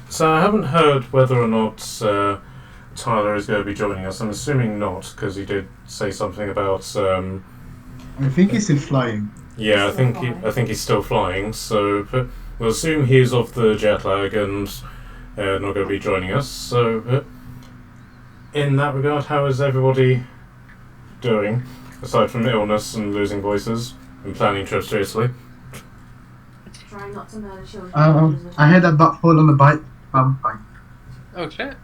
So I haven't heard whether or not Tyler is going to be joining us. I'm assuming not, because he did say something about. I think he's still flying. Yeah, I think he's still flying. So we'll assume he's off the jet lag and not going to be joining us. So in that regard, how is everybody doing? Aside from illness and losing voices and planning trips to Italy. Trying not to murder children. I had a butt fall on the bike. I'm fine. Oh shit.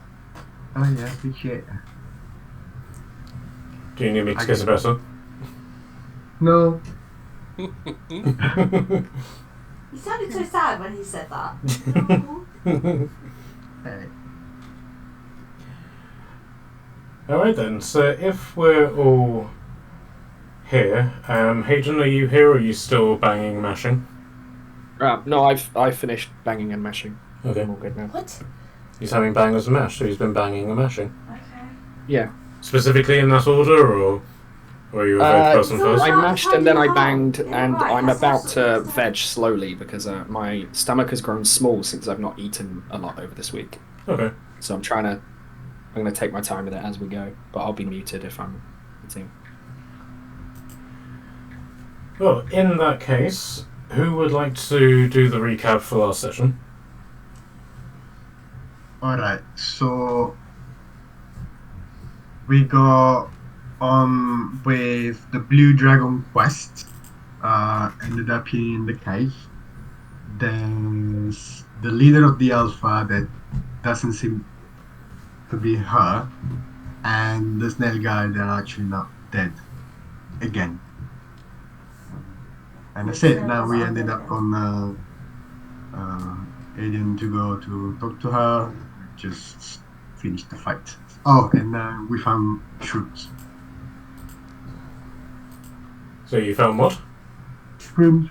Oh yeah, appreciate it. Do you need me to get better? No. He sounded so sad when he said that. Hey. Alright then, so if we're all here, Hayden, are you here or are you still banging and mashing? No, I've finished banging and mashing. Okay. I'm all good now. What? He's having bangers and mash, so he's been banging and mashing. Okay. Yeah. Specifically in that order, or are you a veg person so first? I mashed and then I banged, Yeah, and right, I'm that's about to absolutely veg slowly because my stomach has grown small since I've not eaten a lot over this week. Okay. So I'm going to take my time with it as we go, but I'll be muted if I'm eating. Well, in that case, who would like to do the recap for last session? Alright, so we go on with the Blue Dragon quest. Ended up in the cave. There's the leader of the Alpha that doesn't seem to be her, and the snail guy that are actually not dead again. And that's it. Now we ended up on Alien to go to talk to her, just finish the fight. Oh, and we found shrooms. So you found what? Shrooms.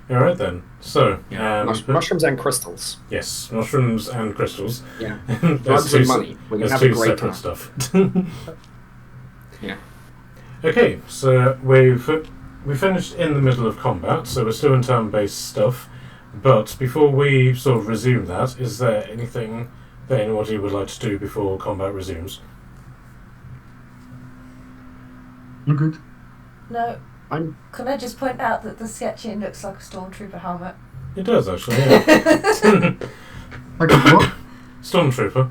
Alright then. So, Mushrooms and crystals. yes, mushrooms and crystals. Yeah. There's Drugs and money. We're going to have a two great separate time. stuff. Yeah. Okay, so we finished in the middle of combat, so we're still in turn-based stuff. But before we sort of resume that, is there anything that anybody would like to do before combat resumes? You're good. No. I'm Can I just point out that the sketching looks like a stormtrooper helmet? It does, actually, yeah. Like a what? Stormtrooper.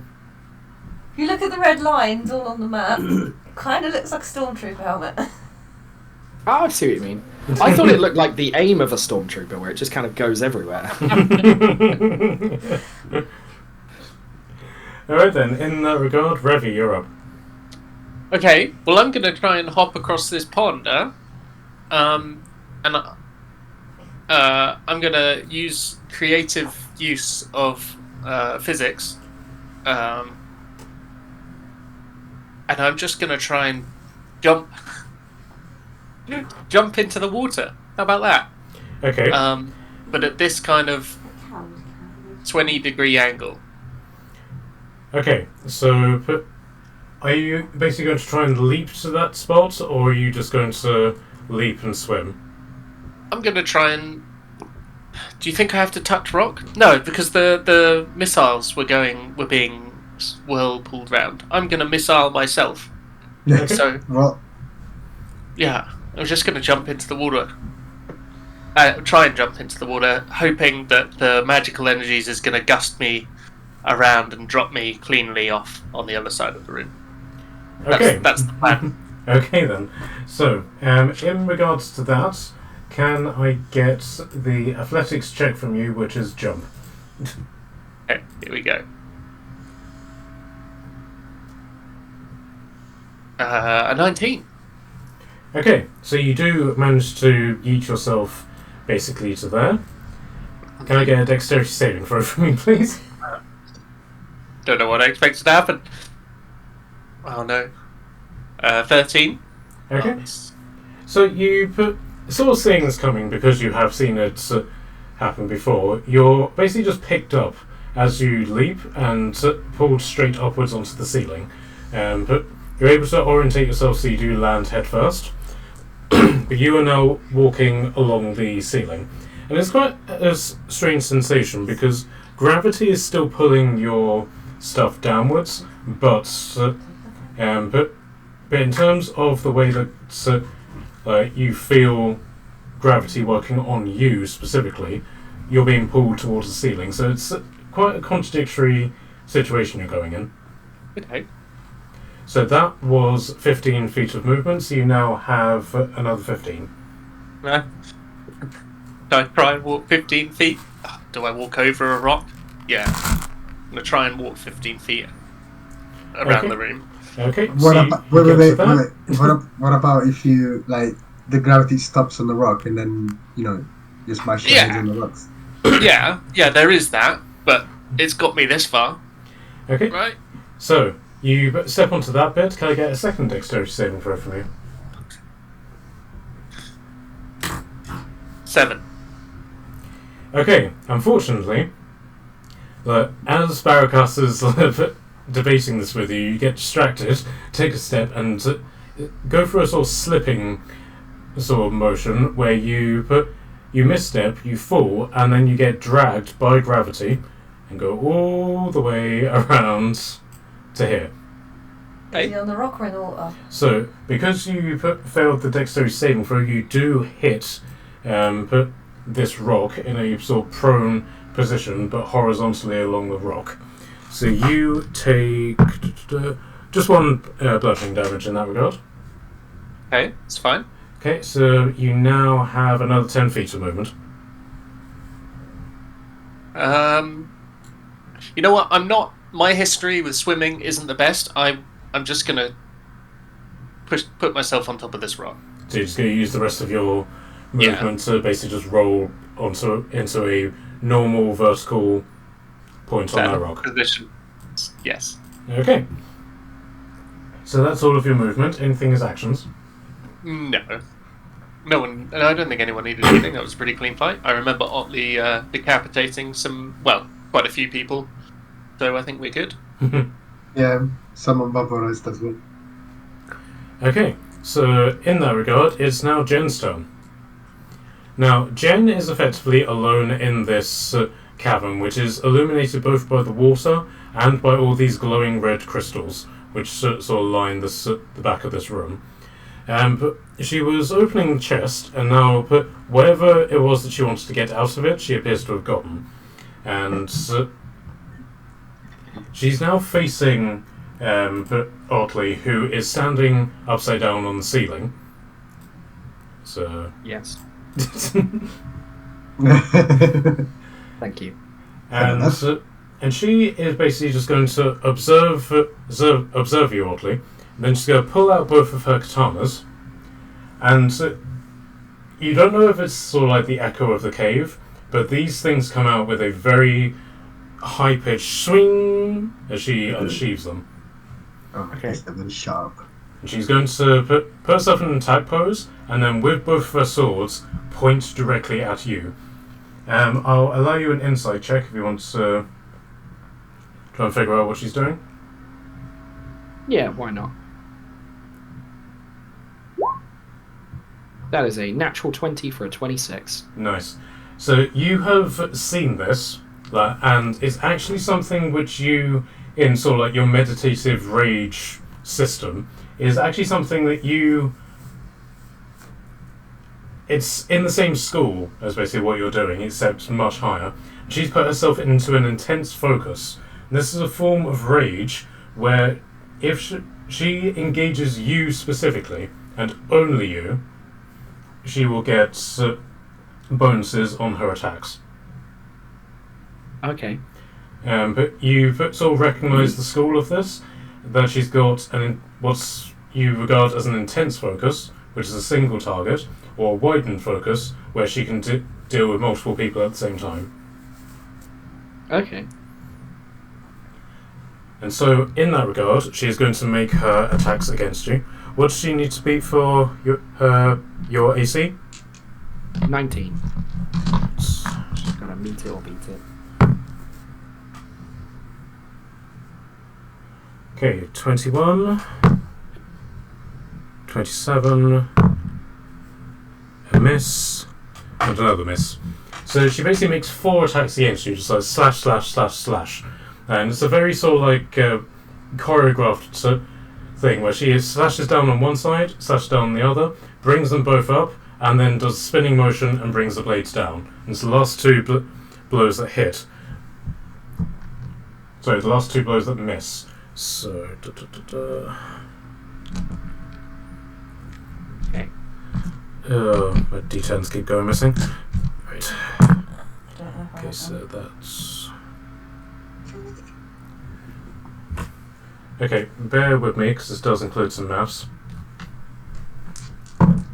If you look at the red lines all on the map, it kind of looks like a stormtrooper helmet. I see what you mean. I thought it looked like the aim of a stormtrooper, where it just kind of goes everywhere. Alright then, in that regard, Revy, you're up. Okay, well I'm going to try and hop across this pond, and I'm going to use creative use of physics, and I'm just going to try and jump into the water. How about that? Okay. But at this kind of 20-degree angle. Okay, so are you basically going to try and leap to that spot, or are you just going to leap and swim? I'm going to try and... Do you think I have to touch rock? No, because the missiles were being whirlpooled round. I'm going to missile myself. So, Well, yeah, I'm just going to jump into the water. Try and jump into the water, hoping that the magical energies is going to gust me around and drop me cleanly off on the other side of the room. Okay. That's the plan. Okay then. So, in regards to that, can I get the athletics check from you, which is jump? Okay, here we go. A 19. Okay, so you do manage to yeet yourself basically to there. Can I get a dexterity saving throw from you, please? Don't know what I expected to happen. Oh no. 13. Okay. Nice. So you sort of seeing this coming because you have seen it happen before. You're basically just picked up as you leap and pulled straight upwards onto the ceiling. But you're able to orientate yourself so you do land head first. But you are now walking along the ceiling. And it's quite a strange sensation because gravity is still pulling your stuff downwards, but in terms of the way that you feel gravity working on you specifically, you're being pulled towards the ceiling. So it's quite a contradictory situation you're going in. Okay. So that was 15 feet of movement, so you now have another 15. No. Do I try and walk 15 feet? Do I walk over a rock? Yeah. I'm going to try and walk 15 feet around the room. Okay. What so about you get to that. what about if you like the gravity stops on the rock and then you smash your head on the rocks? Yeah, there is that, but it's got me this far. Okay. Right? So you step onto that bit. Can I get a second dexterity saving throw from you? 7. Okay. Unfortunately, as Barrowcaster's debating this with you, you get distracted, take a step, and go through a sort of slipping sort of motion where you misstep, you fall, and then you get dragged by gravity and go all the way around to here. Is he on the rock or in the water? So, because you failed the dexterity saving throw, you do hit this rock in a sort of prone position, but horizontally along the rock. So you take just 1 bludgeoning damage in that regard. Okay, it's fine. Okay, so you now have another 10 feet of movement. You know what? My history with swimming isn't the best. I'm just gonna put myself on top of this rock. So you're just going to use the rest of your movement to basically just roll into a normal vertical point on that rock. Position. Yes. Okay. So that's all of your movement. Anything is actions? No. No one. I don't think anyone needed anything. That was a pretty clean fight. I remember Otley decapitating quite a few people. So I think we're good. Yeah, someone vaporized as well. Okay, so in that regard, it's now Jen's turn. Now, Jen is effectively alone in this cavern, which is illuminated both by the water and by all these glowing red crystals, which sort of line the back of this room. But she was opening the chest, and now whatever it was that she wanted to get out of it, she appears to have gotten. And she's now facing Otley, who is standing upside down on the ceiling. So... Yes. Thank you. And she is basically just going to observe you, Otley. And then she's going to pull out both of her katanas. And you don't know if it's sort of like the echo of the cave, but these things come out with a very high-pitched swing as she unsheaves them. Oh, okay. They're very sharp. And she's going to put herself in an attack pose, and then with both of her swords, point directly at you. I'll allow you an insight check if you want to try and figure out what she's doing. Yeah, why not? That is a natural 20 for a 26. Nice. So you have seen this, and it's actually something which you, in sort of like your meditative rage system, is actually something that you... It's in the same school as basically what you're doing, except much higher. She's put herself into an intense focus. And this is a form of rage where if she engages you specifically, and only you, she will get bonuses on her attacks. Okay. But you sort of recognise the school of this, that she's got what you regard as an intense focus, which is a single target, or a widened focus, where she can deal with multiple people at the same time. Okay. And so, in that regard, she is going to make her attacks against you. What does she need to beat for your AC? 19. She's gonna meet it or beat it. Okay, 21, 27, a miss, and another miss. So she basically makes 4 attacks against you, just like slash, slash, slash, slash. And it's a very sort of like choreographed thing where she slashes down on one side, slashes down on the other, brings them both up, and then does spinning motion and brings the blades down. And it's the last 2 blows that hit. Sorry, the last 2 blows that miss. So, Okay. My d10s keep going missing. Right. I don't know if I Okay, have so them. that's... Okay, bear with me, because this does include some maths. No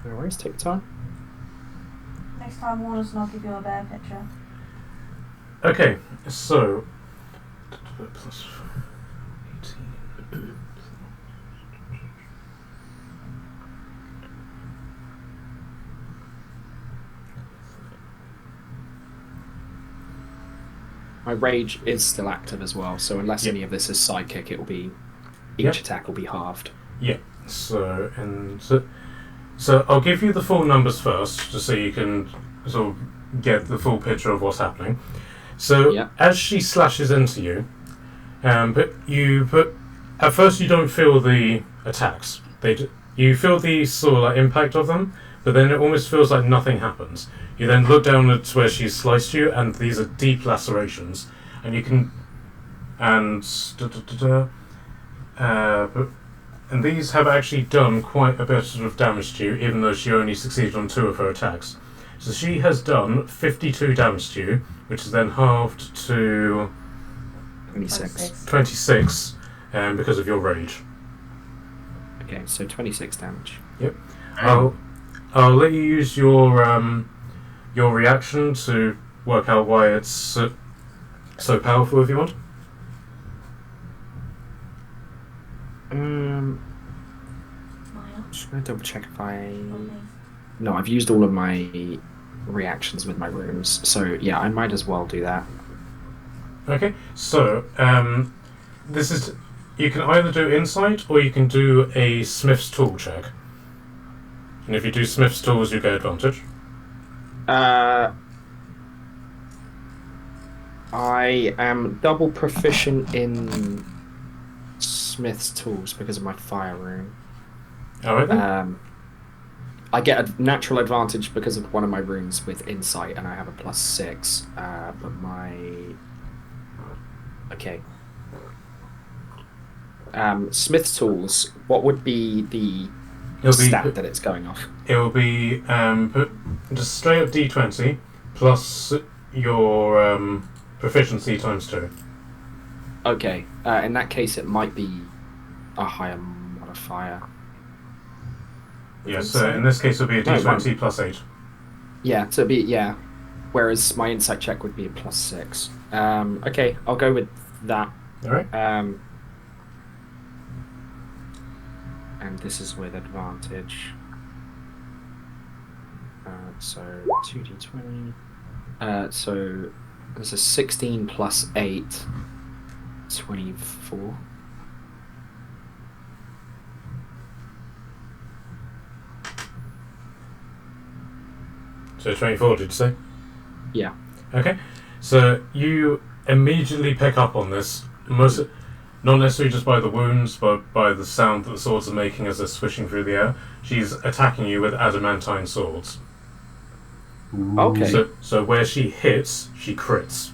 worries, take your time. Next time, warn us and I'll give you a bear picture. Okay, so... Plus 18... My rage is still active as well, so unless Yep. any of this is psychic, it will be each Yep. attack will be halved. So I'll give you the full numbers first, just so you can sort of get the full picture of what's happening. So Yeah. as she slashes into you, at first you don't feel the attacks. You feel the sort of like impact of them, but then it almost feels like nothing happens. You then look down at where she's sliced you, and these are deep lacerations, and you can and and these have actually done quite a bit of damage to you, even though she only succeeded on 2 of her attacks. So she has done 52 damage to you, which is then halved to 26. 26 because of your rage. Okay, so 26 damage. I'll let you use your reaction to work out why it's so powerful if you want. Maya. Just gonna double check if I. on me. No, I've used all of my reactions with my runes, so yeah, I might as well do that. Okay, so this is you can either do insight or you can do a Smith's tool check. And if you do Smith's tools, you get advantage. I am double proficient in Smith's tools because of my fire rune. All right then. I get a natural advantage because of one of my runes with insight, and I have a +6. But my okay. Smith's tools. What would be the stat that it's going off? It will be just straight up d20 plus your proficiency times 2. Okay. In that case, it might be a higher modifier. Yes, in this case it'll be a No, d20 plus 8. Yeah, so it'd be Whereas my insight check would be a +6. Okay, I'll go with that. All right. And this is with advantage. So 2d20. So there's a 16 plus 8, 24. So 24, did you say? Yeah. Okay. So you immediately pick up on this, not necessarily just by the wounds, but by the sound that the swords are making as they're swishing through the air. She's attacking you with adamantine swords. Okay. So where she hits, she crits.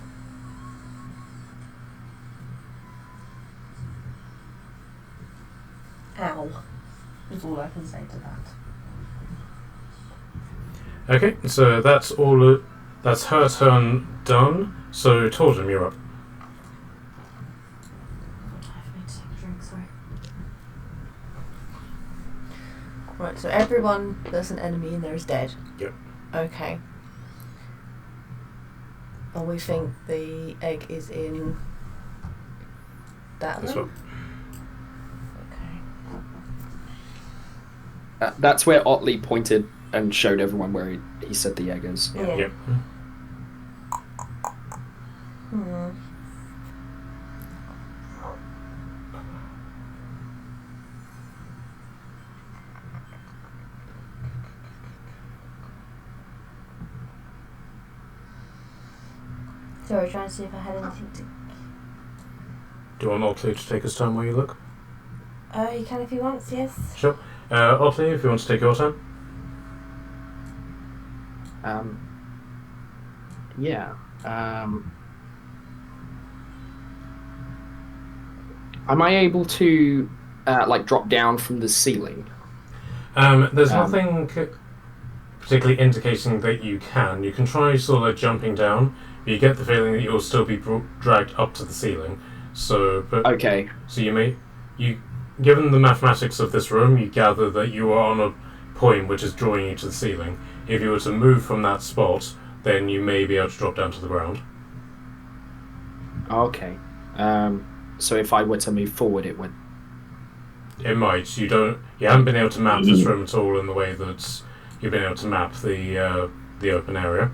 Ow. Is all I can say to that. Okay, so that's all. That's her turn done. So Torgen, you're up. I need to take a drink, sorry. Right, so everyone that's an enemy in there is dead? Yep. Okay. And we think the egg is in that This room? one. Okay. That's where Otley pointed and showed everyone where he said the egg is. Yeah. Yep. Hmm. Sorry, trying to see if I had anything to. Do you want Otley to take his turn while you look? You can if he wants, yes. Sure. Otley, if you want to take your turn. Yeah. Am I able to like drop down from the ceiling? There's nothing particularly indicating that you can. You can try sort of like jumping down, but you get the feeling that you'll still be dragged up to the ceiling. So, Okay. So given the mathematics of this room, you gather that you are on a point which is drawing you to the ceiling. If you were to move from that spot, then you may be able to drop down to the ground. Okay. So if I were to move forward, it would. It might. You haven't been able to map this room at all in the way that you've been able to map the open area.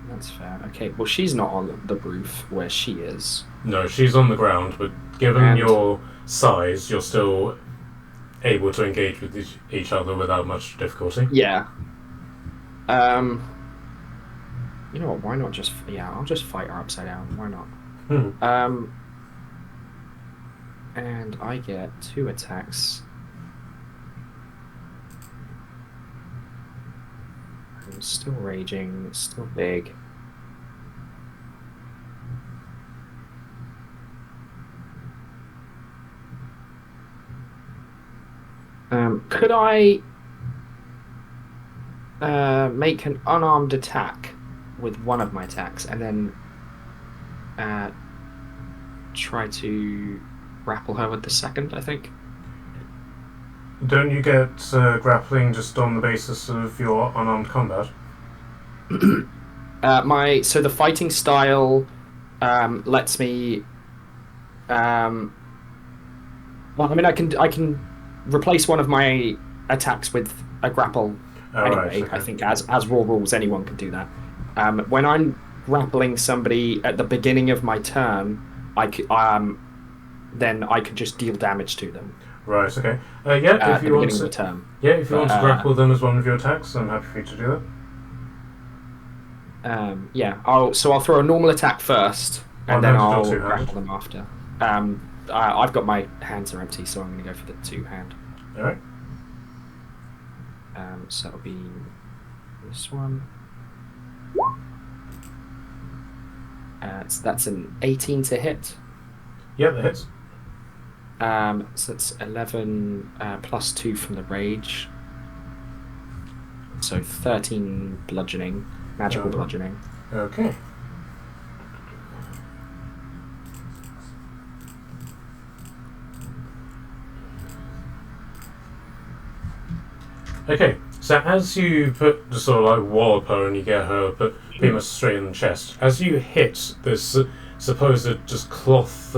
That's fair. Okay. Well, she's not on the roof where she is. No, she's on the ground, but given your size, you're still able to engage with each other without much difficulty. Yeah. You know what? Why not just? Yeah, I'll just fight her upside down. Why not? And I get 2 attacks. I'm still raging. It's still big. Could I make an unarmed attack with one of my attacks and then try to grapple her with the second, I think? Don't you get grappling just on the basis of your unarmed combat? So the fighting style lets me. Well, I mean, I can replace one of my attacks with a grapple. Anyway, right, okay. I think as raw rules, anyone can do that. When I'm grappling somebody at the beginning of my turn, then I could just deal damage to them. Right. Okay. If you want to, if you want to grapple them as one of your attacks, I'm happy for you to do that. I'll throw a normal attack first, and then I'll grapple them after. I've got my hands are empty, so I'm going to go for the 2-hand. All right. So it'll be this one. So that's an 18 to hit. Yeah, that hits. So it's 11 plus 2 from the rage. So 13 bludgeoning, magical bludgeoning. Okay. Okay, so as you put the sort of like wallop her and you get her pretty much straight in the chest, as you hit this supposed just cloth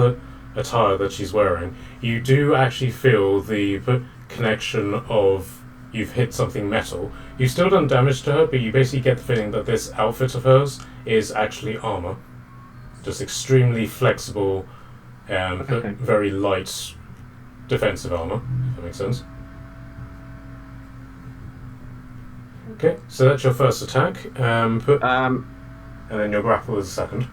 attire that she's wearing, you do actually feel the connection of you've hit something metal. You've still done damage to her, but you basically get the feeling that this outfit of hers is actually armor. Just extremely flexible and very light defensive armor, if that makes sense. Okay, so that's your first attack. And then your grapple is the second.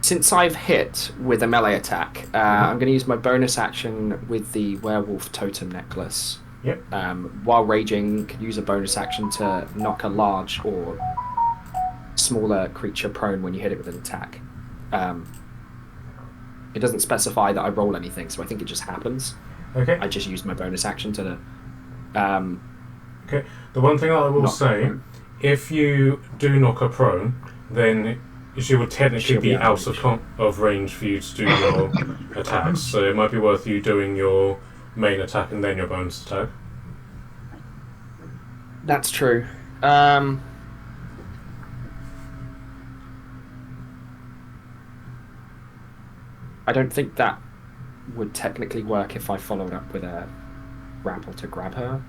Since I've hit with a melee attack, I'm going to use my bonus action with the werewolf totem necklace. Yep. While raging, could use a bonus action to knock a large or smaller creature prone when you hit it with an attack. It doesn't specify that I roll anything, so I think it just happens. Okay. I just used my bonus action to... Okay. The one thing I will say, if you do knock her prone, then she would technically be out of range for you to do your attacks, so it might be worth you doing your main attack and then your bonus attack. That's true. I don't think that would technically work if I followed up with a grapple to grab her.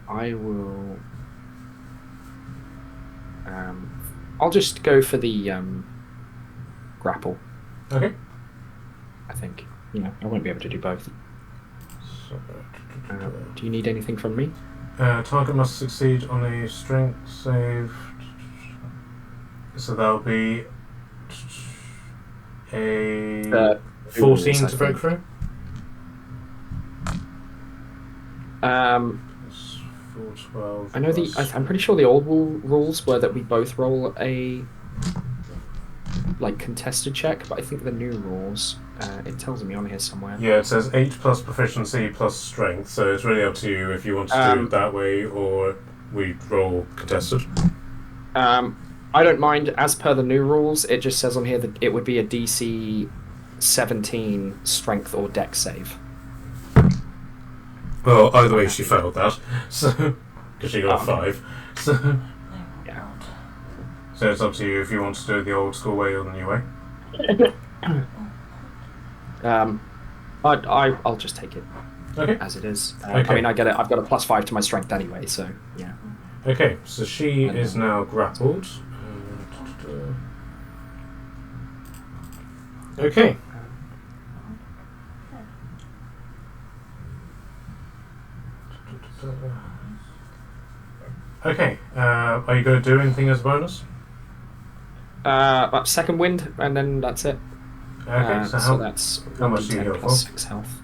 I will... I'll just go for the grapple. Okay. I think. I won't be able to do both. So, Do you need anything from me? target must succeed on a strength save. So that'll be a 14 rules, to break through. That's 412. I know I'm pretty sure the old rules were that we both roll a contested check, but I think the new rules, it tells me on here somewhere. Yeah, it says 8 plus proficiency plus strength, so it's really up to you if you want to do it that way or we roll contested. I don't mind. As per the new rules, it just says on here that it would be a DC 17 strength or dex save. Well, either way, she failed that, so because she got a 5. So, Yeah. so it's up to you if you want to do it the old school way or the new way. I'll just take it Okay. as it is. Okay. I mean, I've got a +5 to my strength anyway, so yeah. Okay, so she is now grappled. Okay. Okay, are you going to do anything as a bonus? Second wind, and then that's it. Okay, so that's how much do you 1d10 heal plus for? 6 health.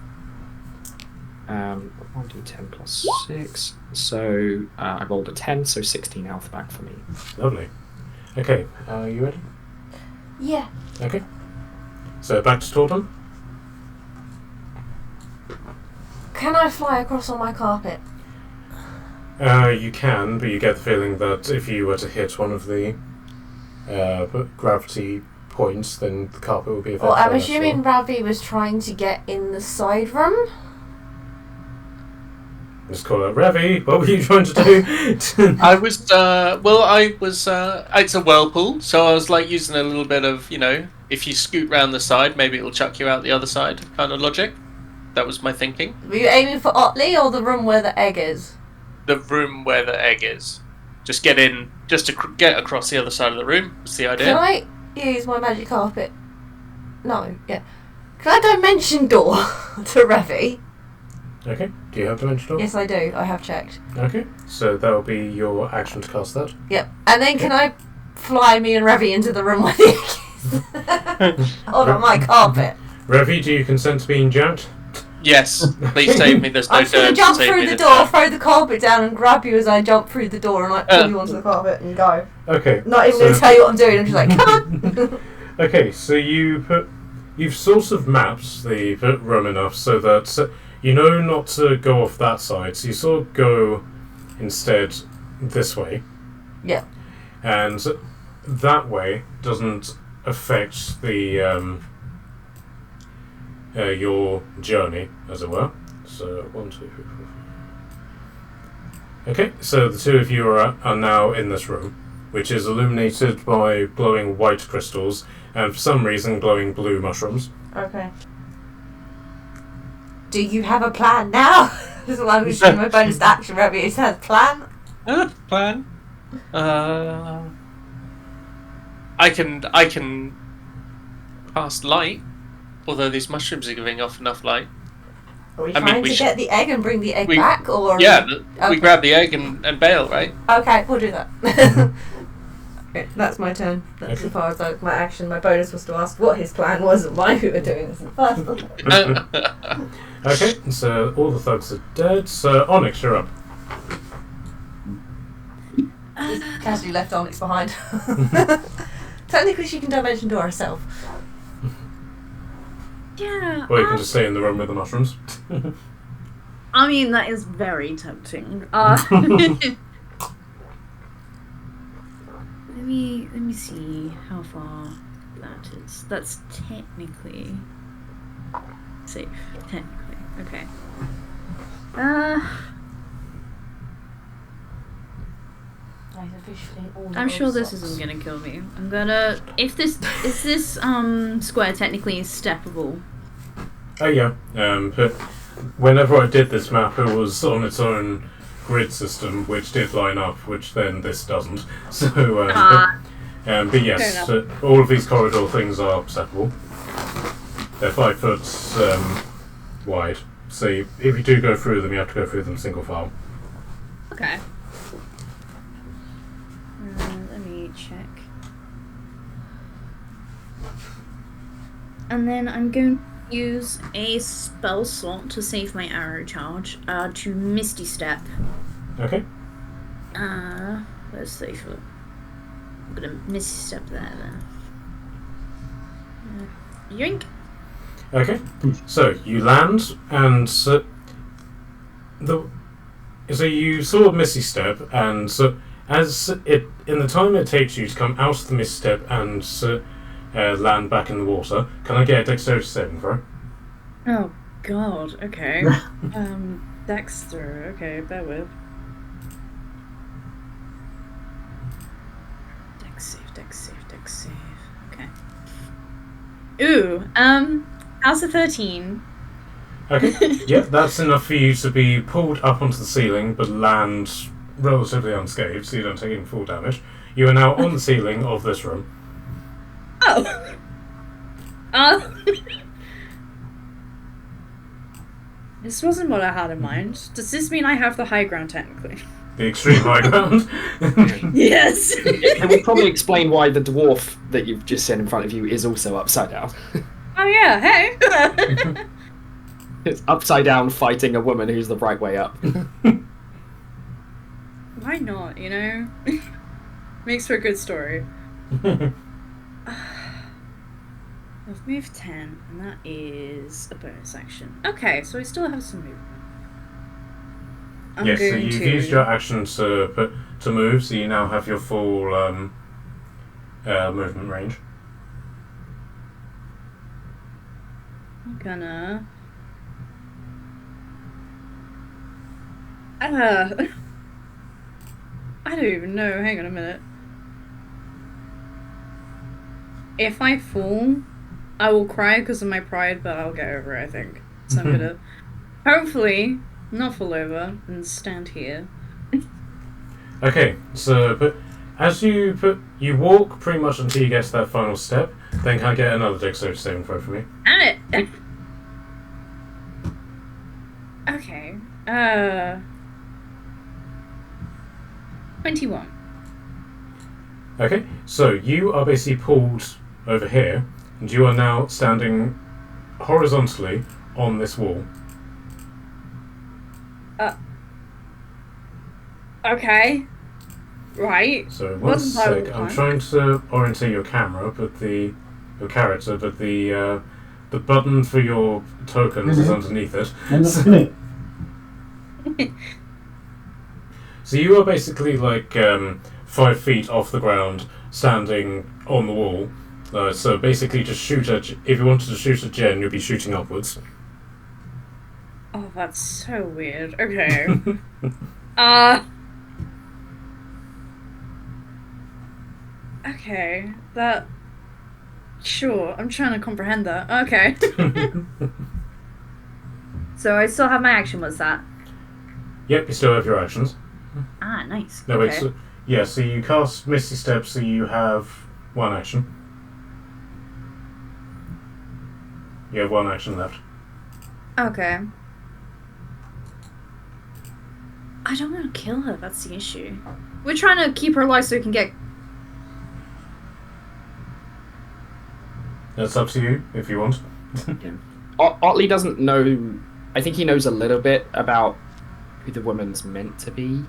1d10 plus 6. So I rolled a 10, so 16 health back for me. Lovely. Okay, are you ready? Yeah. Okay. So back to Torton. Can I fly across on my carpet? You can, but you get the feeling that if you were to hit one of the gravity points, then the carpet would be affected. Well, I'm by that assuming as well. Ravi was trying to get in the side room. Just call it Ravi. What were you trying to do? I was, it's a whirlpool, so I was using a little bit of, if you scoot round the side, maybe it'll chuck you out the other side kind of logic. That was my thinking. Were you aiming for Otley or the room where the egg is? The room where the egg is. Just get in, just to get across the other side of the room. That's the idea. Can I use my magic carpet? No, yeah. Can I dimension door to Ravi? Okay. Do you have dimension door? Yes, I do. I have checked. Okay. So that will be your action to cast that. Yep. And then can I fly me and Ravi into the room where the egg is? On my carpet. Ravi, do you consent to being jacked? Yes, please save me. There's no I'm just going dirt to jump save through me the this door, time. throw the carpet down and grab you as I jump through the door and pull you onto the carpet and go. Okay. Not even going to tell you what I'm doing. I'm just like, come on. Okay, so you've sort of mapped the room enough so that you know not to go off that side, so you sort of go instead this way. Yeah. And that way doesn't affect the your journey, as it were. So 1, 2, 3, 4. Okay, so the two of you are now in this room, which is illuminated by glowing white crystals and for some reason glowing blue mushrooms. Okay. Do you have a plan now? This is why I was doing my bonus to action. Ravi has a plan. Plan. I can cast light, although these mushrooms are giving off enough light. Are we I mean, trying we to should- get the egg and bring the egg back, or Yeah, Okay. we grab the egg and bail, right? Okay, we'll do that. Okay, that's my turn. That's Okay. as far as my action. My bonus was to ask what his plan was and why we were doing this in the first place. Okay, so all the thugs are dead, so Onyx, you're up. Just casually left Onyx behind. Technically, she can dimension door herself. Yeah. Or you can just stay in the room with the mushrooms. I mean, that is very tempting. Let me see how far that is. That's technically safe. Technically, okay. I'm sure this isn't gonna kill me. I'm gonna. If this is this square technically steppable. Oh yeah. But whenever I did this map, it was on its own grid system, which did line up, which then this doesn't. So, but Fair yes, all of these corridor things are steppable. they're 5 foot wide. So if you do go through them, you have to go through them single file. Okay. Let me check. And then I'm going to use a spell slot to save my arrow charge to Misty Step. Okay. Let's see for. I'm gonna Misty Step there then. Yoink! Okay. So you land, and so you sort of misty step, and as it in the time it takes you to come out of the misty step and land back in the water, can I get a dexterity saving throw? Oh God. Okay. Dexter. Okay, bear with. Dex save. Okay. Ooh. How's a 13? Okay. Yep, that's enough for you to be pulled up onto the ceiling, but land relatively unscathed, so you don't take any full damage. You are now on the ceiling of this room. Oh. This wasn't what I had in mind. Does this mean I have the high ground technically? The extreme high ground. Yes. It would probably explain why the dwarf that you've just seen in front of you is also upside down. Oh yeah, hey. It's upside down fighting a woman who's the right way up. Why not, you know? Makes for a good story. I've moved 10, and that is a bonus action. Okay, so I still have some movement. I'm Yes, so going you've to... used your action to move, so you now have your full movement range. I'm gonna... I don't even know. Hang on a minute. If I fall, I will cry because of my pride, but I'll get over it, I think. So I'm gonna hopefully not fall over and stand here. Okay, so as you walk pretty much until you get to that final step, then can I get another dexterity saving throw from you? And it. Okay. 21. Okay, so you are basically pulled over here, and you are now standing horizontally on this wall. Okay. Right. So one Wasn't part of sec, the I'm plan. trying to orientate your camera, but your character, but the button for your tokens is underneath it. So you are basically like 5 feet off the ground, standing on the wall. So basically, just shoot at. If you wanted to shoot at Jen, you'd be shooting upwards. Oh, that's so weird. Okay. Okay. That. Sure, I'm trying to comprehend that. Okay. So I still have my action. What's that? Yep, you still have your actions. Ah, nice. No, okay. wait. So, yeah, so you cast Misty Step, so you have one action. You have one action left. Okay. I don't want to kill her, that's the issue. We're trying to keep her alive so we can get... That's up to you, if you want. Otley doesn't know... I think he knows a little bit about who the woman's meant to be.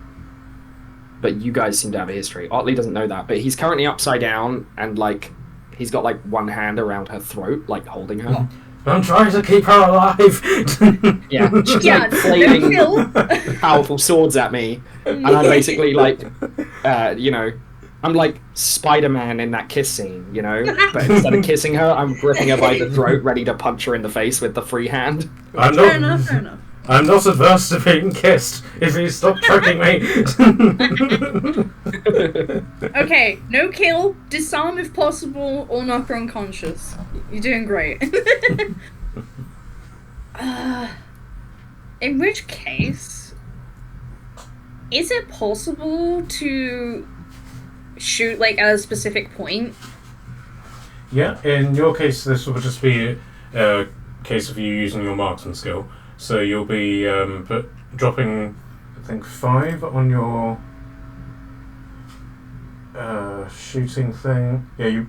But you guys seem to have a history. Otley doesn't know that, but he's currently upside down and, like, he's got, like, one hand around her throat, like, holding her. I'm trying to keep her alive! Yeah, she's, Yeah, like, flailing no powerful swords at me. And I'm basically, like, you know, I'm like Spider-Man in that kiss scene, you know? But instead of kissing her, I'm gripping her by the throat, ready to punch her in the face with the free hand. Fair enough. I'm not averse to being kissed, if you stop choking me. Okay, no kill, disarm if possible, or knock her unconscious. You're doing great. In which case, is it possible to shoot, like, at a specific point? Yeah, in your case, this will just be case of you using your marksman skill. So you'll be dropping, I think, 5 on your shooting thing. Yeah,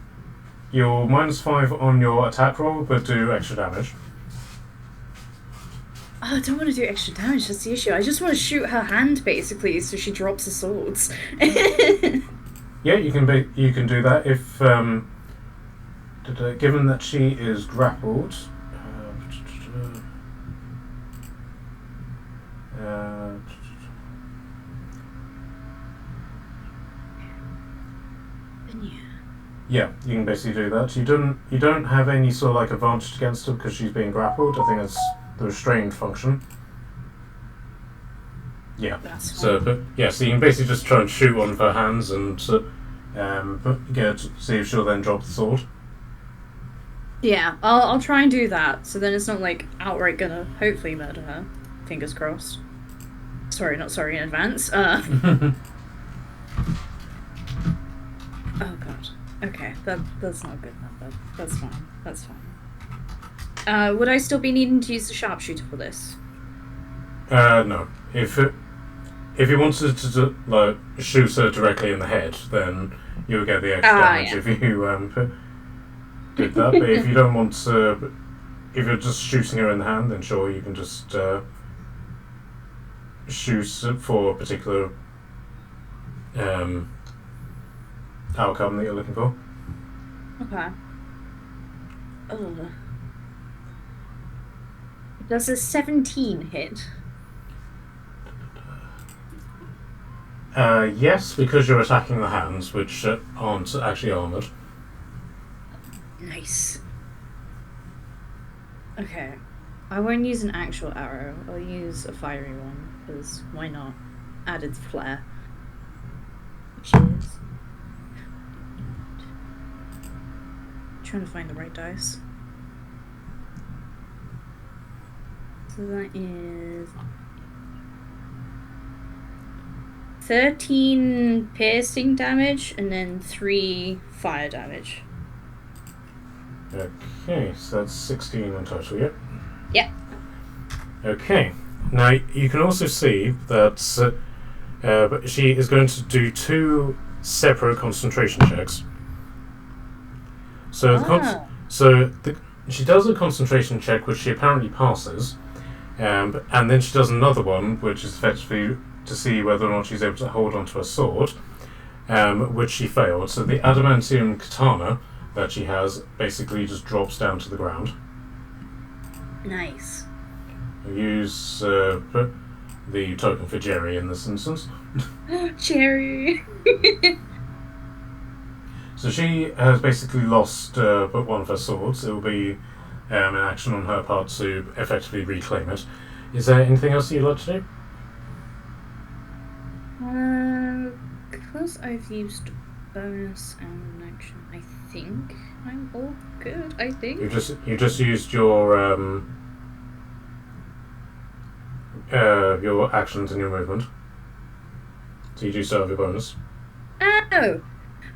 you're -5 on your attack roll, but do extra damage. Oh, I don't want to do extra damage, that's the issue. I just want to shoot her hand, basically, so she drops the swords. Yeah, you can do that if given that she is grappled. Yeah, you can basically do that. You don't have any sort of like advantage against her because she's being grappled. I think it's the restrained function. Yeah. That's fine. So you can basically just try and shoot one of her hands and see if she'll then drop the sword. Yeah, I'll try and do that, so then it's not like outright gonna hopefully murder her. Fingers crossed. Not sorry in advance. Oh god. Okay, that's not good enough, but that's fine. That's fine. Would I still be needing to use the sharpshooter for this? No. If you wanted to like shoot her directly in the head, then you would get the extra damage yeah. if you did that. But if you don't want to, if you're just shooting her in the hand, then sure, you can just shoot for a particular outcome that you're looking for. Okay. Oh. Does a 17 hit? Yes, because you're attacking the hands, which aren't actually armoured. Nice. Okay. I won't use an actual arrow. I'll use a fiery one, because why not? Added flair. Which is... trying to find the right dice. So that is 13 piercing damage and then 3 fire damage. Okay, so that's 16 in total, yep? Yep. Okay, now you can also see that she is going to do 2 separate concentration checks. So, she does a concentration check, which she apparently passes, and then she does another one, which is effectively to see whether or not she's able to hold onto her sword, which she failed. So the adamantium katana that she has basically just drops down to the ground. Nice. We use the token for Jerry in this instance. Cherry! So she has basically lost but one of her swords. It will be an action on her part to effectively reclaim it. Is there anything else you'd like to do? Because I've used bonus and action, I think I'm all good. I think You just used your actions and your movement. So you do still have your bonus.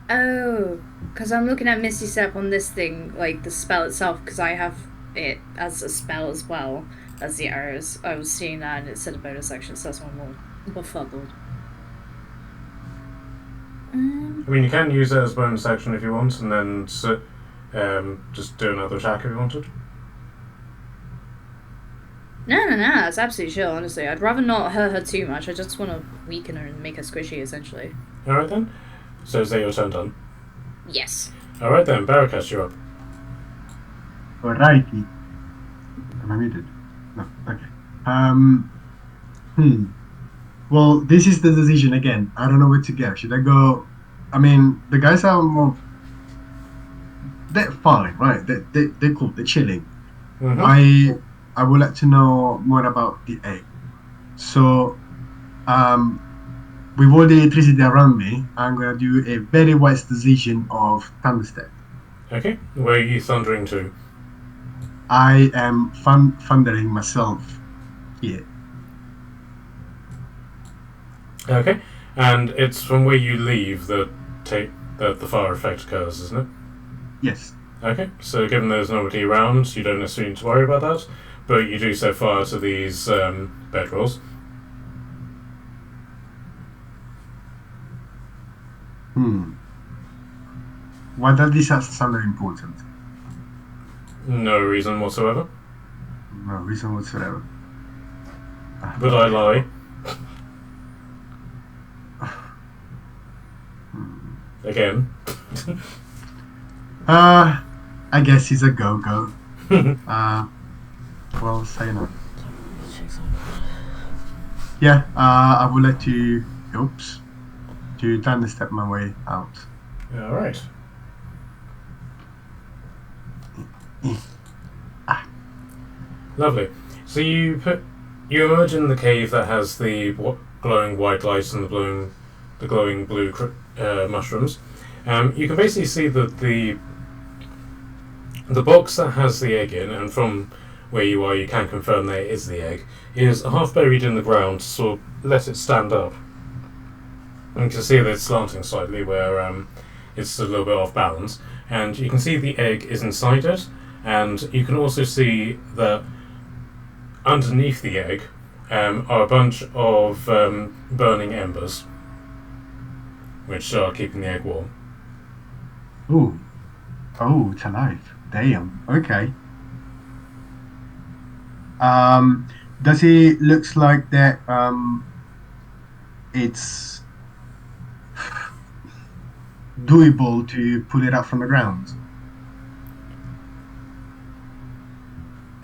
Oh, because I'm looking at Misty Step on this thing, like the spell itself, because I have it as a spell as well as the arrows. I was seeing that and it said a bonus action, so that's why I'm more befuddled. I mean, you can use it as a bonus action if you want, and then just do another attack if you wanted. No, it's absolutely chill, honestly. I'd rather not hurt her too much. I just want to weaken her and make her squishy, essentially. Alright then. So is that your turn done? Yes. Alright then, Barracast, you're up. Alrighty. Am I muted? No. Okay. Well, this is the decision again. I don't know where to go. Should I go? I mean, the guys are more. They're fine, right? They're cool. They're chilling. Mm-hmm. I would like to know more about the egg. So, with all the electricity around me, I'm gonna do a very wise decision of thunderstep. Okay. Where are you thundering to? I am thundering myself here. Okay. And it's from where you leave that the fire effect occurs, isn't it? Yes. Okay, so given there's nobody around, you don't necessarily need to worry about that, but you do set fire to these bedrolls. Why does this sound important? No reason whatsoever. No reason whatsoever. But I lie. Again. I guess he's a go-go. Well, say no. Yeah, I would like to, to tiny step my way out. Alright. Lovely. So you emerge in the cave that has the glowing white lights and the glowing blue mushrooms. You can basically see that the box that has the egg in, and from where you are you can confirm that it is the egg, is half buried in the ground, so let it stand up. And you can see that it's slanting slightly where it's a little bit off balance. And you can see the egg is inside it, and you can also see that underneath the egg are a bunch of burning embers, which are keeping the egg warm. Ooh. Oh, it's alive. Damn. Okay. Does it looks like that it's doable to pull it up from the ground?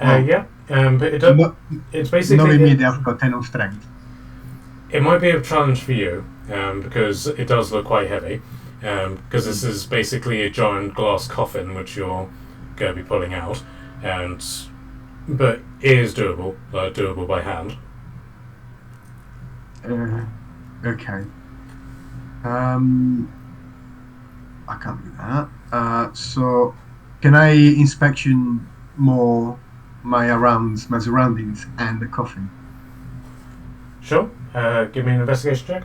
Yeah, but it's basically... Not immediately, I've got 10 of strength. It might be a challenge for you, because it does look quite heavy, because this is basically a giant glass coffin which you're going to be pulling out, but it is doable, doable by hand. Okay. I can't do that. So, can I inspection more my surroundings and the coffin? Sure. Give me an investigation check.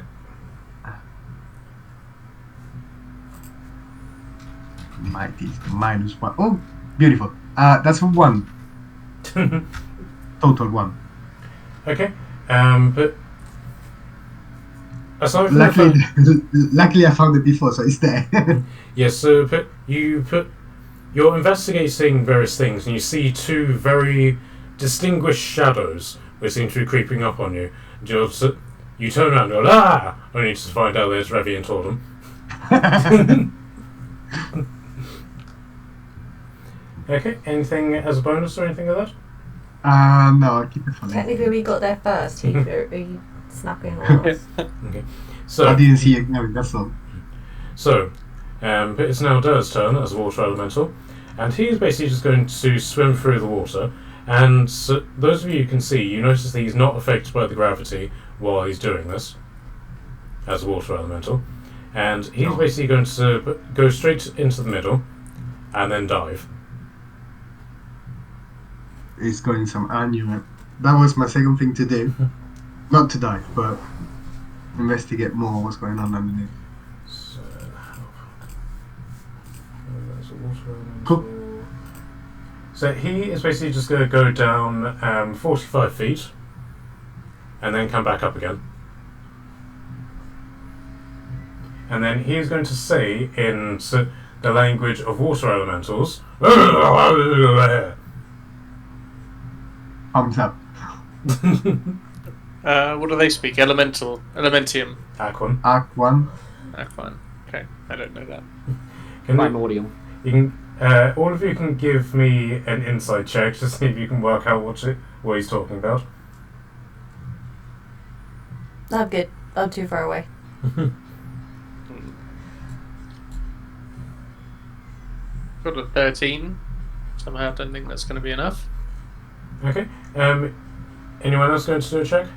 Mighty -1. Oh, beautiful. That's a 1. Total 1. Okay. But aside from luckily I found it before, so it's there. Yes, so you're investigating various things, and you see 2 very distinguished shadows which seem to be creeping up on you. You turn around and go, "Ah!" only to find out that it's Revy and Tordum. Okay, anything as a bonus or anything like that? No, I'll keep it for later. Technically, we got there first. He snuck in on us. Okay, so I didn't see it coming, that's all. So, it's now Dur's turn as a water elemental, and he's basically just going to swim through the water. And so those of you who can see, you notice that he's not affected by the gravity while he's doing this as a water elemental, and he's basically going to go straight into the middle and then dive. It's going some annual. That was my second thing to do. Not to dive, but investigate more what's going on underneath. So, there's a water elemental. Cool. So he is basically just going to go down 45 feet and then come back up again. And then he is going to say in the language of water elementals, Thumbs up. What do they speak? Elementium. Aquan. Aquan. Aquan. Okay, I don't know that. Primordial. You can, all of you can give me an insight check to see if you can work out what he's talking about. I'm good. I'm too far away. Got a 13. Somehow I don't think that's going to be enough. Okay. Anyone else going to do a check?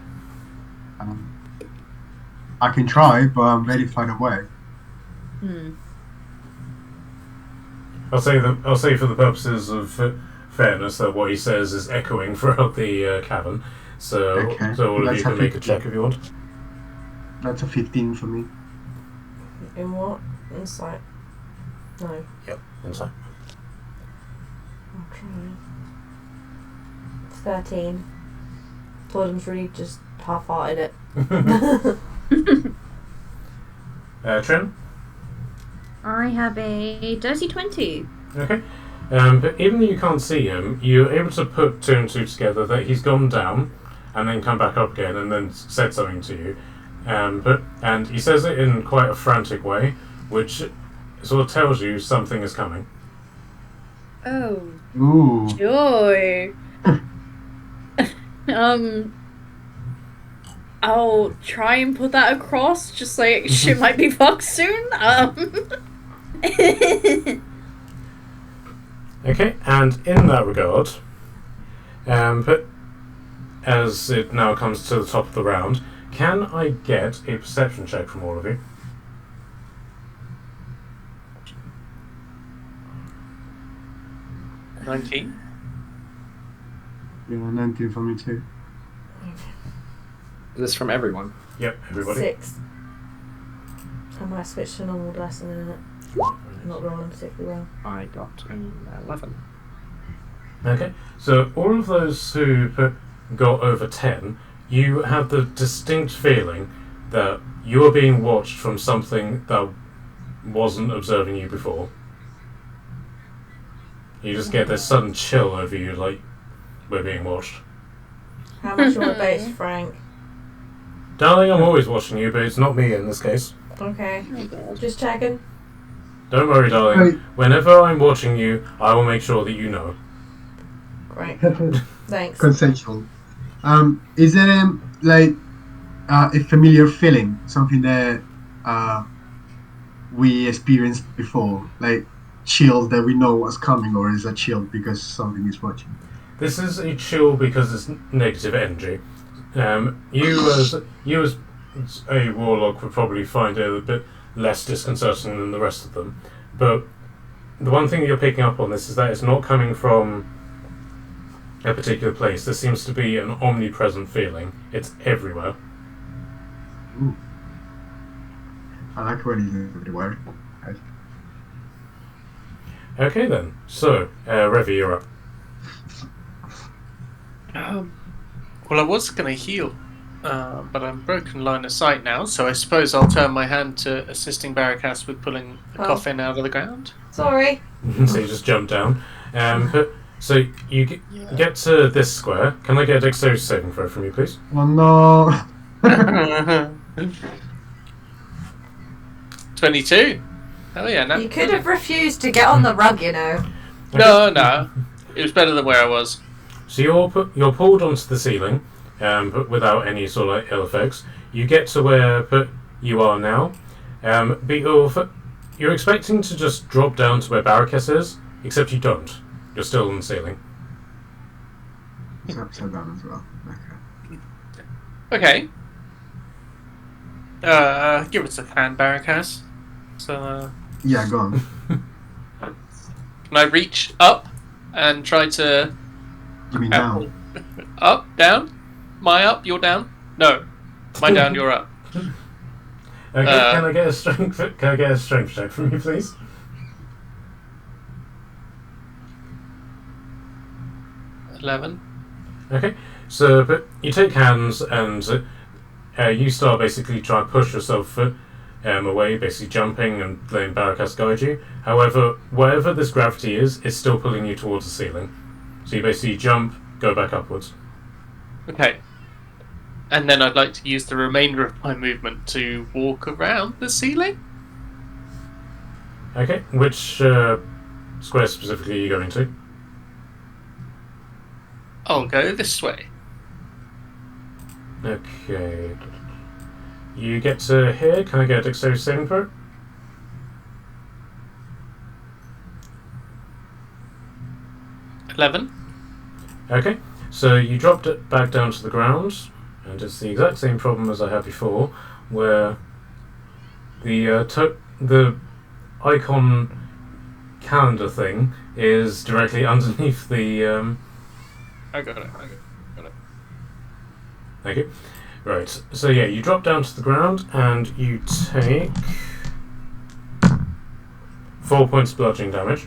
I can try, but I'm very far away. I'll say for the purposes of fairness that what he says is echoing throughout the cavern. So, Okay. so all of you That's can make a check if you want. That's a 15 for me. In what? Insight? No. Yep. Insight. I'll try. 13. Totem's really just half-hearted it. Trim? I have a dirty 20. Okay. But even though you can't see him, you're able to put two and two together that he's gone down and then come back up again and then said something to you. And he says it in quite a frantic way, which sort of tells you something is coming. Oh, Ooh. joy. I'll try and put that across, just like shit might be fucked soon. Okay, and in that regard, but as it now comes to the top of the round, can I get a perception check from all of you? Yeah, 19 for me too. Is this from everyone? Yep, everybody. 6. I might switch to normal dice in a minute. I'm not rolling particularly well. I got an 11. Okay, so all of those who got over 10, you have the distinct feeling that you are being watched from something that wasn't observing you before. You just get this sudden chill over you, like, we're being watched. How much you want to base, Frank? Darling, I'm always watching you, but it's not me in this case. Okay. Just checking. Don't worry, darling. Right. Whenever I'm watching you, I will make sure that you know. Great. Thanks. Consensual. Is there like a familiar feeling, something that we experienced before, like chills that we know what's coming, or is a chill because something is watching? This is a chill because it's negative energy. You as a warlock would probably find it a bit less disconcerting than the rest of them, but the one thing you're picking up on this is that it's not coming from a particular place. There seems to be an omnipresent feeling. It's everywhere. Ooh. I like when he's everywhere. Okay then, so Revi, you're up. Well, I was going to heal, but I'm broken line of sight now, so I suppose I'll turn my hand to assisting Barakas with pulling the coffin out of the ground. Sorry. So you just jump down. So you get to this square. Can I get a dexterity saving throw from you, please? Oh no! 22. Oh yeah, no. You could have refused to get on the rug, you know. No. It was better than where I was. So you're pulled onto the ceiling, but without any sort of ill effects. You get to where you are now, but you're expecting to just drop down to where Barakas is, except you don't. You're still on the ceiling. It's upside down as well. Okay. Give us a hand, Barakas. So, Yeah, go on. can I reach up and try to... You mean down? Up, down? My up, you're down? No. My down, you're up. Okay, can I get a strength? Can I get a strength check from you, please? Okay, so but you take hands and you start basically trying to push yourself away, basically jumping and letting Barakas guide you. However, wherever this gravity is, it's still pulling you towards the ceiling. So you basically jump, go back upwards. Okay. And then I'd like to use the remainder of my movement to walk around the ceiling. Okay, which square specifically are you going to? I'll go this way. Okay. You get to here. Can I get a dexterity saving throw? Okay, so you dropped it back down to the ground, and it's the exact same problem as I had before, where the icon calendar thing is directly underneath the. I got it. Thank you. Right, so yeah, you drop down to the ground and you take 4 points of bludgeoning damage.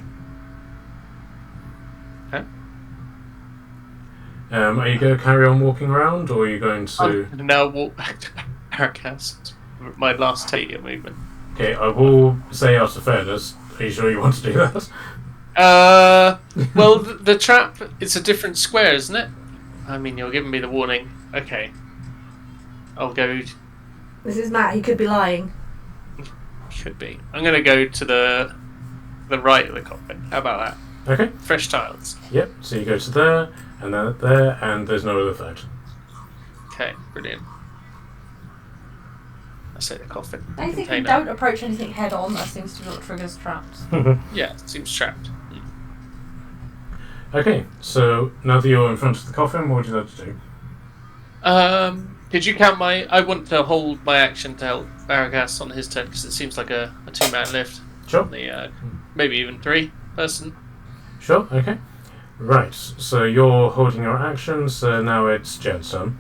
Are you going to carry on walking around, or are you going to... I'm gonna now walk back to Paracast. My last tailor movement. Okay, I will say out of fairness, are you sure you want to do that? Well, the trap, it's a different square, isn't it? I mean, you're giving me the warning. Okay. I'll go... This is Matt. He could be lying. Should be. I'm going to go to the right of the coffin. How about that? Okay. Fresh tiles. Yep, so you go to there, and then there, and there's no other threat. Okay, brilliant. I say the coffin. I think we container. don't approach anything head on. That seems to be what triggers traps. Yeah, it seems trapped. Okay, so now that you're in front of the coffin, what would you like to do? Did you count my... I want to hold my action to help Baragas on his turn, because it seems like a two-man lift. Sure. The, maybe even three-person. Sure, okay. Right, so you're holding your action, so now it's Jen's turn.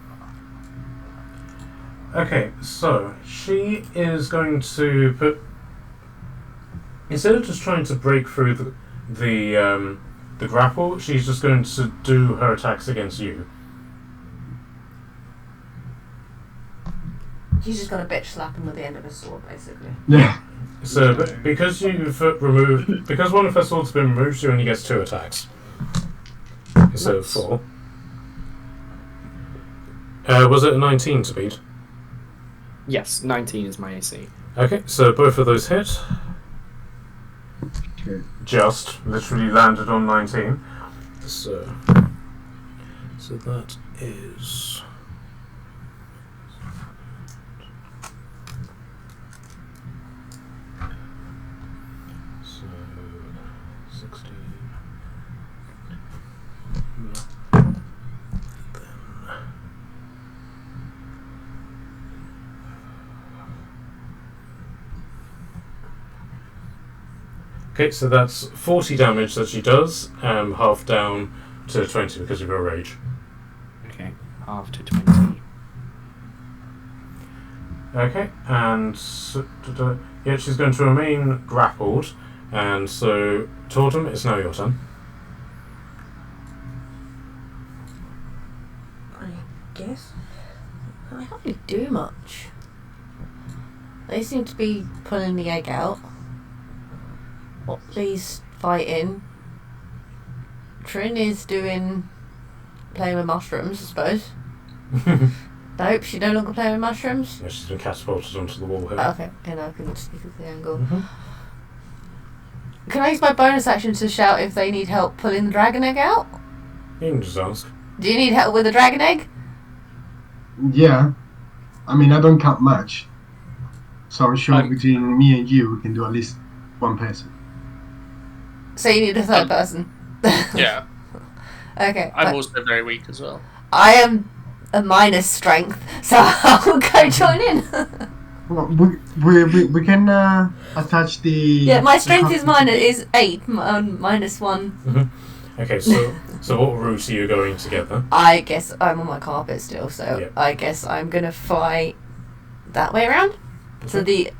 Okay, so she is going to put... Instead of just trying to break through the grapple, she's just going to do her attacks against you. He's just got to bitch slap him with the end of his sword, basically. Yeah. So, because you've removed... Because one of her swords has been removed, she only gets 2 attacks. Instead of 4. Was it a 19 to beat? Yes, 19 is my AC. Okay, so both of those hit. Okay. Just literally landed on 19. So that is... So 60. Okay, so that's 40 damage that she does, half down to 20 because of her rage. Okay, half to 20. Okay, and yeah, she's going to remain grappled, and so Tordum, it's now your turn. I guess. I can't really do much. They seem to be pulling the egg out. Otley's fighting. Trin is playing with mushrooms, I suppose. Nope, she no longer playing with mushrooms. Yeah, she's been catapulted onto the wall here. Oh, okay, and I can just look at the angle. Mm-hmm. Can I use my bonus action to shout if they need help pulling the dragon egg out? You can just ask. Do you need help with the dragon egg? Yeah. I mean, I don't count much. So I'm sure between me and you, we can do at least one person. So you need a third person. Yeah. Okay. I'm also very weak as well. I am a minus strength, so I'll go join in. Well, we can attach the... Yeah, my strength is 8, minus 1. Mm-hmm. Okay, so what route are you going together? I guess I'm on my carpet still, so Yeah. I guess I'm going to fly that way around. Okay.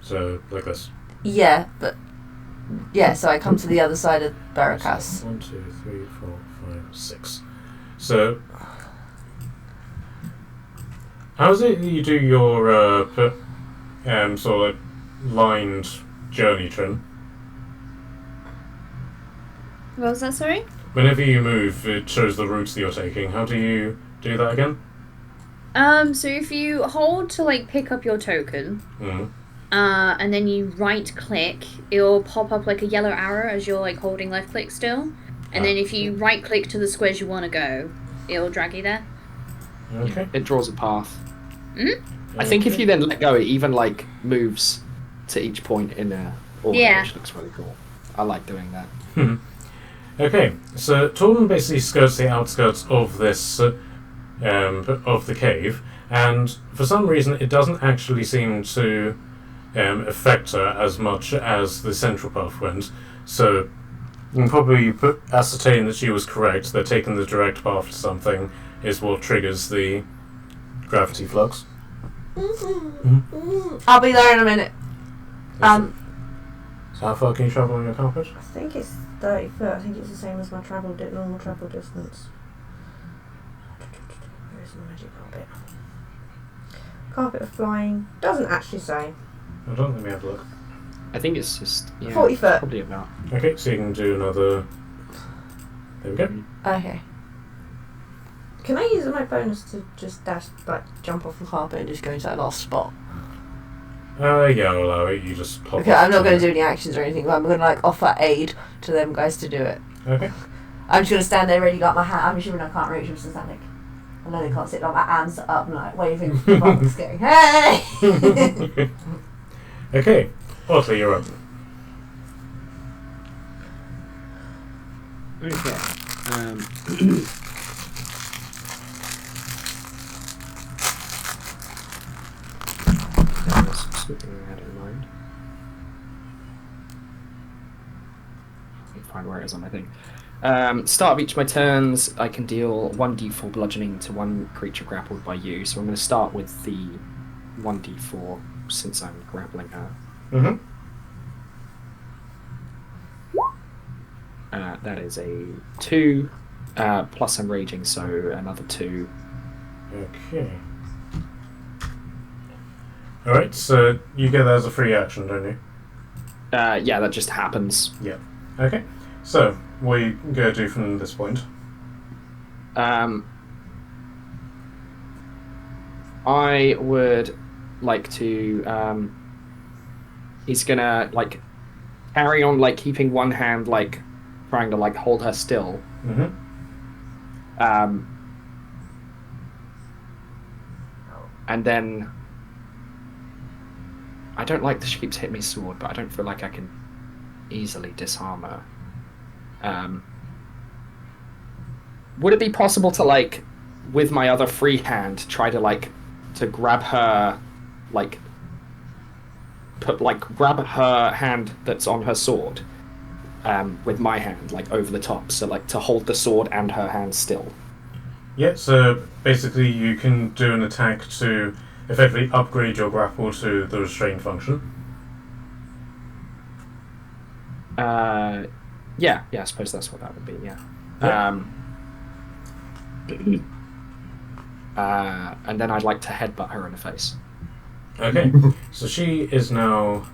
So, like this. Yeah, but... Yeah, so I come to the other side of Barakas. So 1, 2, 3, 4, 5, 6. So, how is it that you do your sort of lined journey, Trin? What was that, sorry? Whenever you move, it shows the route that you're taking. How do you do that again? So if you hold to like pick up your token, Mm. and then you right click, it'll pop up like a yellow arrow as you're like holding left click still. And then if you right click to the squares you want to go, it'll drag you there. Okay. It draws a path. Mm? I think if you then let go, it even like moves to each point in a order, Yeah. which looks really cool. I like doing that. Okay, so Torben basically skirts the outskirts of this, of the cave, and for some reason it doesn't actually seem to affect her as much as the central path went. So you can probably ascertain that she was correct, that taking the direct path to something is what triggers the gravity flux. I'll be there in a minute. So how far can you travel on your carpet? I think it's 30 foot. I think it's the same as my normal travel distance. my magic carpet? Carpet of flying. Doesn't actually say. I don't think we have a look. I think it's just 40 foot. Probably about. Okay, so you can do another. There we go. Okay. Can I use my bonus to just jump off the carpet and just go into that last spot? Yeah, I'll allow it. You just pop. Okay, I'm not going to do any actions or anything, but I'm going to offer aid to them guys to do it. Okay. I'm just going to stand there ready, got my hand. I'm assuming I can't reach, I'm just standing. I know they can't sit, like my hands up and waving buttons going, hey! Okay, Otley, you're up. Okay. Something I had in mind. Let me find where it is on my thing. Start of each of my turns, I can deal 1d4 bludgeoning to one creature grappled by you. So I'm going to start with the 1d4 since I'm grappling her. Mm-hmm. That is a 2, plus I'm raging, so another 2. Okay. Alright, so you get that as a free action, don't you? Yeah, that just happens. Yeah. Okay. So, what are you going to do from this point? I would like to. He's gonna carry on keeping one hand trying to hold her still. Mm-hmm. And then I don't like that she keeps hitting me sword, but I don't feel like I can easily disarm her. Would it be possible to with my other free hand try to grab her grab her hand that's on her sword with my hand over the top, so to hold the sword and her hand still? Yeah, so basically you can do an attack to effectively upgrade your grapple to the restrain function. Yeah, I suppose that's what that would be, yeah. And then I'd like to headbutt her in the face. Okay, so she is now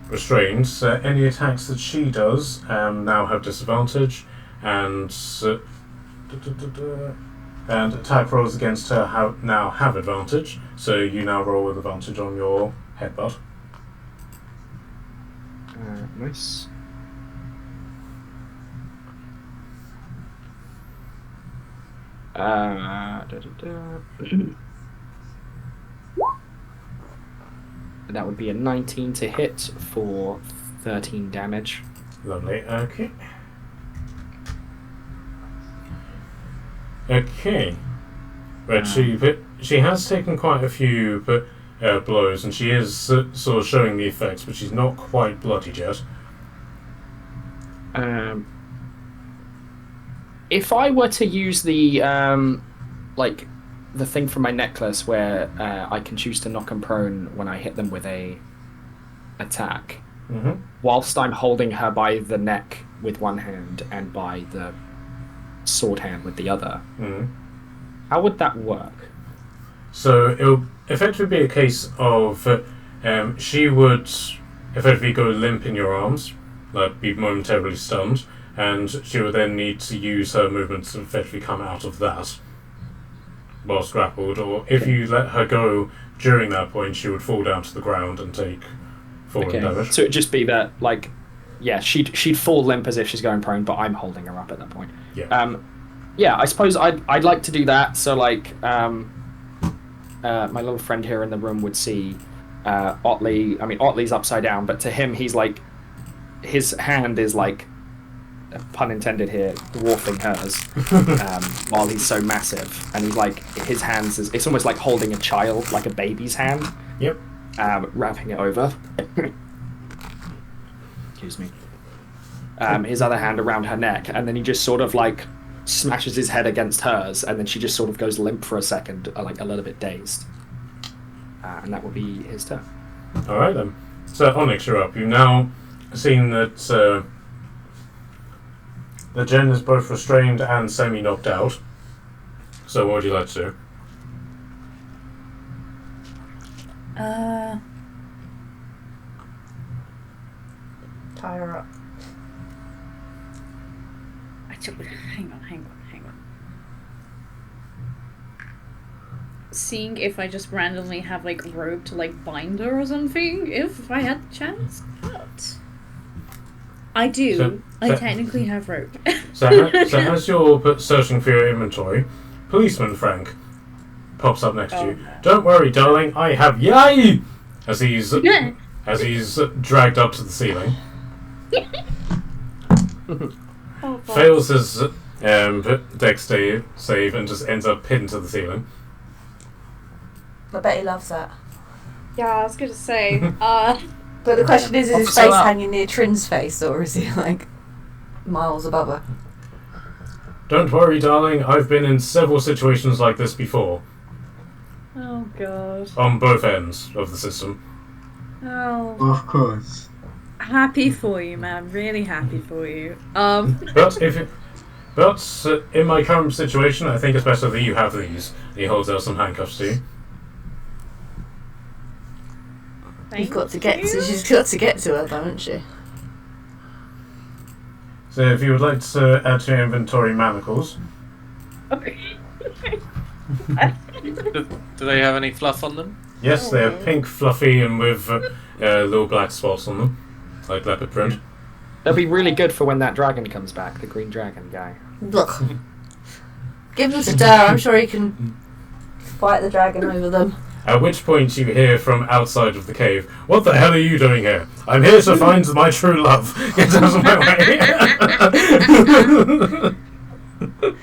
restrained, so any attacks that she does now have disadvantage, and attack rolls against her now have advantage, so you now roll with advantage on your headbutt. Nice. That would be a 19 to hit for 13 damage. Lovely, okay. Okay. But she has taken quite a few blows, and she is sort of showing the effects, but she's not quite bloodied yet. If I were to use the the thing from my necklace where I can choose to knock them prone when I hit them with a attack, Mm-hmm. whilst I'm holding her by the neck with one hand and by the sword hand with the other, Mm-hmm. how would that work? So it'll effectively be a case of she would effectively go limp in your arms, be momentarily stunned, and she would then need to use her movements to effectively come out of that whilst grappled, or if you let her go during that point, she would fall down to the ground and take falling damage. So it'd just be that, she'd fall limp as if she's going prone, but I'm holding her up at that point. Yeah. Yeah, I suppose I'd like to do that, so my little friend here in the room would see Otley. I mean, Otley's upside down, but to him, he's his hand is pun intended here, dwarfing hers, while he's so massive, and he's his hands it's almost like holding a child, like a baby's hand. Yep. Wrapping it over. Excuse me. His other hand around her neck, and then he just sort of smashes his head against hers, and then she just sort of goes limp for a second, a little bit dazed. And that will be his turn. Alright then. So Onyx, you're up. You've now seen that the Jen is both restrained and semi-knocked out. So what would you like to do? Tie her up. Hang on. Seeing if I just randomly have like rope to like bind her or something, if I had the chance. But I do. I technically have rope. So as you're searching for your inventory, policeman Frank pops up next to you. Don't worry, darling, I have yay! As he's dragged up to the ceiling. Fails his dex save and just ends up pinned to the ceiling. I bet he loves that. Yeah, I was gonna say. But the question is his Officer face up. hanging near Trin's face, or is he like miles above her? Don't worry, darling, I've been in several situations like this before. Oh god. On both ends of the system. Oh. Of course. Happy for you, man. Really happy for you. But in my current situation, I think it's better that you have these. He holds out some handcuffs to you. You've got to get to. She's got to get to her, though, hasn't she? So if you would like to add to your inventory manacles. Okay. Do they have any fluff on them? Yes, they're pink, fluffy, and with little black spots on them, like leopard print. They'll be really good for when that dragon comes back, the green dragon guy. Look. Give him a stir. I'm sure he can fight the dragon over them. At which point you hear from outside of the cave, "What the hell are you doing here? I'm here to find my true love. Get out of my way."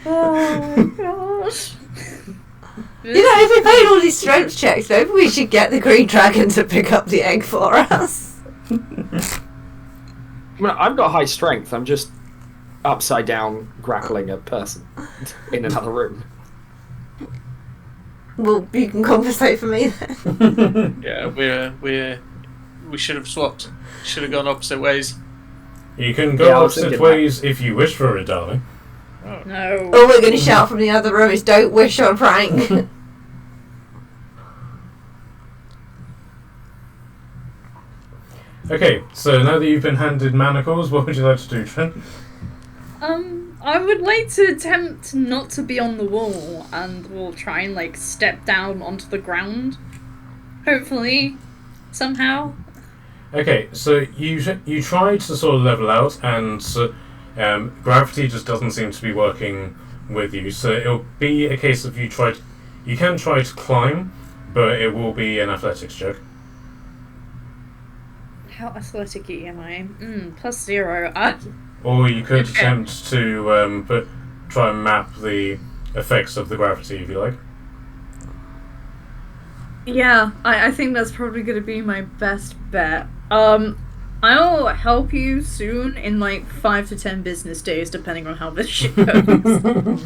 Oh my gosh. You know, if we made all these strength checks, maybe we should get the green dragon to pick up the egg for us. I mean, I've got high strength. I'm just upside down grappling a person in another room. Well, you can compensate for me then. Yeah, we should have swapped. Should have gone opposite ways. You can go Yeah, I was opposite thinking ways if you wish for it, darling. No. All we're going to shout from the other room is, "Don't wish on Frank." Okay, so now that you've been handed manacles, what would you like to do, Trent? I would like to attempt not to be on the wall, and we'll try and like step down onto the ground. Hopefully, somehow. Okay, so you try to sort of level out, and gravity just doesn't seem to be working with you. So it'll be a case of you can try to climb, but it will be an athletics check. How athletic am I? +0. Or you could attempt to try and map the effects of the gravity, if you like. Yeah, I think that's probably going to be my best bet. I'll help you soon in like 5 to 10 business days, depending on how this shit goes.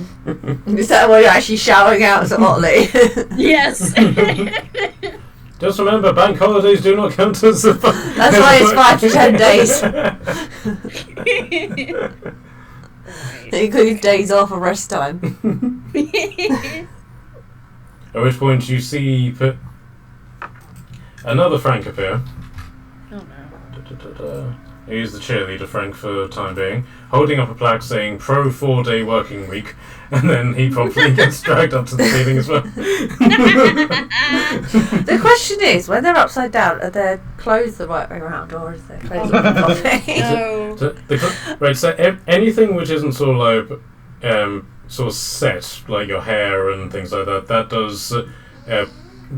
Is that why you're actually shouting out so hotly? Yes. Just remember, bank holidays do not count as a... That's why it's 5 to 10 days. It includes days off and rest time. At which point you see another Frank appear. Oh no. He's the cheerleader Frank for the time being, holding up a plaque saying "Pro 4-day working week," and then he promptly gets dragged up to the ceiling as well. The question is, when they're upside down, are their clothes the right way around, or is their clothes looking properly? No. So anything which isn't sort of like sort of set, like your hair and things like that, that does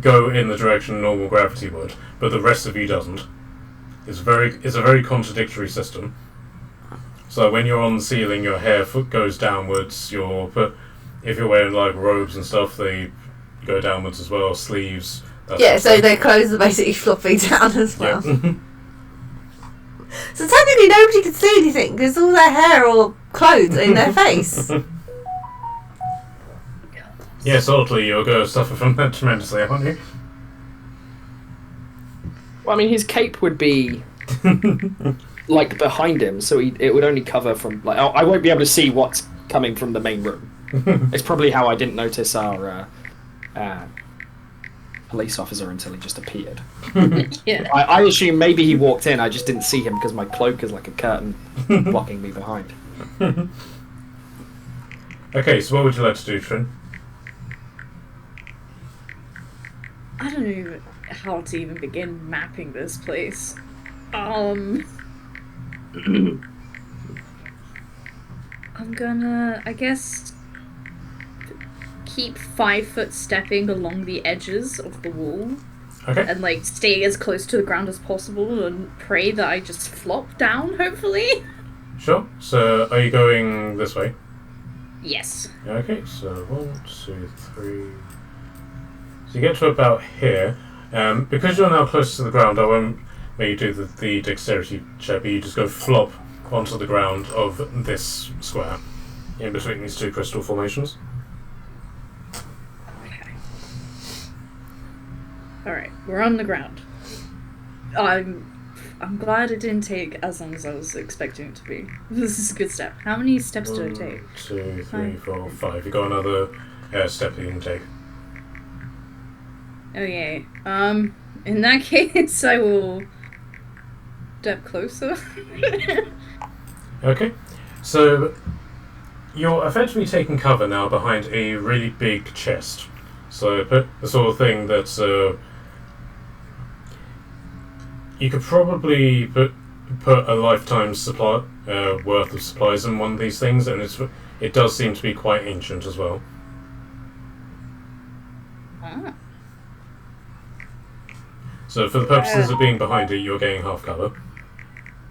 go in the direction normal gravity would, but the rest of you doesn't. It's a very contradictory system. So when you're on the ceiling, your hair goes downwards. If you're wearing like robes and stuff, they go downwards as well. Sleeves. Yeah, so their clothes are basically flopping down as well. Yeah. So technically nobody can see anything because all their hair or clothes are in their face. Yes, oddly, you're going to suffer from that tremendously, aren't you? Well, I mean, his cape would be like behind him, so it would only cover from like. I won't be able to see what's coming from the main room. It's probably how I didn't notice our police officer until he just appeared. Yeah. I assume maybe he walked in, I just didn't see him because my cloak is like a curtain blocking me behind. Okay, so what would you like to do, Trin? I don't know how to even begin mapping this place. I'm gonna, I guess, keep 5 foot stepping along the edges of the wall Okay. and like stay as close to the ground as possible and pray that I just flop down, hopefully. Sure. So, are you going this way? Yes. Okay, so 1, 2, 3. So you get to about here. Because you're now close to the ground, I won't make you do the dexterity check, but you just go flop onto the ground of this square, in between these two crystal formations. Okay. Alright, we're on the ground. I'm glad it didn't take as long as I was expecting it to be. This is a good step. How many steps do I take? 1, 2, 3, 4, 5. You got another step that you can take. Oh yay. In that case, I will step closer. Okay, so you're effectively taking cover now behind a really big chest. So the sort of thing that you could probably put a lifetime's supply worth of supplies in one of these things, and it does seem to be quite ancient as well. Ah. So for the purposes of being behind it, you're getting half cover.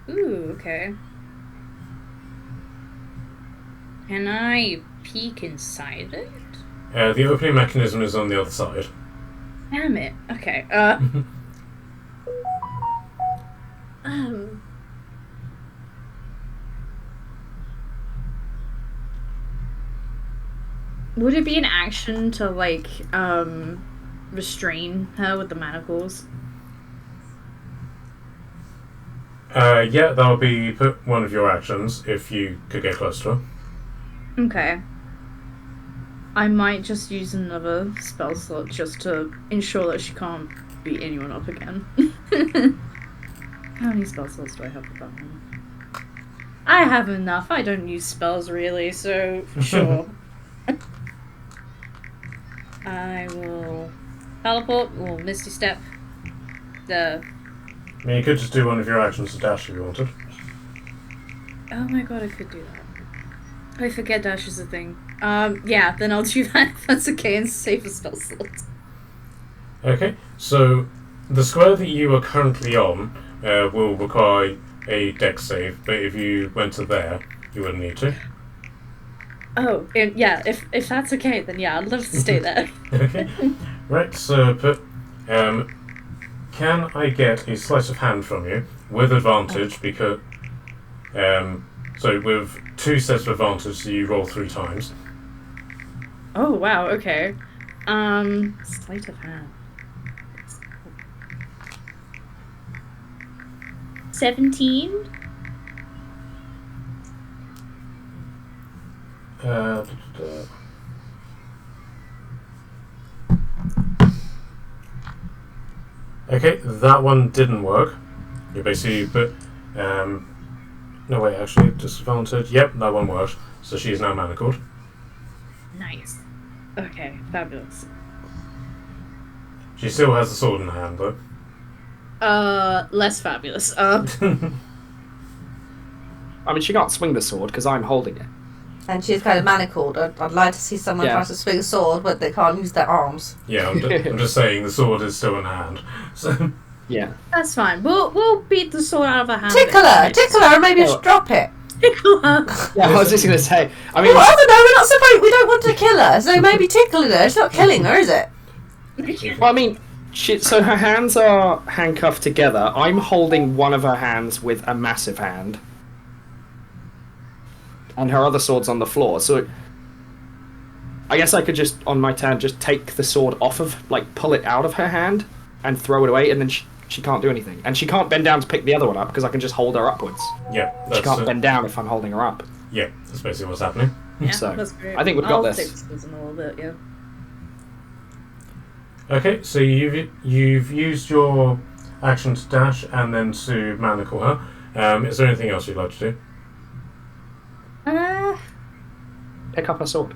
Ooh, okay. Can I peek inside it? The opening mechanism is on the other side. Damn it. Okay. Would it be an action to like restrain her with the manacles? Yeah, that'll be one of your actions if you could get close to her. Okay. I might just use another spell slot just to ensure that she can't beat anyone up again. How many spell slots do I have with that one? I have enough. I don't use spells really, so sure. I will teleport or misty step. I mean, you could just do one of your actions to dash if you wanted. Oh my god, I could do that. I forget dash is a thing. Yeah, then I'll do that if that's okay and save a spell slot. Okay, so the square that you are currently on will require a dex save, but if you went to there, you wouldn't need to. Oh, and yeah, if that's okay, then yeah, I'd love to stay there. Okay, right, so can I get a sleight of hand from you with advantage because so with 2 sets of advantage, so you roll 3 times. Oh wow, okay. Sleight of hand. 17? Okay, that one didn't work. You basically no wait, actually disadvantage. Yep, that one worked. So she is now manacled. Nice. Okay, fabulous. She still has the sword in her hand though. Less fabulous. I mean, she can't swing the sword because I'm holding it. And she's kind of manacled. I'd like to see someone try to swing a sword, but they can't use their arms. Yeah, I'm just saying the sword is still in her hand. So Yeah. That's fine. We'll beat the sword out of her hand. Tickle her, and maybe just drop it. Tickle her. Yeah, I was just gonna say. I mean, Well, no, we're not supposed. We don't want to kill her, so maybe tickling her. It's not killing her, is it? well, I mean, so her hands are handcuffed together. I'm holding one of her hands with a massive hand, and her other sword's on the floor. So I guess I could just, on my turn, just take the sword off of, like, pull it out of her hand and throw it away, and then she can't do anything. And she can't bend down to pick the other one up because I can just hold her upwards. yeah, She can't bend down if I'm holding her up. yeah, that's basically what's happening. Yeah, So, that's great. I think we've got I'll this. take this in a little bit, yeah. Okay, so you've used your action to dash and then to manacle her. Is there anything else you'd like to do? Pick up her sword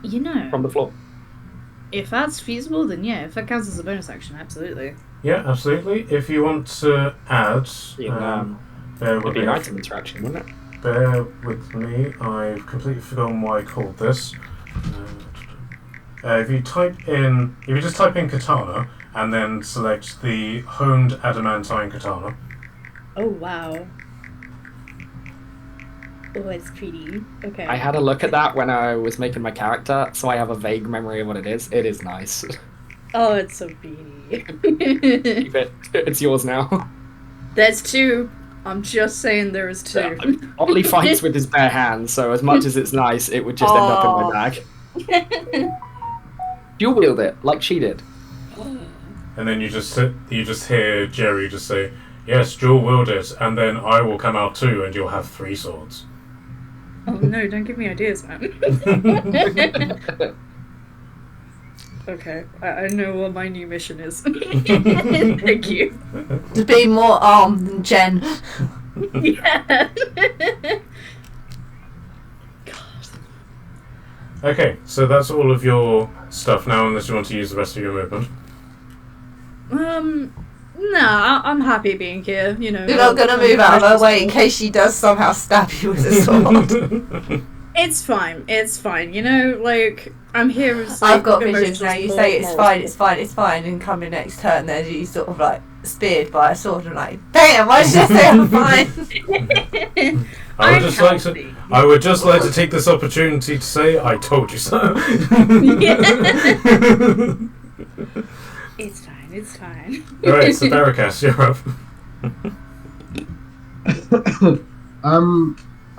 You know, from the floor. if that's feasible, then yeah, if that counts as a bonus action, absolutely. Yeah, absolutely. If you want to add, bear It'd with be me. an item interaction, wouldn't it? Bear with me. I've completely forgotten why I called this. If you just type in katana and then select the honed adamantine katana. Oh, wow. Oh, it's pretty. Okay. I had a look at that when I was making my character, so I have a vague memory of what it is. It is nice. Oh, it's so pretty. Keep it. It's yours now. There's two. I'm just saying there is two. Ollie fights with his bare hands, so as much as it's nice, it would just end up in my bag. Dual wield it, like she did. And then you just hear Jerry just say, "Yes, dual wield it, and then I will come out too, and you'll have 3 swords." Oh no, don't give me ideas, man. Okay, I know what my new mission is. Thank you. To be more armed than Jen. Yeah. Okay, so that's all of your stuff now, unless you want to use the rest of your movement. Nah, I'm happy being here, you know. You're not going to move out of her way in case she does somehow stab you with a sword. It's fine, you know, like, I'm here as, like, I've got visions emotional now. You support, say it's moral fine, it's fine, it's fine, and come in next turn, then you sort of like speared by a sword and like, damn, why did you say I'm fine? I would I'm just like to. healthy. I would just like to take this opportunity to say, I told you so. It's fine, it's fine. Alright, so Barricas, you're up.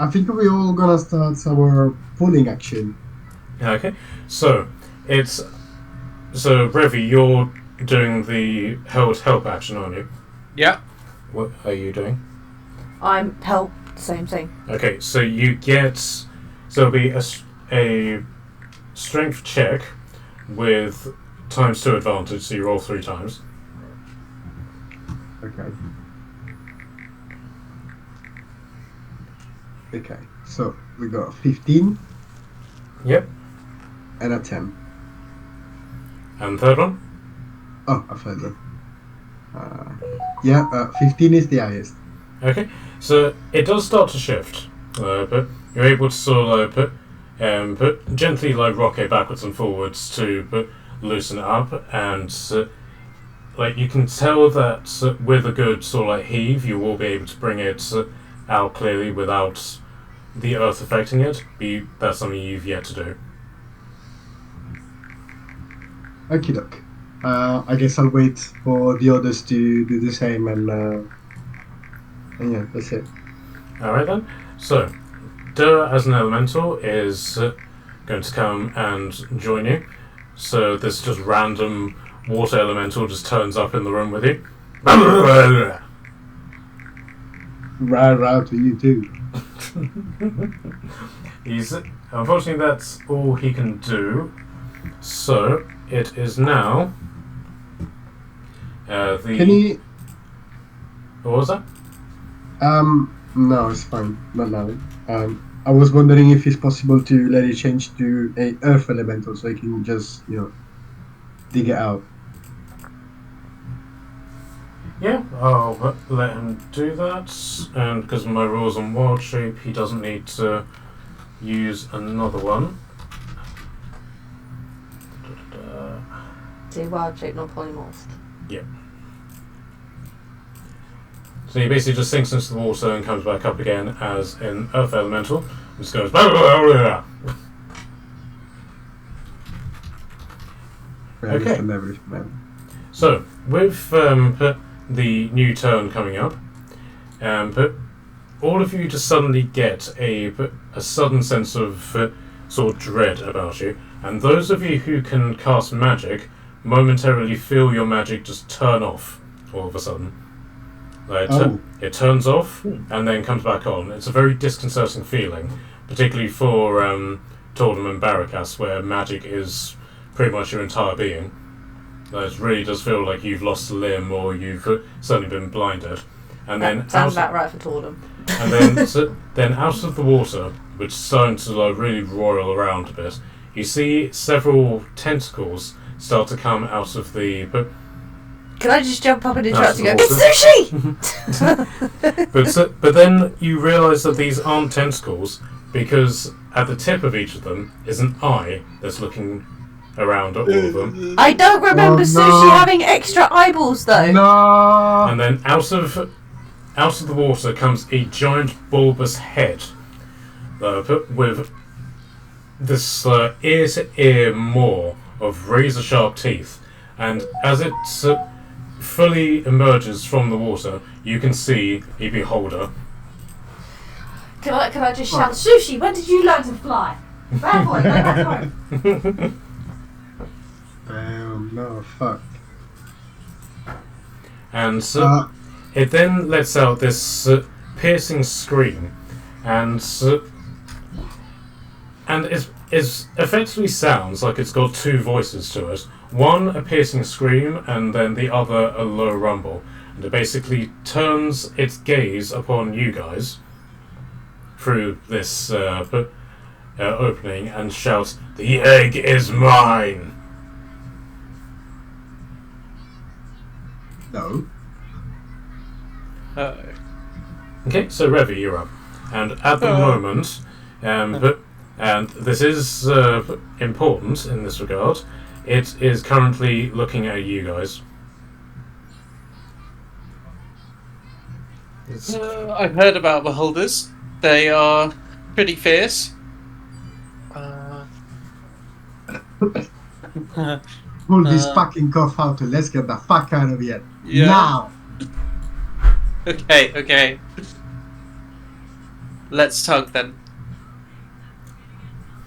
I think we're all gonna start our pulling action. Okay, so Revi, you're doing the held help action, aren't you? Yeah. What are you doing? I'm help, same thing. Okay, so you get, so it'll be a strength check with ×2 advantage, so you roll 3 times. Okay. Okay, so we got 15 Yep. and a 10. And third one? Oh, a further. 15 is the highest. Okay, so it does start to shift, but you're able to sort of put gently like rock it backwards and forwards to loosen it up, and like you can tell that with a good sort of like heave, you will be able to bring it out clearly without the earth affecting it. That's something you've yet to do. Okie doke. I guess I'll wait for the others to do the same, and yeah, that's it. Alright then. So, Dura as an elemental is going to come and join you. So this just random water elemental just turns up in the room with you. Rah to you too. Unfortunately, that's all he can do. So it is now Can you? What was that? No, it's fine. Not now. I was wondering if it's possible to let it change to a earth elemental, so I can just, dig it out. Yeah, I'll let him do that. And because of my rules on wild shape, he doesn't need to use another one. See, wild shape, not polymorphed. Yep. So he basically just sinks into the water and comes back up again as an earth elemental. And just goes. Okay. So with the new turn coming up, all of you just suddenly get a sudden sense of sort of dread about you, and those of you who can cast magic momentarily feel your magic just turn off all of a sudden. It turns off and then comes back on. It's a very disconcerting feeling, particularly for Tordam and Barakas, where magic is pretty much your entire being. It really does feel like you've lost a limb or you've suddenly been blinded. And then sounds about right for Tordam. And then out of the water, which is starting to really roil around a bit, you see several tentacles start to come out of the. Can I just jump up and interrupt That's and go, it's sushi! But then you realise that these aren't tentacles, because at the tip of each of them is an eye that's looking around at all of them. I don't remember sushi having extra eyeballs though. No. And then out of the water comes a giant bulbous head with this ear-to-ear maw of razor-sharp teeth. And as it fully emerges from the water, you can see a beholder. Can I just shout, Sushi, when did you learn to fly? Bad boy, go back home. Damn, no, fuck. And it then lets out this piercing scream, and it effectively sounds like it's got two voices to it. One a piercing scream, and then the other a low rumble. And it basically turns its gaze upon you guys through this opening and shouts, "The egg is mine!" No. Okay, so Revy, you're up. And at the moment, and this is important in this regard, it is currently looking at you guys. I've heard about beholders. They are pretty fierce. Pull this fucking cough out and let's get the fuck out of here. Yeah. Now! Okay. Let's tug then.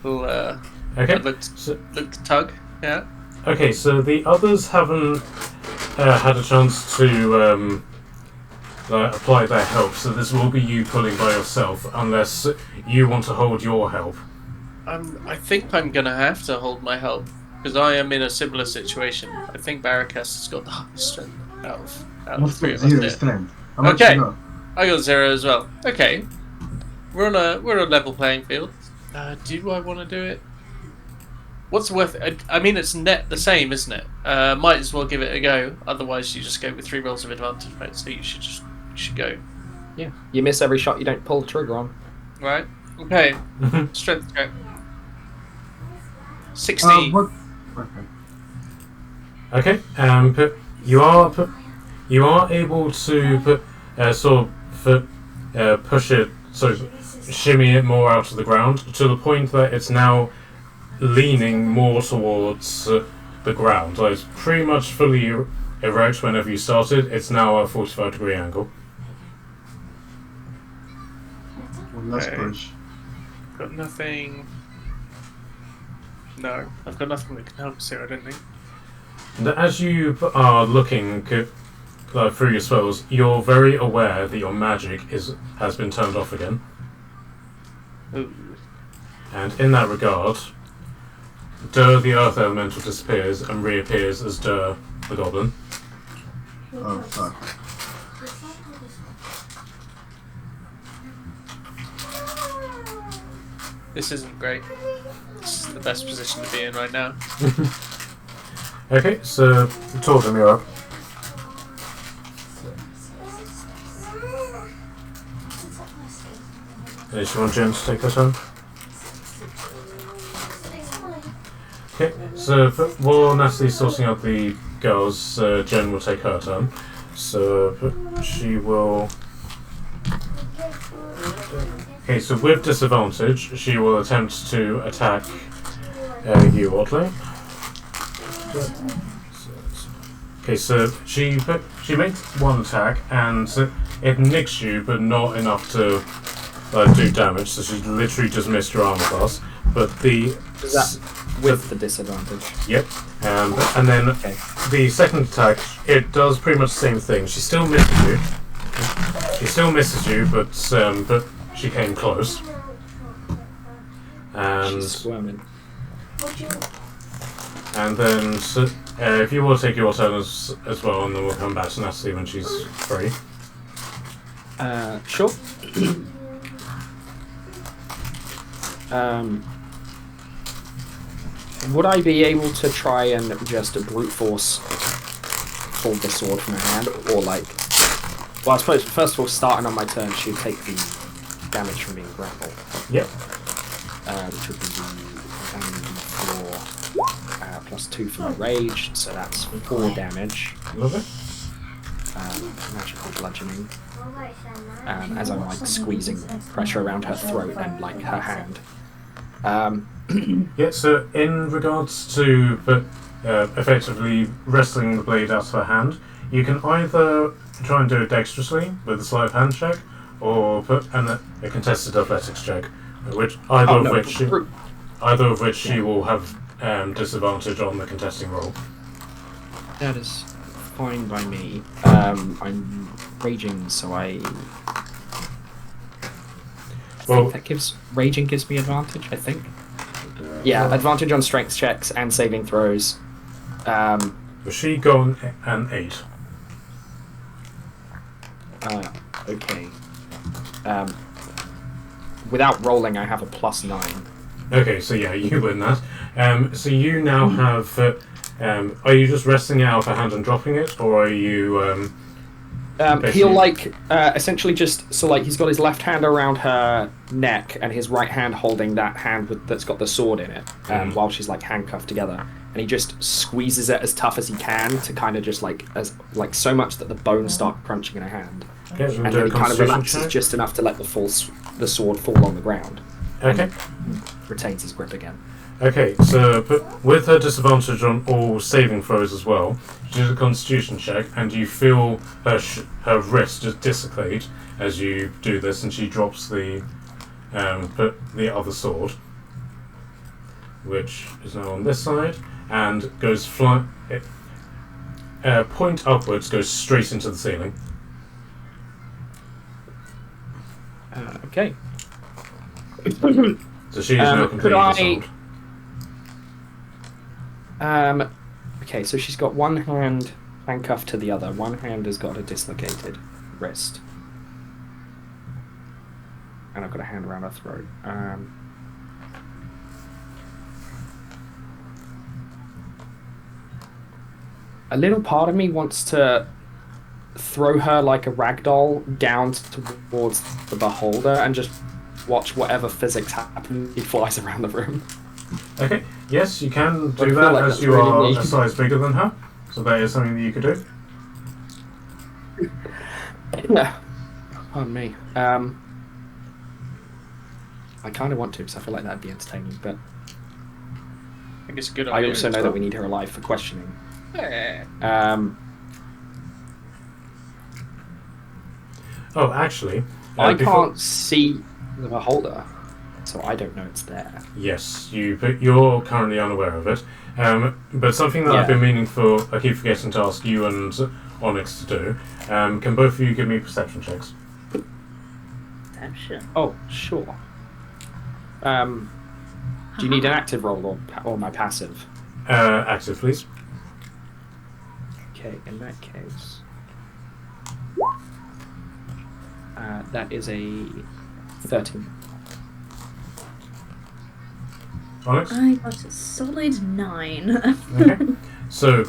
We'll Okay. look to tug. Yeah. Okay, so the others haven't had a chance to apply their help, so this will be you pulling by yourself, unless you want to hold your help. I think I'm gonna have to hold my help because I am in a similar situation. I think Barakas has got the highest strength out of the What's three the of us zero there. strength? How much Okay. you got? I got 0 as well. Okay, we're on a level playing field. Do I want to do it? What's worth it? I mean, it's net the same, isn't it? Might as well give it a go. Otherwise, you just go with 3 rolls of advantage, right? So you should go. Yeah. You miss every shot you don't pull the trigger on. Right. Okay. Strength check. 16. What? Okay. Okay, you are able to push it, shimmy it more out of the ground to the point that it's now leaning more towards the ground. Like, it's pretty much fully erect whenever you started. It's now a 45-degree angle. Well, let's Okay. push. Got nothing. No, I've got nothing that can help us here, I don't think. And as you are looking through your spells, you're very aware that your magic has been turned off again. Ooh. And in that regard, Dur the Earth Elemental disappears and reappears as Dur the Goblin. Oh, fuck. This isn't great. This is the best position to be in right now. Okay, so Tordam, you're up. Do you want Jen to take this one? Okay, so while Natalie's sorting out the girls, Jen will take her turn. So she will. Okay, so with disadvantage, she will attempt to attack you, Audley. Okay, so she makes one attack and it nicks you, but not enough to do damage. So she literally just missed your armor class. But the Is that with the disadvantage? Yep. And then Okay. the second attack, it does pretty much the same thing. She still misses you, He still misses you, but she came close. And She's squirming. and then if you will take your turn as well, and then we'll come back to Natalie when she's free. Sure. Would I be able to try and just brute force pull the sword from her hand, or like? Well, I suppose first of all, starting on my turn, she'd take the damage from being grappled. Yep. Which would be +2 for my rage, so that's 4 damage. Lovely. Magical bludgeoning. As I'm like squeezing pressure around her throat and like her hand. Yeah, so in regards to effectively wresting the blade out of her hand, you can either try and do it dexterously with a sleight of hand check, or put a contested athletics check, either of which she will have disadvantage on the contesting roll. That is fine by me. I'm raging, so I think that raging gives me advantage, I think. Yeah, advantage on strength checks and saving throws. She got an 8. Okay. Without rolling, I have a +9. Okay, so yeah, you win that. So you now have. Are you just wresting it out of her hand and dropping it, or are you? He'll like essentially just he's got his left hand around her neck and his right hand holding that hand that's got the sword in it, while she's like handcuffed together, and he just squeezes it as tough as he can to kind of just so much that the bones start crunching in her hand, Okay, and then he kind of relaxes just enough to let the sword fall on the ground. Okay. Retains his grip again. Okay, so with her disadvantage on all saving throws as well, she does a Constitution check, and you feel her wrist just dissipate as you do this, and she drops the other sword, which is now on this side, and goes point upwards, goes straight into the ceiling. Okay. So she is now completely disarmed. Okay, so she's got one hand handcuffed to the other. One hand has got a dislocated wrist. And I've got a hand around her throat. A little part of me wants to throw her like a ragdoll down towards the beholder and just watch whatever physics happen. He flies around the room. Okay, yes, you can do that as you are a size bigger than her. So that is something that you could do. Yeah. Pardon me. I kind of want to because I feel like that'd be entertaining, but I think it's a good idea. I also know that we need her alive for questioning. Yeah. Oh, actually, I can't see the beholder, so I don't know it's there. Yes, you're currently unaware of it. But something that I've been meaning I keep forgetting to ask you and Onyx to do. Can both of you give me perception checks? Perception. Oh, sure. Do you need an active roll or my passive? Active, please. Okay, in that case, that is a 13. Onyx? I got a solid 9. Okay. So,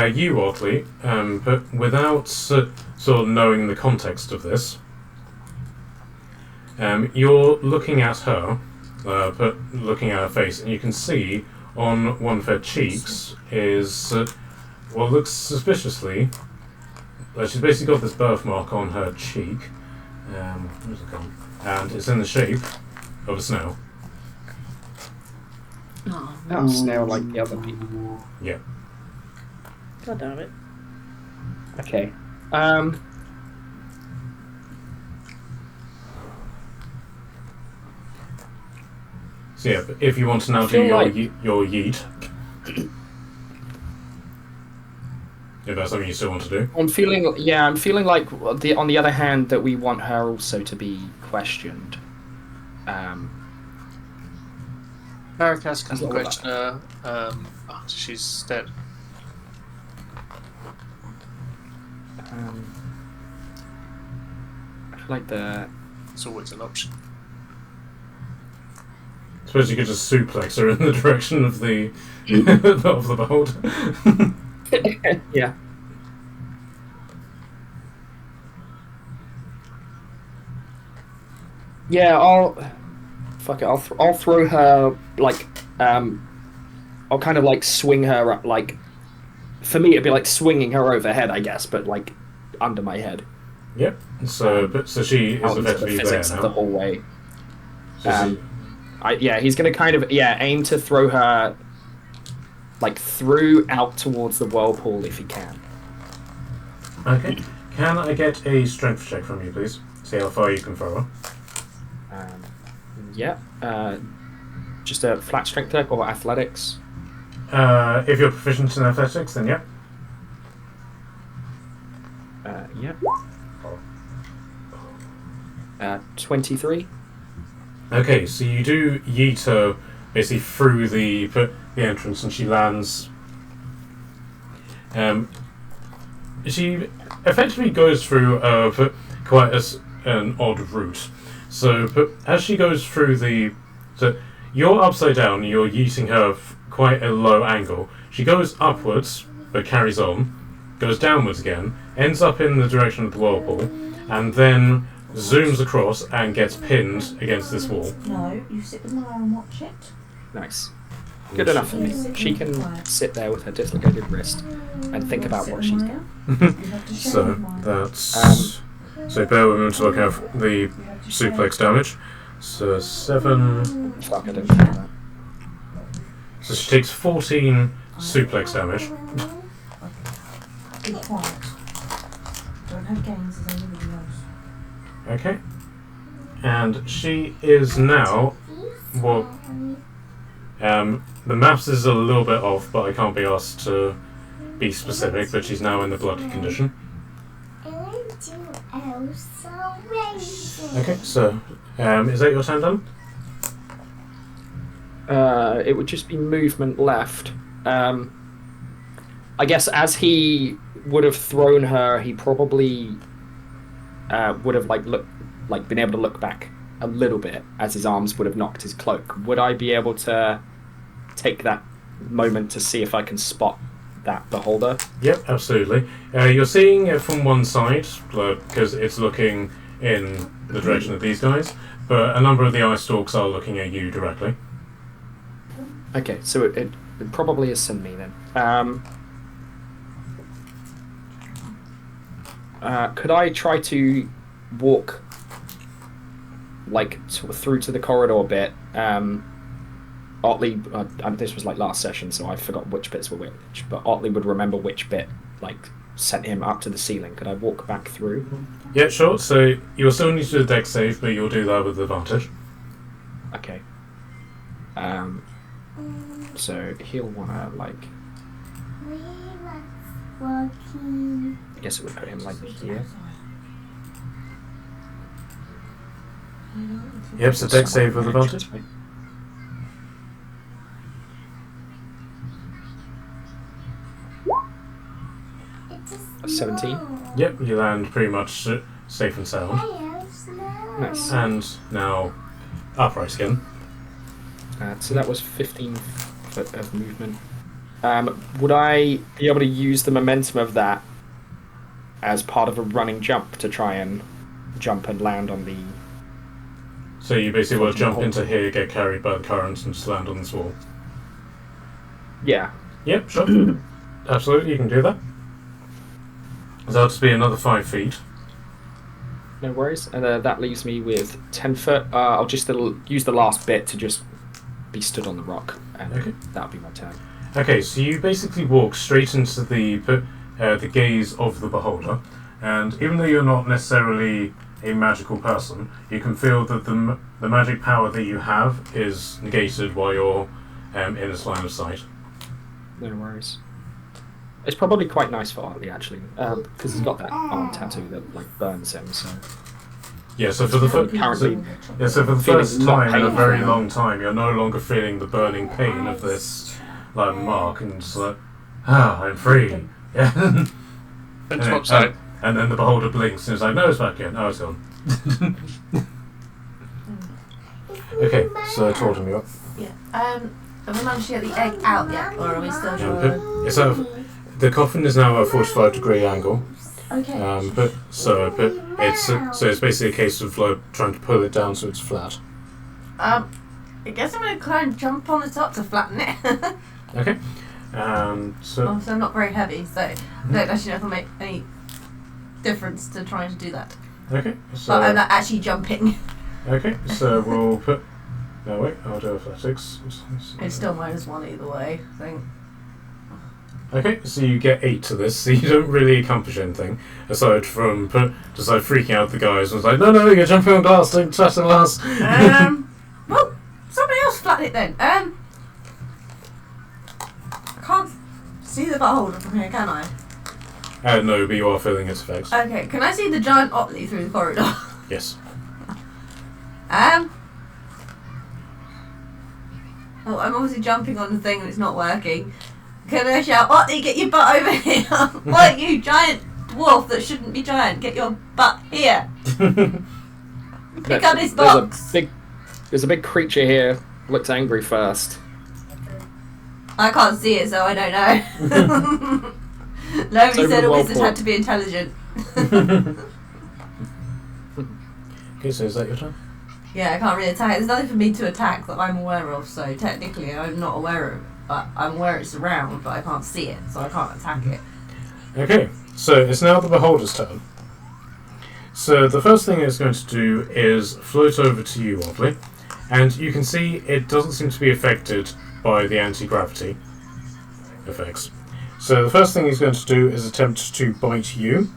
you, oddly, but without sort of knowing the context of this, you're looking at her, looking at her face, and you can see on one of her cheeks is what looks suspiciously like she's basically got this birthmark on her cheek. Where's it gone? And it's in the shape of a snail. Oh, Not a snail like the other people. Yeah. God damn it. Okay. So yeah, but if you want to now do feel your like- your yeet. if that's something you still want to do. I'm feeling like on the other hand that we want her also to be questioned. Maracas can That's not question her after she's dead. I feel like It's always an option. I suppose you could just suplex her in the direction of the of the beholder. yeah. Yeah, I'll throw her like I'll kind of like swing her up, like for me it'd be like swinging her overhead, I guess, but like under my head. Yep. So she is Out into the effectively there physics of the now. hallway. So He's gonna kind of aim to throw her like through out towards the whirlpool if he can. okay. Can I get a strength check from you, please? See how far you can throw her. Just a flat strength check or athletics. If you're proficient in athletics, then yeah. 23. Okay, so you do yeet her basically through the entrance, and she lands. She effectively goes through quite an odd route. So, as she goes through so you're upside down. You're yeeting her quite a low angle. She goes upwards, but carries on. Goes downwards again. Ends up in the direction of the whirlpool, and then zooms across and gets pinned against this wall. No, you sit with Maya and watch it. Nice. Good enough for me. She can sit there with her dislocated wrist and think about what she's done. So that's so bear with me to look at the suplex damage. So 7. Fuck, I don't think that. So she takes 14 suplex damage. Be quiet. Don't have games as anybody knows. Okay. And she is now the maths is a little bit off, but I can't be asked to be specific, but she's now in the bloody condition. Okay, so is that your turn done? It would just be movement left. I guess as he would have thrown her, he probably would have been able to look back a little bit as his arms would have knocked his cloak. Would I be able to take that moment to see if I can spot that beholder? Yep, absolutely. You're seeing it from one side because it's looking in the direction of these guys, but a number of the eye stalks are looking at you directly. Okay, so it probably is me then. Could I try to walk through to the corridor bit? Otley, this was like last session, so I forgot which bits were which, but Otley would remember which bit sent him up to the ceiling. Could I walk back through? Yeah, sure. So you'll still need to do a dex save, but you'll do that with advantage. Okay. So he'll wanna I guess it would put him here. Yep, so dex save with advantage. 17. Yep, you land pretty much safe and sound. Nice. And now upright again. So that was 15 foot of movement. Would I be able to use the momentum of that as part of a running jump to try and jump and land on the... So you basically will jump into here, get carried by the current, and just land on this wall? Yeah. Yep, sure. Absolutely, you can do that. So that'll just be another 5 feet. No worries. And that leaves me with 10 foot. I'll just use the last bit to just be stood on the rock, and Okay. that'll be my turn. Okay, so you basically walk straight into the gaze of the beholder, and even though you're not necessarily a magical person, you can feel that the magic power that you have is negated while you're in its line of sight. No worries. It's probably quite nice for Hartley, actually, because he's got that arm tattoo that like burns him. So Yeah, so for the Currently- so for the feeling first not time in a painful very now. long time, you're no longer feeling the burning pain of this like mark, and it's like, I'm free. Yeah. Then swap side. And then the beholder blinks and it's like, no, it's back in. Oh, it's gone. Okay, so Torton, you up? Yeah. Have we managed to get the egg out yet, or are we still trying? It's the coffin is now at a 45-degree angle. Okay. But it's basically a case of like trying to pull it down so it's flat. I guess I'm gonna try and jump on the top to flatten it. Okay. So Also, I'm not very heavy, so I don't actually know if it'll make any difference to trying to do that. okay. So But I'm not actually jumping. okay. So we'll put. No wait. I'll do athletics. It's still -1 either way, I think. Okay, so you get 8 to this, so you don't really accomplish anything aside from just like freaking out the guys. And it's like, no, you're jumping on glass, don't touch the glass. Well, somebody else flatten it then. I can't see the beholder from here, can I? No, but you are feeling its effects. Okay, can I see the giant Otley through the corridor? Yes. Well, I'm obviously jumping on the thing and it's not working. Can I shout, Otley, get your butt over here? What, you giant dwarf that shouldn't be giant, get your butt here. Pick up this box. There's a big creature here. Looks angry first. I can't see it, so I don't know. Nobody over said the a wizard wall, had to be intelligent. Okay, so is that your turn? Yeah, I can't really attack. There's nothing for me to attack that I'm aware of, so technically I'm not aware of it. But I'm aware it's around, but I can't see it, so I can't attack it. Okay, so it's now the beholder's turn. So the first thing it's going to do is float over to you, Oddly, and you can see it doesn't seem to be affected by the anti-gravity effects. So the first thing he's going to do is attempt to bite you.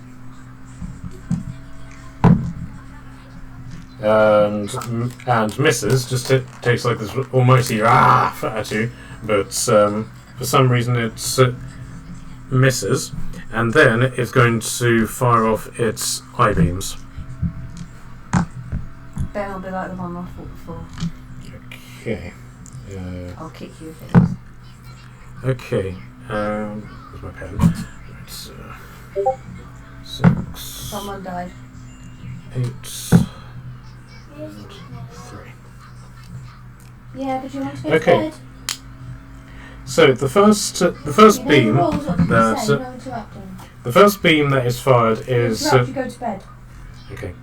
And misses, just takes like this almighty at you, but for some reason it misses, and then it's going to fire off its eye beams. Ben will be like the one I fought before. Okay. I'll kick you if it is. Okay. Where's my pen? It's 6, Someone died. 8, 3. Yeah, but you want to go Okay. to bed? So the first You beam know the rules, what did you that say? You know interrupting. the first beam that is fired is Interrupt, you go to bed. okay.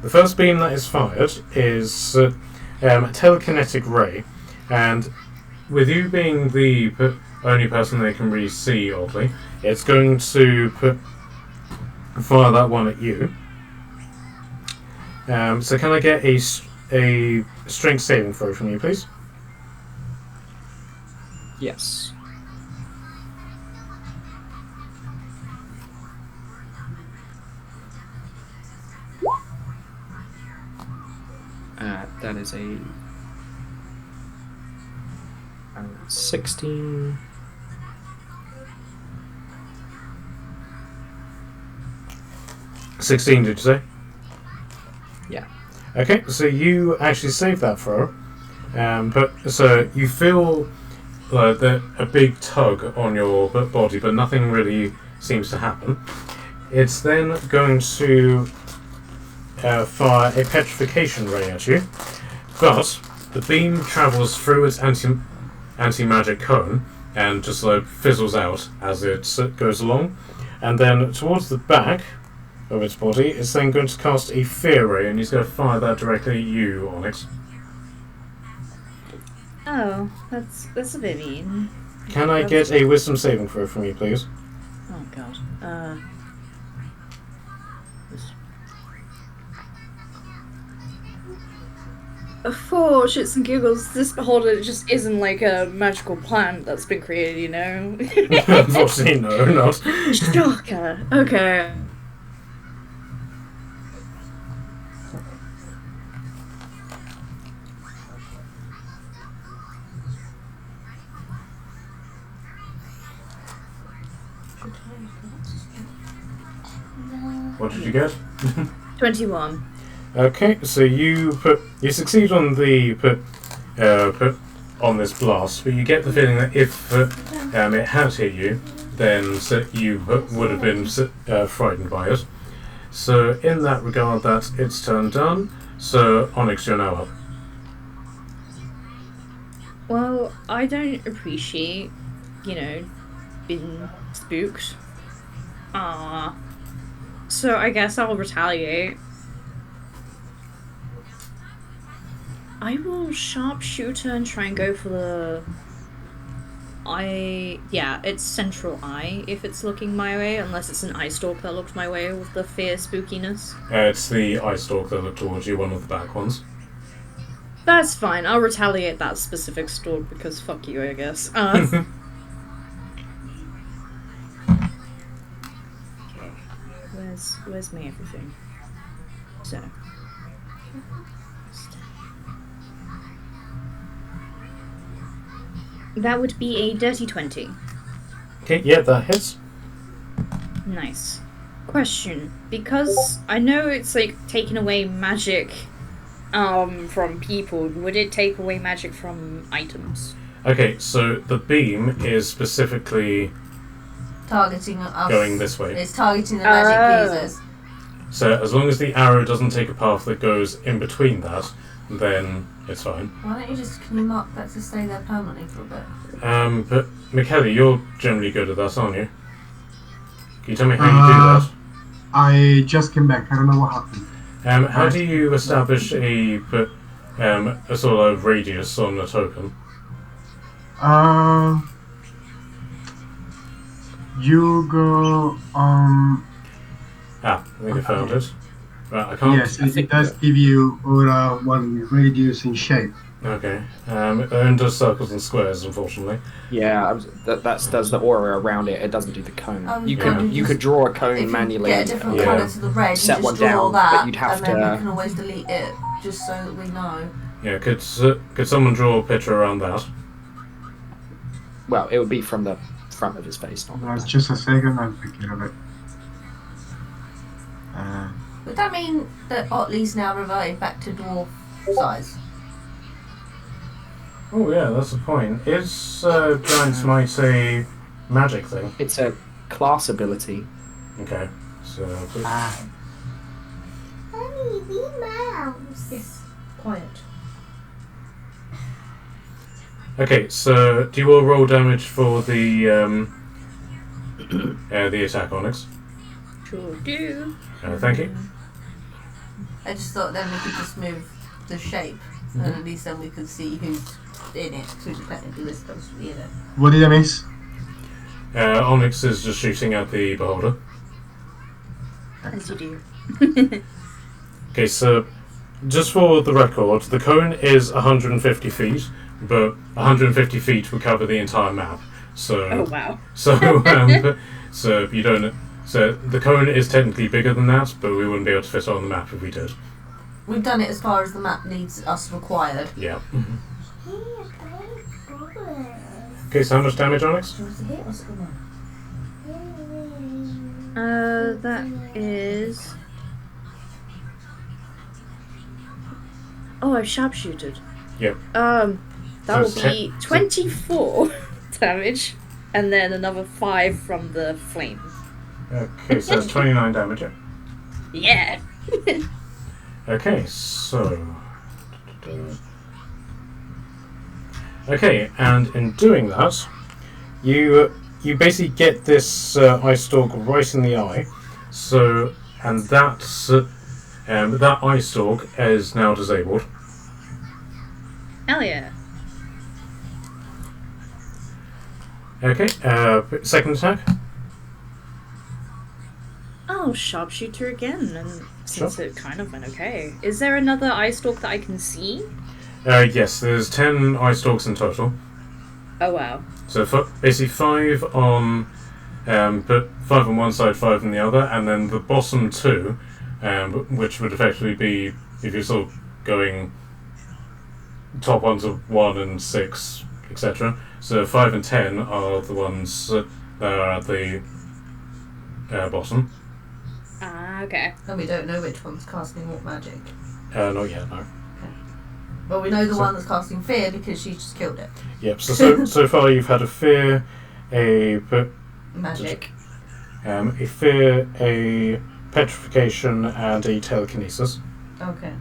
The first beam that is fired is a telekinetic ray, and with you being the only person they can really see, oddly, it's going to fire that one at you. So can I get a strength saving throw from you, please? Yes. That is a 16. $16, did you say? Yeah. Okay, so you actually save that throw, but so you feel like a big tug on your body, but nothing really seems to happen. It's then going to fire a petrification ray at you, but the beam travels through its anti-magic cone and just like fizzles out as it goes along, and then towards the back of its body, it's then going to cast a fear ray, and he's going to fire that directly at you, Onyx. Oh, that's a bit mean. Can I get a wisdom saving throw from you, please? Oh god. For shits and giggles, this beholder just isn't like a magical plant that's been created, you know? Unfortunately, no, not. Shocker. Okay. What did you get? 21. Okay, so you succeed on the on this blast, but you get the feeling that if it had hit you, then you would have been frightened by it. So in that regard, that's its turn done. So Onyx, you're now up. Well, I don't appreciate, being spooked. So I guess I'll retaliate. I will sharpshooter and try and go for the eye. Yeah, it's central eye if it's looking my way, unless it's an eye stalk that looked my way with the fear spookiness. It's the eye stalk that looked towards you, one of the back ones. That's fine. I'll retaliate that specific stalk because fuck you, I guess. Okay. Where's my everything? So. That would be a dirty 20. Okay, yeah, that hits. Nice. Question. Because I know it's like taking away magic from people, would it take away magic from items? Okay, so the beam is specifically Targeting us. going this way. It's targeting the magic users. So as long as the arrow doesn't take a path that goes in between that, then it's fine. Why don't you can you mark that to stay there permanently for a bit? But McKelly, you're generally good at that, aren't you? Can you tell me how you do that? I just came back. I don't know what happened. How do you establish a sort of radius on a token? You go I think I found it. Right, I can't. Yes, it does give you one radius in shape. Okay. It only does circles and squares, unfortunately. Yeah, that does the aura around it. It doesn't do the cone. Oh, you yeah. could draw a If cone you manually. get a different Yeah. colour to the red, Set you one just draw down, that, but you'd have and then to- we can always delete it, just so that we know. Yeah. Could someone draw a picture around that? Well, it would be from the front of his face, not the That's back. just a second. I'm thinking of it. Would that mean that Otley's now reverted back to dwarf size? Oh yeah, that's the point. Is Giant's Might a magic thing? It's a class ability. Okay. So. Yes. Quiet. Okay, so do you all roll damage for the attack, Onyx? Sure do. Thank you. I just thought then we could just move the shape, and at least then we could see who's in it, because technically we're supposed to be in it. What did I miss? Onyx is just shooting at the beholder. As you do. Okay, so just for the record, the cone is 150 feet, but 150 feet would cover the entire map. So, Oh wow. so you don't. So the cone is technically bigger than that, but we wouldn't be able to fit it on the map if we did. We've done it as far as the map needs us required. Yeah. Okay, so how much damage, Onyx? Do you want to hit? What's going on? That is. Oh, I've sharpshooted. Yep. That So will it's be 24 damage, and then another 5 from the flame. Okay, so that's 29 damage. Yeah. Yeah. Okay, so. Okay, and in doing that, you basically get this eye stalk right in the eye. So, and that eye stalk is now disabled. Hell yeah. Okay, second attack. Oh, sharpshooter again, and since Sure. it kind of went okay. Is there another eye stalk that I can see? Yes, there's 10 eye stalks in total. Oh wow. So basically 5 on, but 5 on one side, 5 on the other, and then the bottom 2, which would effectively be if you're sort of going top ones of 1 and 6, etc. So 5 and 10 are the ones that are at the bottom. Ah, okay. And we don't know which one's casting what magic. Not yet, no. Well, we know the So- one that's casting fear because she just killed it. Yep. So far you've had a fear, a Magic. petrification, and a telekinesis Okay.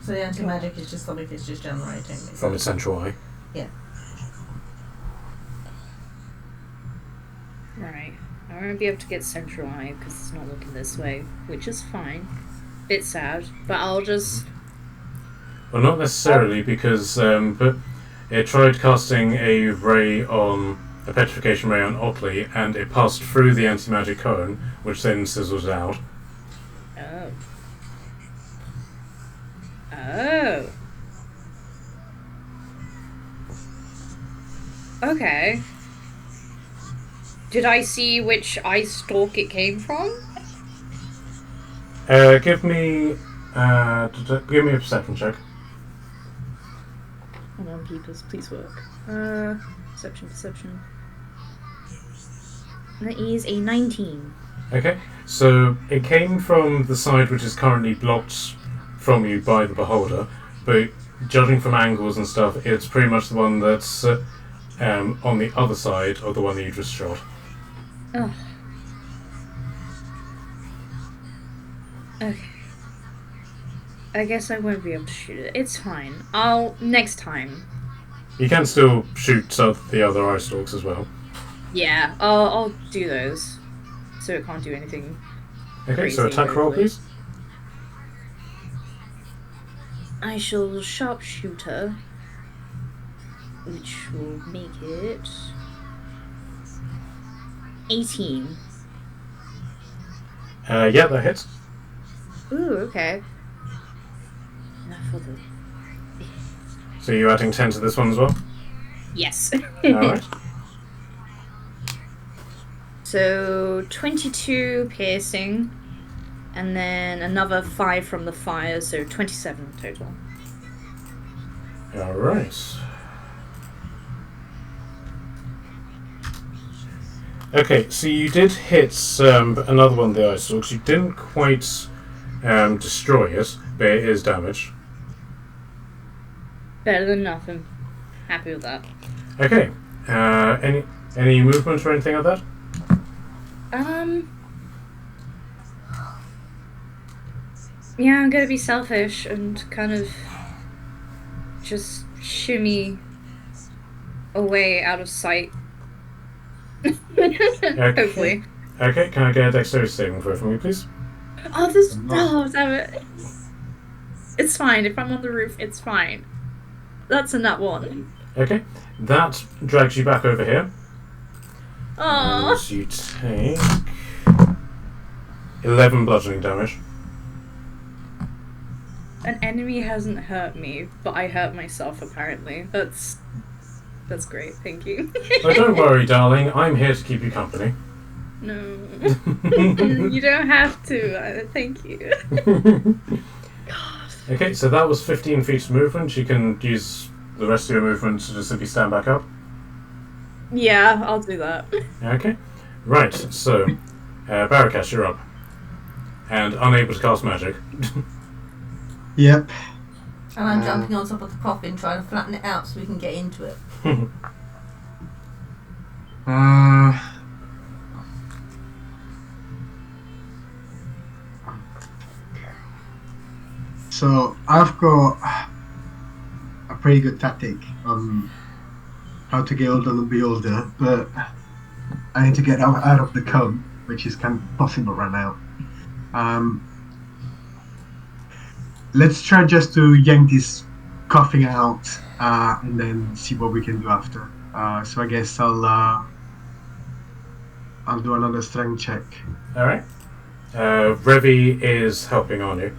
So the anti-magic is just something it's just generating. from its central eye. Right. I won't be able to get central eye because it's not looking this way, which is fine. Bit sad, but I'll just. Well, not necessarily, because but it tried casting a ray on a petrification ray on Otley, and it passed through the anti-magic cone, which then sizzles out. Oh. Oh. Okay. Did I see which eye stalk it came from? Give me a perception check. Hold on, peepers, please work. Perception. That is a 19. Okay, so it came from the side which is currently blocked from you by the beholder, but judging from angles and stuff, it's pretty much the one that's on the other side of the one that you just shot. Oh. Okay. I guess I won't be able to shoot it. It's fine. Next time. You can still shoot the other eye stalks as well. Yeah, I'll do those. So it can't do anything. Okay, so Crazy, attack roll, hopefully. please. I shall sharpshooter, which will make it 18. Yeah, that hits. Ooh, okay. Now for the So you're adding 10 to this one as well? yes. Alright. So 22 piercing, and then another 5 from the fire, so 27 total. Alright. Okay, so you did hit another one of the ice stalks. You didn't quite destroy it, but it is damaged. Better than nothing. Happy with that. Okay. Any movement or anything like that? Yeah, I'm gonna be selfish and kind of just shimmy away out of sight. Hopefully. Okay, can I get a dexterity saving throw from you, please? Oh, damn it. It's fine. If I'm on the roof, it's fine. That's a nut one. Okay, that drags you back over here. Oh. And you take 11 bludgeoning damage. An enemy hasn't hurt me, but I hurt myself apparently. That's great. Thank you. But don't worry, darling. I'm here to keep you company. No. You don't have to. Thank you. God. Okay, so that was 15 feet of movement. You can use the rest of your movement to just simply stand back up. Yeah, I'll do that. Okay. Right, so Barakash, you're up. And unable to cast magic. Yep. And I'm jumping on top of the coffin trying to flatten it out so we can get into it. So I've got a pretty good tactic on how to get older and be older, but I need to get out of the cone, which is kind of possible right now. Let's try just to yank this coughing out and then see what we can do after. So I guess I'll do another strength check. Alright. Revi is helping on you.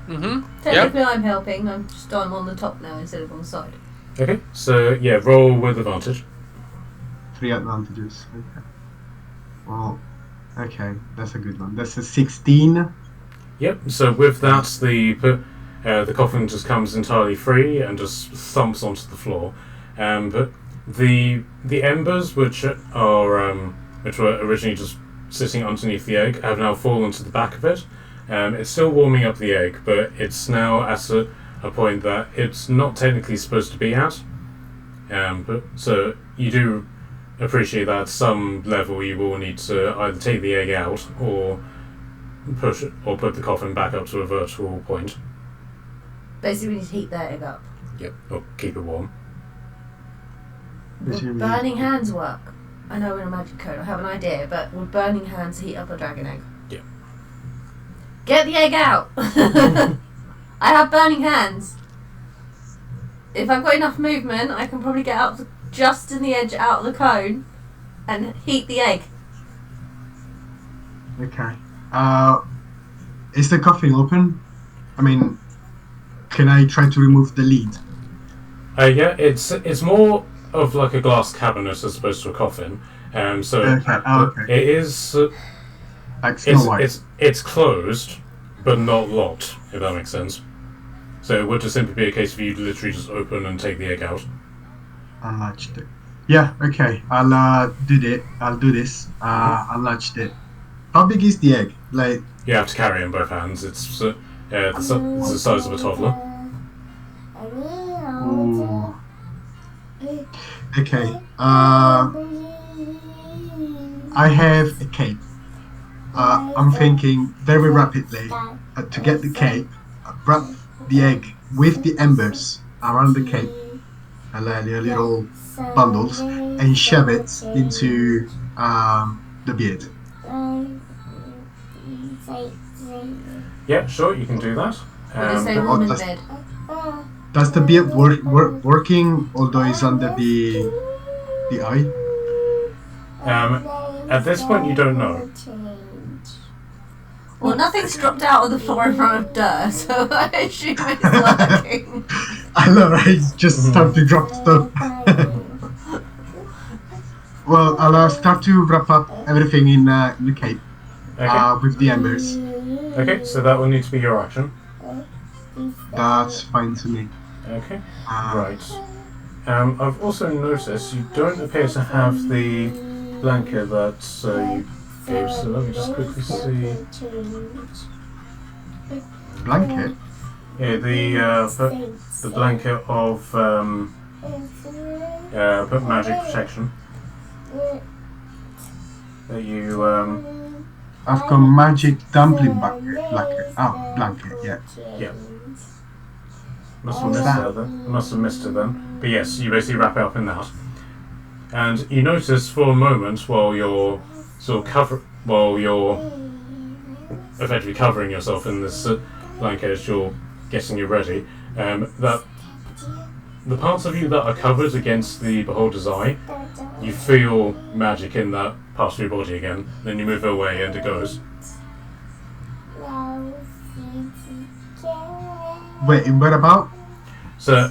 Mm-hmm. Technically I'm helping, I'm on the top now instead of on the side. Okay, so yeah, roll with advantage. 3 advantages. Okay. Well, okay, that's a good one. That's a 16. Yep, so with that, the coffin just comes entirely free and just thumps onto the floor. But the embers, which were originally just sitting underneath the egg have now fallen to the back of it. It's still warming up the egg, but it's now at a point that it's not technically supposed to be at. So you do appreciate that at some level you will need to either take the egg out or push it, or put the coffin back up to a vertical point. Basically, we need to heat that egg up. Yep, or keep it warm. Would burning hands work? I know we're in a magic code, I have an idea, but would burning hands heat up a dragon egg? Yeah. Get the egg out! I have burning hands. If I've got enough movement, I can probably get up to just in the edge out of the cone and heat the egg. Okay. Is the coffin open? I mean, can I try to remove the lid? Yeah, it's more of like a glass cabinet as opposed to a coffin. So Okay. it is. Like Snow White. It's closed, but not locked. If that makes sense. So it would just simply be a case of you literally just open and take the egg out. Unlatched it. Yeah. Okay. I'll do this. Unlatched it. How big is the egg? Like. You have to carry it in both hands. It's the size of a toddler. Ooh. Okay. I have a cape. I'm thinking very rapidly to get the cape, wrap the egg with the embers around the cape, and little bundles, and shove it into the beard. Yeah, sure, you can do that. When I say warm in bed. Does the beard working, although it's under the eye? At this point, you don't know. Well, nothing's dropped out of the floor in front of dirt, so I assume it's working. I know, right? It's just start to drop stuff. Well, I'll start to wrap up everything in the cape with the embers. Okay, so that will need to be your action. That's fine to me. Okay, right. I've also noticed you don't appear to have the blanket that you gave, so let me just quickly see. Blanket? Yeah, the blanket of magic protection that you I've got magic dumpling blanket. Oh, blanket, yeah. Yeah. Must have missed it then. But yes, you basically wrap it up in that. And you notice for a moment while you're effectively covering yourself in this blanket as you're getting you ready, that the parts of you that are covered against the beholder's eye, you feel magic in that part of your body again. Then you move it away and it goes. Wait, what about? So,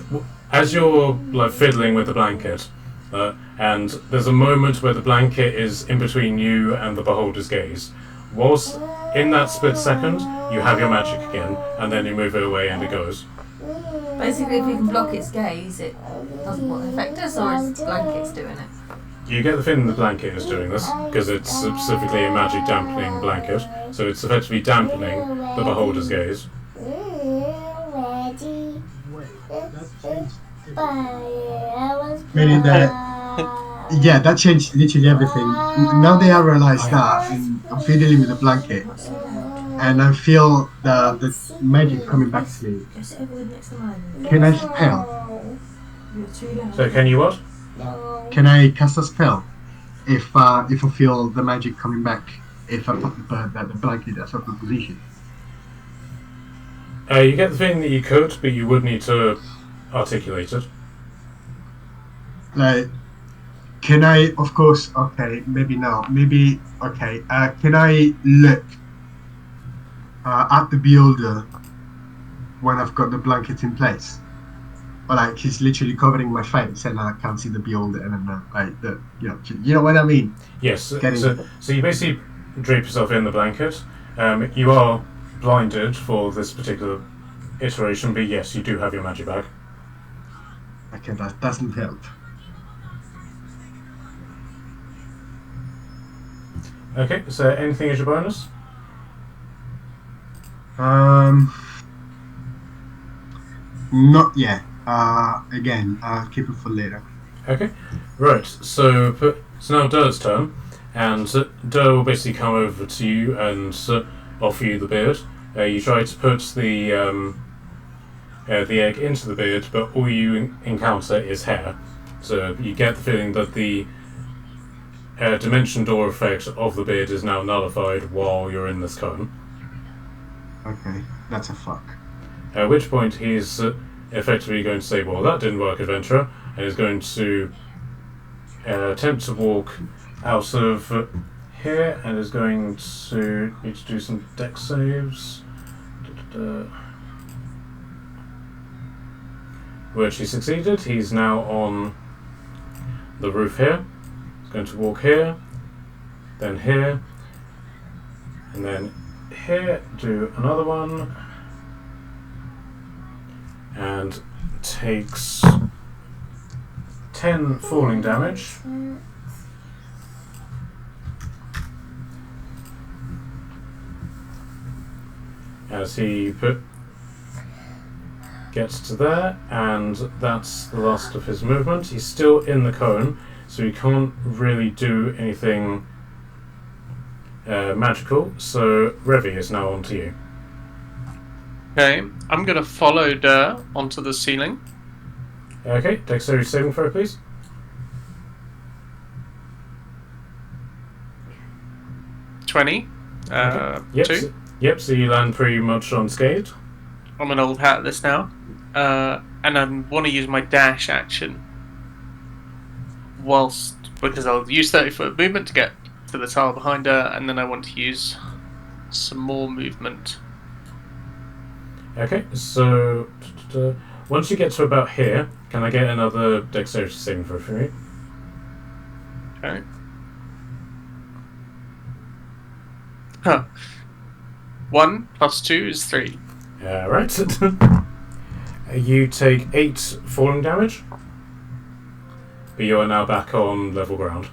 as you're like fiddling with the blanket, and there's a moment where the blanket is in between you and the beholder's gaze. Whilst in that split second, you have your magic again, and then you move it away and it goes. Basically, if we can block its gaze, it doesn't affect us, or is the blanket's doing it? You get the feeling the blanket is doing this, because it's specifically a magic dampening blanket, so it's effectively dampening the beholder's gaze. Meaning that, yeah, that changed literally everything. Now that I realize that, and I'm fiddling with the blanket, and I feel the magic coming back to me. Can I spell? So can you what? Can I cast a spell if I feel the magic coming back? If I put the blanket at a certain position. You get the feeling that you could, but you would need to articulate it. Like, can I? Of course. Okay, maybe no. Maybe okay. Can I look at the beholder when I've got the blanket in place? Or like he's literally covering my face and I can't see the beholder, and then like the you know what I mean? Yes. So you basically drape yourself in the blanket. You are blinded for this particular iteration, but yes, you do have your magic back. Okay, that doesn't help. Okay, is there anything as your bonus? Not yet. Again, I'll keep it for later. Okay, right. So it's now Dur's turn, and Dur will basically come over to you and offer you the beard. You try to put the egg into the beard, but all you encounter is hair. So you get the feeling that the dimension door effect of the beard is now nullified while you're in this cone. Okay, that's a fuck. At which point he's effectively going to say, well, that didn't work, adventurer, and is going to attempt to walk out of here and is going to need to do some dex saves. Which he succeeded. He's now on the roof here. He's going to walk here, then here, and then here, do another one, and takes 10 falling damage. As he gets to there, and that's the last of his movement. He's still in the cone, so he can't really do anything magical, so Revi is now on to you. Okay, I'm gonna follow Dur onto the ceiling. Okay, dexterity saving throw, please. Okay. Yep, 2. Yep, so you land pretty much unscathed. I'm an old hat at this now. And I want to use my dash action. Because I'll use 30-foot movement to get to the tile behind her, and then I want to use some more movement. Okay, so once you get to about here, can I get another dexterity saving throw for you? Okay. Huh. 1 + 2 is 3. Alright. You take 8 falling damage, but you are now back on level ground.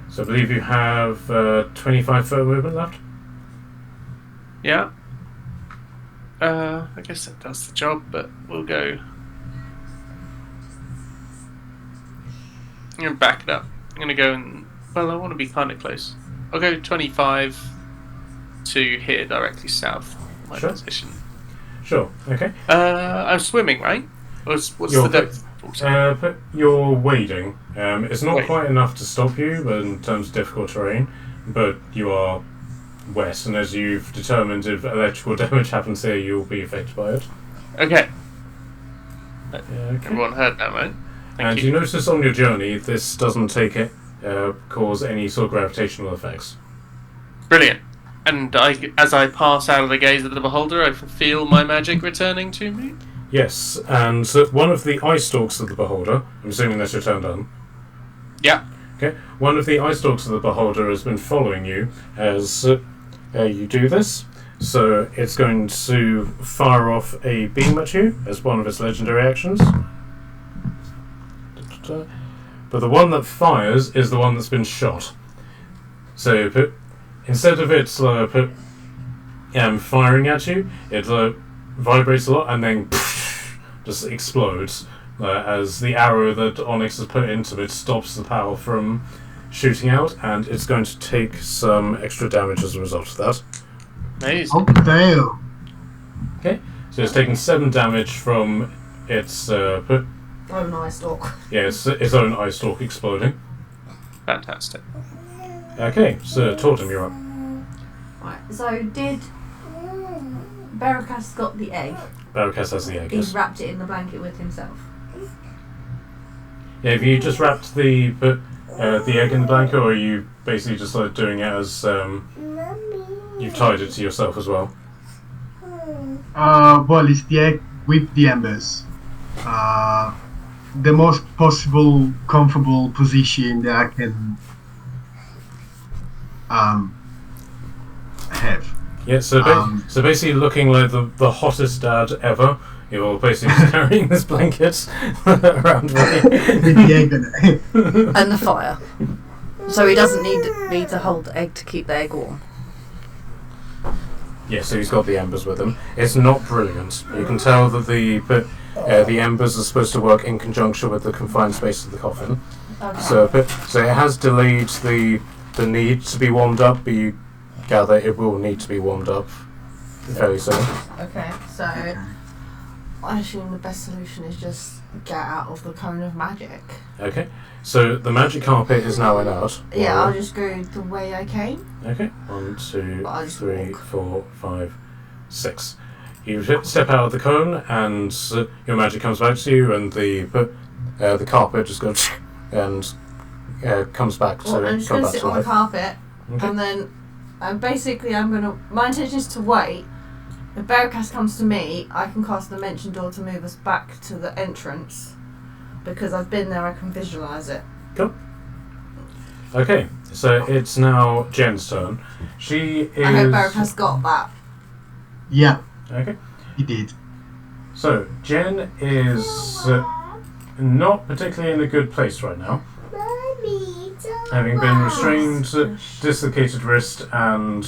So I believe you have 25-foot movement left? Yeah. I guess that does the job, but we'll go. I'm going to back it up. I'm going to go and. Well, I want to be kind of close. I'll go 25 to here, directly south of my Sure. position. Sure, okay. I'm swimming, right? What's You're the depth? but you're wading. It's not Wait. quite enough to stop you, but in terms of difficult terrain, but you are wet, and as you've determined, if electrical damage happens here, you'll be affected by it. Okay. Okay. Everyone heard that, right? Thank And you notice on your journey, this doesn't cause any sort of gravitational effects. Brilliant. And as I pass out of the gaze of the beholder, I feel my magic returning to me. Yes, and one of the eye stalks of the beholder, I'm assuming that's your turn done. Yeah. Okay, one of the eye stalks of the beholder has been following you as you do this, so it's going to fire off a beam at you as one of its legendary actions. But the one that fires is the one that's been shot. So instead of it firing at you, it vibrates a lot and then just explodes as the arrow that Onyx has put into it stops the power from shooting out, and it's going to take some extra damage as a result of that. Amazing. Oh, damn. Okay, so it's taken 7 damage from its Oh, nice dog. its own eye stalk exploding. Fantastic. Okay, so Tortem, you're up. Right, so did Beracast got the egg? Barricas has the egg. He's Yes. wrapped it in the blanket with himself. Yeah, have you just wrapped the egg in the blanket, or are you basically just doing it as you've tied it to yourself as well? Well, it's the egg with the embers. The most possible comfortable position that I can have. Yeah, so basically looking like the hottest dad ever, You're basically just carrying this blanket around with you. With the egg in it. And the fire. So he doesn't need me to hold the egg to keep the egg warm. Yeah, so he's got the embers with him. It's not brilliant. You can tell that the embers are supposed to work in conjunction with the confined space of the coffin. Okay. So it has delayed the need to be warmed up, but you gather it will need to be warmed up fairly soon. Okay, so I assume the best solution is just get out of the cone of magic. Okay, so the magic carpet is now inert. Yeah, I'll just go the way I came. Okay, 1, 2, But I'll just 3, walk. 4, 5, 6. You step out of the cone, and your magic comes back to you, and the carpet just goes and comes back to Well, I'm just going to sit on the life. carpet, Okay. and then basically my intention is to wait. If Barricast comes to me, I can cast Dimension Door to move us back to the entrance. Because I've been there, I can visualise it. Cool. Okay, so it's now Jen's turn. She is. I hope Barricast got that. Yeah, Okay. he did. So Jen is not particularly in a good place right now, having been restrained, dislocated wrist, and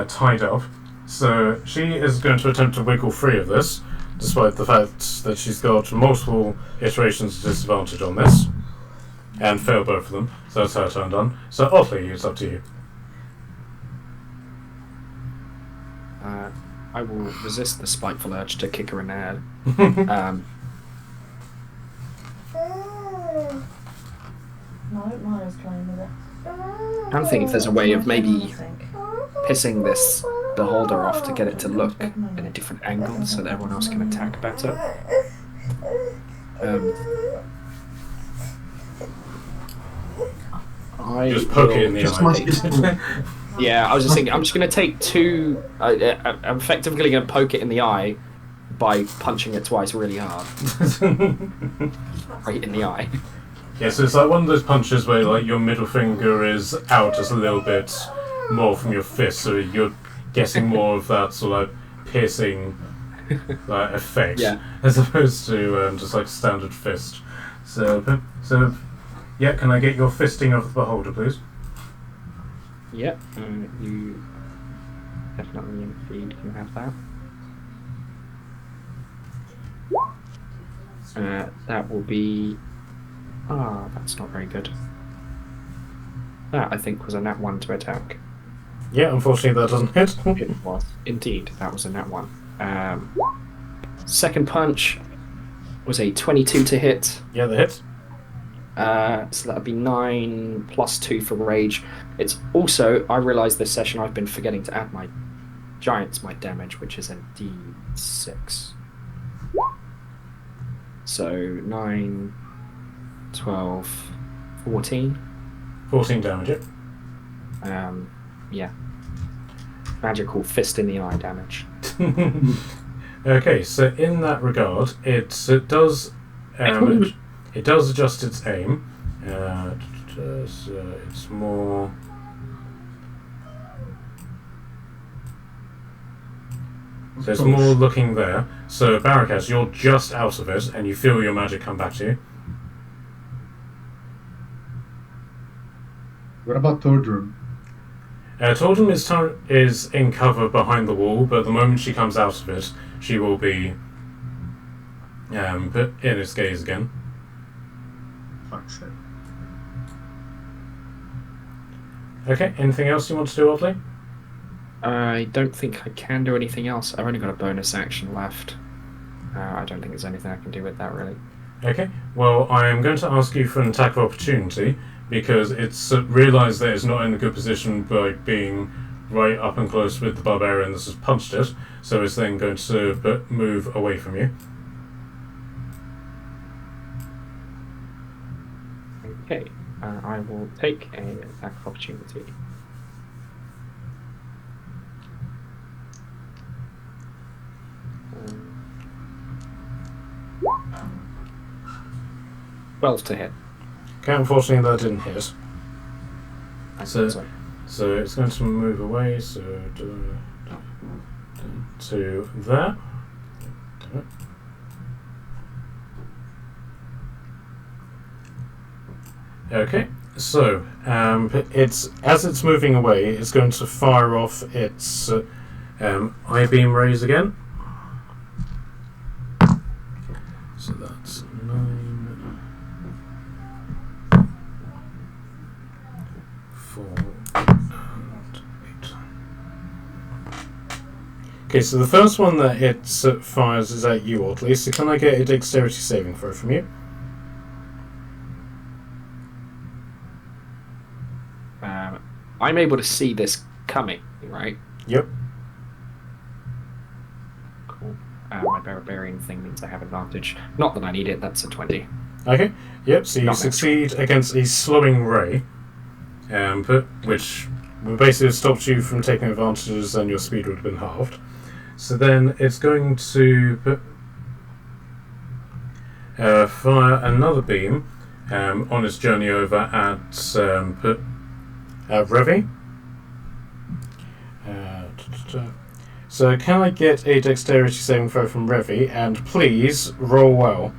tied up. So she is going to attempt to wiggle free of this, despite the fact that she's got multiple iterations of disadvantage on this, and fail both of them. So that's her turn done. So Otley, it's up to you. I will resist the spiteful urge to kick her in the head. No, I don't mind us playing with it. I'm thinking if there's a way of maybe pissing this beholder off to get it to look in a different angle so that everyone else can attack better. I Just poke it in the Just eye. my pistol. Yeah, I was just thinking, I'm just going to take two... I'm effectively going to poke it in the eye by punching it twice really hard. Right in the eye. Yeah, so it's like one of those punches where like your middle finger is out just a little bit more from your fist, so you're getting more of that sort of like piercing like effect, Yeah. as opposed to just like standard fist. So yeah, can I get your fisting of the beholder, please? Yep, you definitely in feed can have that. That will be... that's not very good. That, I think, was a nat 1 to attack. Yeah, unfortunately that doesn't hit. It was. Indeed, that was a nat 1. Second punch was a 22 to hit. Yeah, the hit. So that would be 9 plus 2 for rage. It's also, I realised this session I've been forgetting to add my giants, my damage, which is a d6. So 9, 12, 14. 14 damage, yeah. Yeah. Magical fist in the eye damage. Okay, so in that regard, it does it does adjust its aim. So it's more. So it's more looking there. So Barakas, you're just out of it, and you feel your magic come back to you. What about Tordrum? Tordrum is in cover behind the wall, but the moment she comes out of it, she will be put in its gaze again. Fuck's sake. Okay, anything else you want to do, Oddly? I don't think I can do anything else. I've only got a bonus action left. I don't think there's anything I can do with that, really. Okay, well, I am going to ask you for an attack of opportunity, because it's realised that it's not in a good position by being right up and close with the barbarian that has punched it, so it's then going to move away from you. Okay, I will take an attack of opportunity. Um, 12 to hit. Okay, unfortunately that didn't hit. So, So it's going to move away, so to there. Okay, so it's as it's moving away, it's going to fire off its I-beam rays again. So that's 9, 4, and 8. Okay, so the first one that it fires is at you, Audley. So can I get a dexterity saving throw from you? I'm able to see this coming, right? Yep. Cool. My barbarian thing means I have advantage. Not that I need it, that's a 20. Okay. Yep. So you Not succeed against a slowing ray, which basically stops you from taking advantages, and your speed would have been halved. So then it's going to fire another beam on its journey over at Revi. So can I get a dexterity saving throw from Revi, and please roll well.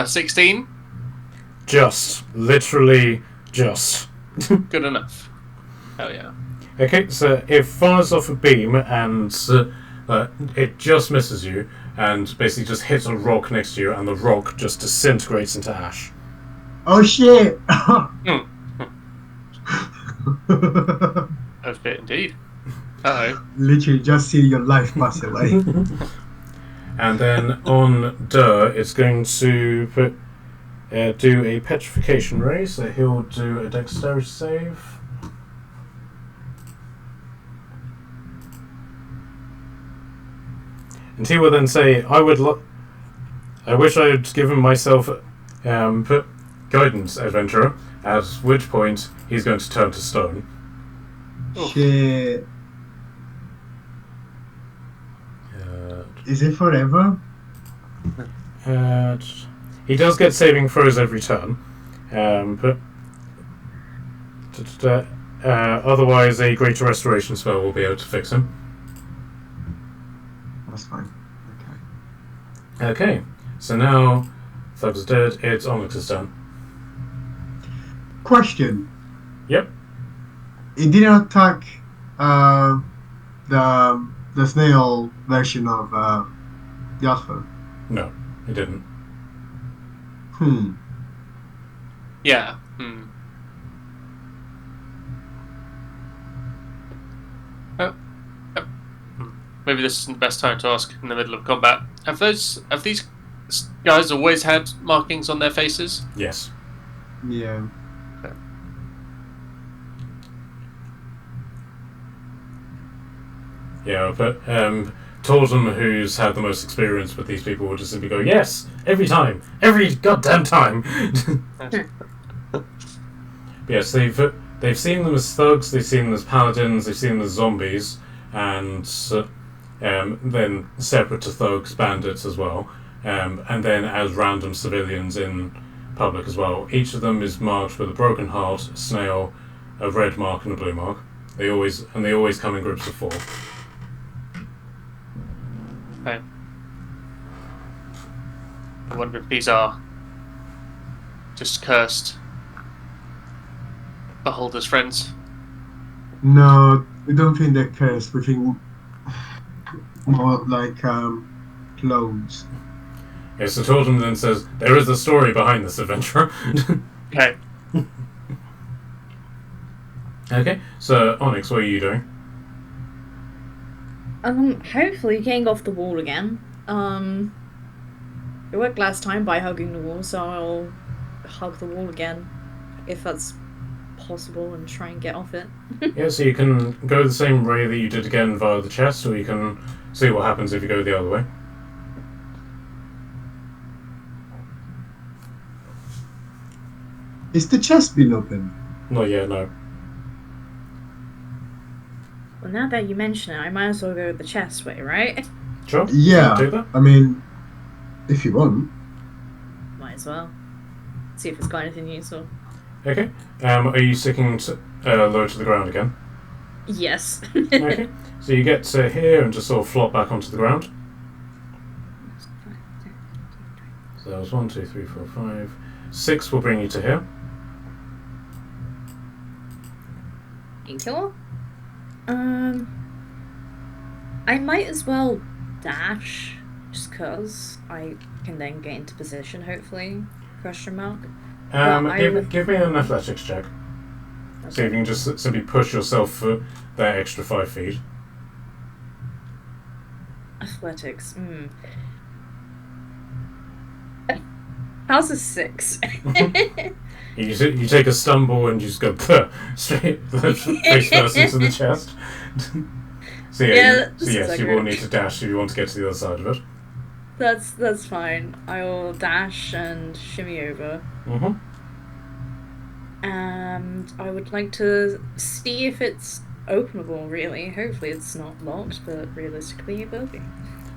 16. Just. Literally just. Good enough. Hell yeah. Okay, so it fires off a beam and it just misses you and basically just hits a rock next to you, and the rock just disintegrates into ash. Oh shit! That's bit indeed. Uh-oh. Literally just see your life pass away. And then on Durr, it's going to do a petrification ray, so he'll do a dexterity save. And he will then say, I wish I had given myself guidance, adventurer, at which point he's going to turn to stone. Shit. Is it forever? He does get saving throws every turn, otherwise a greater restoration spell will be able to fix him. That's fine. Okay, so now Thug's dead, it's Onyx's turn. Question. Yep. It didn't attack the snail version of the alpha. No, he didn't. Yeah. Maybe this isn't the best time to ask in the middle of combat. Have these guys always had markings on their faces? Yes. Yeah. Okay. Yeah, but Totem, who's had the most experience with these people, will just simply go, yes, every time, every goddamn time. Yes, they've seen them as thugs, they've seen them as paladins, they've seen them as zombies, and then separate to thugs, bandits as well, and then as random civilians in public as well. Each of them is marked with a broken heart, a snail, a red mark, and a blue mark. They always come in groups of 4. Okay. I wonder if these are just cursed beholders' friends. No, we don't think they're cursed. We think more like clones. Yeah, so Totem then says, there is a story behind this adventure. Okay. Okay, so Onyx, what are you doing? Hopefully getting off the wall again. It worked last time by hugging the wall, so I'll hug the wall again, if that's possible, and try and get off it. Yeah, so you can go the same way that you did again via the chest, or you can see what happens if you go the other way. Is the chest been opened? Not yet, no. Well, now that you mention it, I might as well go the chest way, right? Sure. Yeah. Do that. I mean, if you want. Might as well. See if it's got anything useful. Okay. Are you sticking low to the ground again? Yes. Okay. So you get to here and just sort of flop back onto the ground. That was 1, 2, 3, 4, 5. 6 will bring you to here. Thank you. I might as well dash, just cause I can then get into position, hopefully. Question mark. Give me an athletics check. Okay. See if you can just simply push yourself for that extra 5 feet. Athletics. How's a 6? You take a stumble and you just go straight face first into the chest. So yes, you will need to dash if you want to get to the other side of it. That's fine. I will dash and shimmy over. Mm-hmm. And I would like to see if it's openable, really. Hopefully it's not locked, but realistically it will be.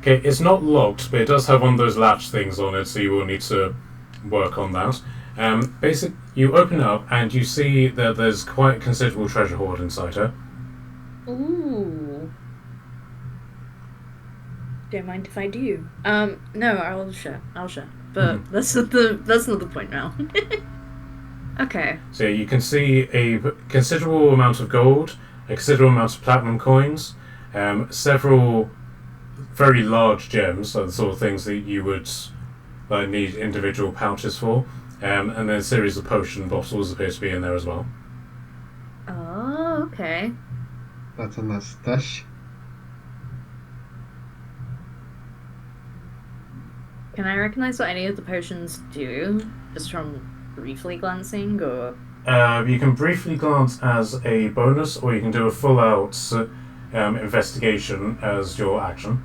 Okay, it's not locked, but it does have one of those latch things on it, so you will need to work on that. You open it up and you see that there's quite a considerable treasure hoard inside her. Ooh. Don't mind if I do. No, I'll share. But that's not the point now. Okay. So you can see a considerable amount of gold, a considerable amount of platinum coins, several very large gems, so the sort of things that you would need individual pouches for, and then a series of potion bottles appear to be in there as well. Oh, okay. That's a nice stash. Can I recognize what any of the potions do, just from briefly glancing, or? You can briefly glance as a bonus, or you can do a full-out investigation as your action.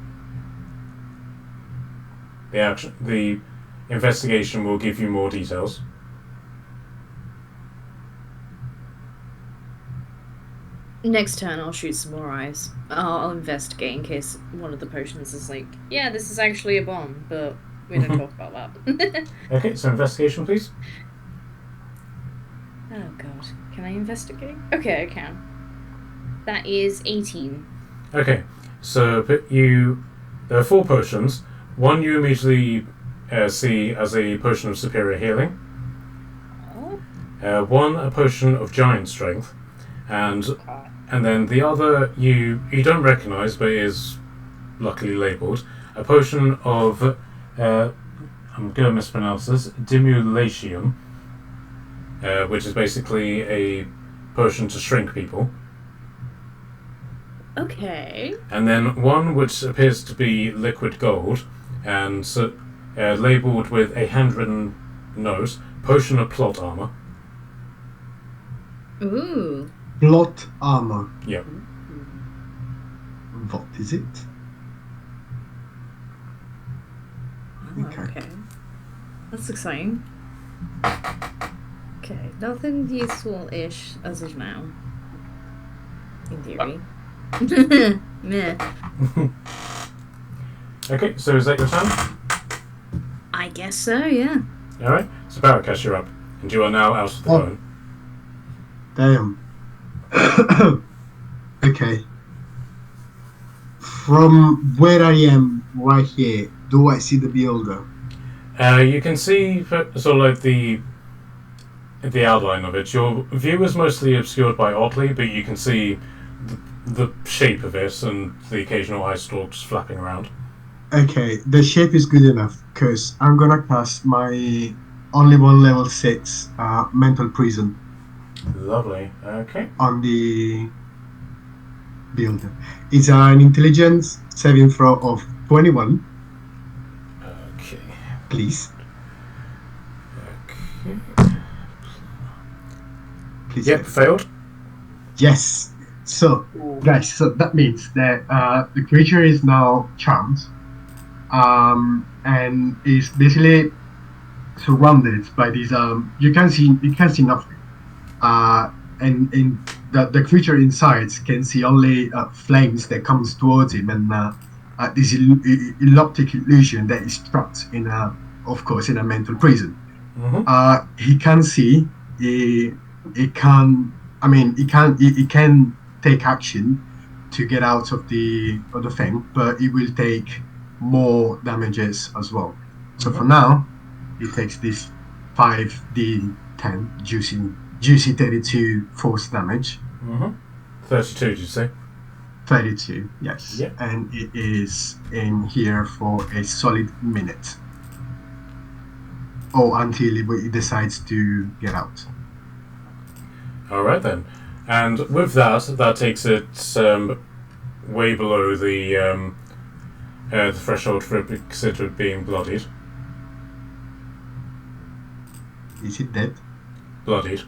The investigation will give you more details. Next turn, I'll shoot some more eyes. I'll investigate in case one of the potions is like, yeah, this is actually a bomb, but we don't talk about that. Okay, so investigation, please. Oh god, can I investigate? Okay, I can. That is 18. Okay, so there are 4 potions. One you immediately see as a potion of superior healing. Oh. One a potion of giant strength, and then the other you don't recognise, but is luckily labelled a potion of I'm going to mispronounce this, dimulation, which is basically a potion to shrink people. Okay. And then one which appears to be liquid gold, and labelled with a handwritten note, potion of plot armor. Ooh. Plot armor. Yep. What is it? Oh, okay. That's exciting. Okay, nothing useful-ish as of now. In theory. Meh. Okay, so is that your turn? I guess so, yeah. Alright, so Barrakesh, you're up. And you are now out of the phone. Damn. Okay. From where I am right here, do I see the beholder? You can see sort of like the outline of it. Your view is mostly obscured by Otley, but you can see the shape of it and the occasional eye stalks flapping around. Okay, the shape is good enough because I'm gonna cast my only one level 6 mental prison Lovely. Okay. on the builder. It's an intelligence saving throw of 21, Okay. please. Okay. Please. Yep, failed. Yes. So, guys, so that means that the creature is now charmed, and is basically surrounded by these. You can see nothing, and the creature inside can see only flames that comes towards him, and this electric illusion that is trapped in of course, in a mental prison. Mm-hmm. He can see. He can. I mean, he can take action to get out of the thing, but it will take more damages as well. So for now, he takes this 5d10 juicy 32 force damage. 32, did you say? 32, yes. Yeah. And it is in here for a solid minute. Or until he decides to get out. Alright then. And with that takes it way below the threshold for it to be considered being bloodied. Is it dead? Bloodied.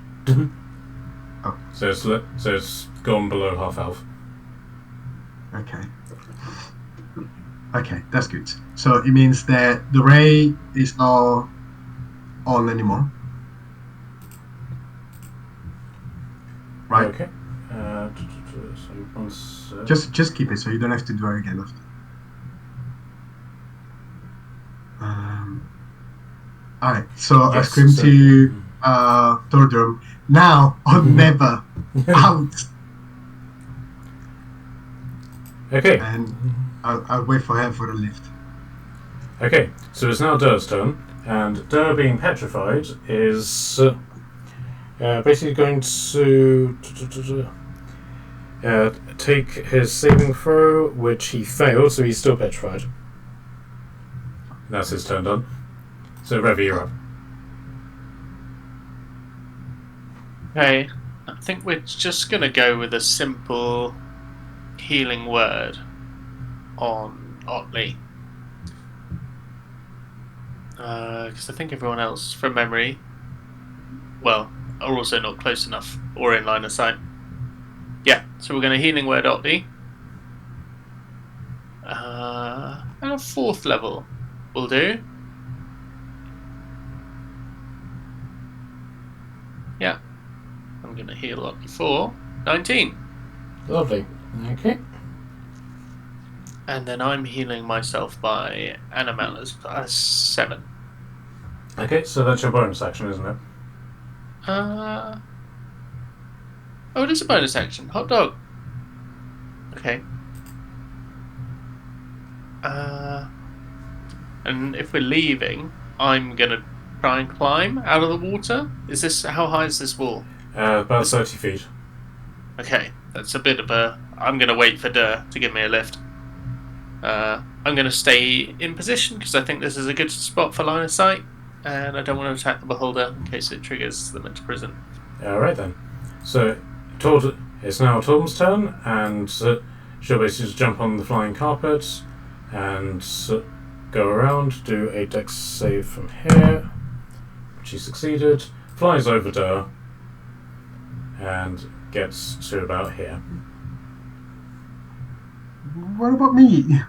Oh. So it's gone below half health. Okay. Okay, that's good. So it means that the ray is not on anymore. Right? Okay. So once, Just keep it so you don't have to do it again after. Alright, so I Yes, scream so- to Thordrum, now or never, out! Okay. And I'll wait for her for the lift. Okay, so it's now Dur's turn, and Dur, being petrified, is basically going to take his saving throw, which he failed, so he's still petrified. That's his turn done. So, Revy, you're up. Okay, I think we're just going to go with a simple healing word on Otley. Because I think everyone else, from memory, well, are also not close enough or in line of sight. Yeah, so we're going to healing word Otley. And a 4th level will do. Yeah, I'm going to heal Otley for 19. Lovely. Okay. And then I'm healing myself by Animalas 7. Okay, so that's your bonus action, isn't it? Oh, it is a bonus action. Hot dog. Okay. And if we're leaving, I'm gonna try and climb out of the water. Is this how high is this wall? About 30 feet. Okay, that's a bit of a. I'm gonna wait for Dur to give me a lift. I'm gonna stay in position because I think this is a good spot for line of sight, and I don't want to attack the beholder in case it triggers them into prison. Alright then. So, it's now Torm's turn, and she'll basically just jump on the flying carpet and go around, do a dex save from here. She succeeded, flies over Dur, and gets to about here. What about me?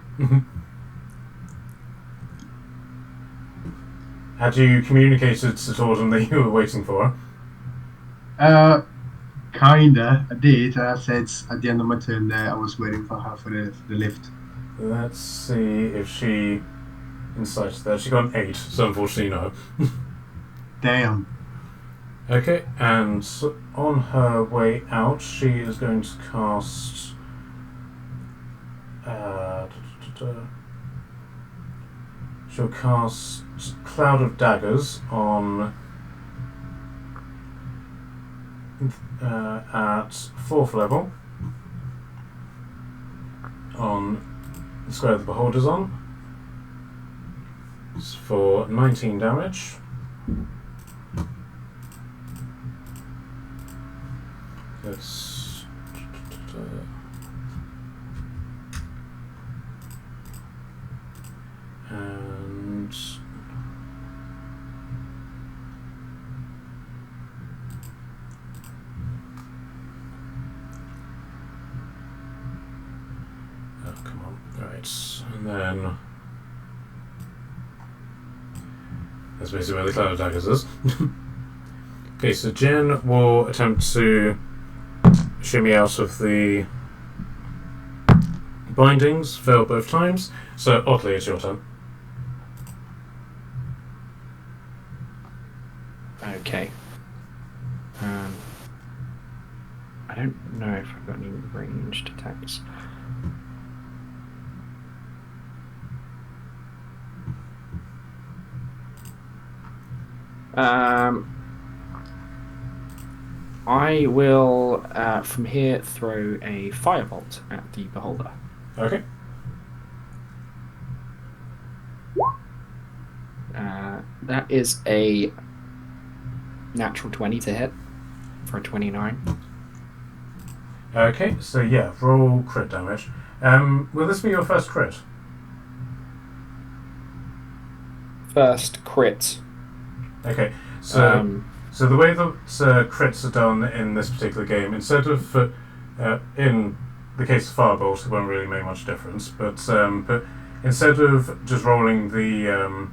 Had you communicated to Tordon that you were waiting for her? Kinda. I did. I said at the end of my turn there I was waiting for her for the lift. Let's see if she incites that. She got an 8, so unfortunately no. Damn. Okay, and on her way out, she is going to cast. She'll cast Cloud of Daggers on. At 4th level. On the square the beholder's on. It's for 19 damage. Let's and oh, come on. Right, and then that's basically where the Cloud of Daggers is. Okay, so Jen will attempt to shimmy out of the bindings, fail both times. So, Otley, it's your turn. Okay. I don't know if I've got any ranged attacks. I will, from here, throw a firebolt at the beholder. Okay. That is a natural 20 to hit for a 29. Okay, so yeah, roll crit damage. Will this be your first crit? First crit. Okay, so so the way that crits are done in this particular game, instead of in the case of Firebolt, it won't really make much difference. But instead of just rolling the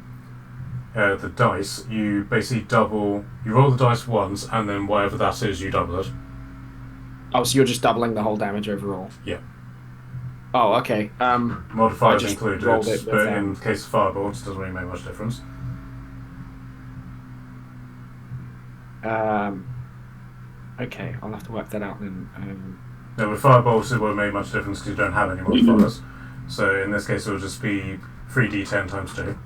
dice, you basically double. You roll the dice once, and then whatever that is, you double it. Oh, so you're just doubling the whole damage overall? Yeah. Oh, okay. Modifiers included, rolled it with, but in the case of Firebolt, it doesn't really make much difference. Okay, I'll have to work that out then. No, with Firebolt, it won't make much difference because you don't have any modifiers. So in this case, it will just be 3d10 times 2.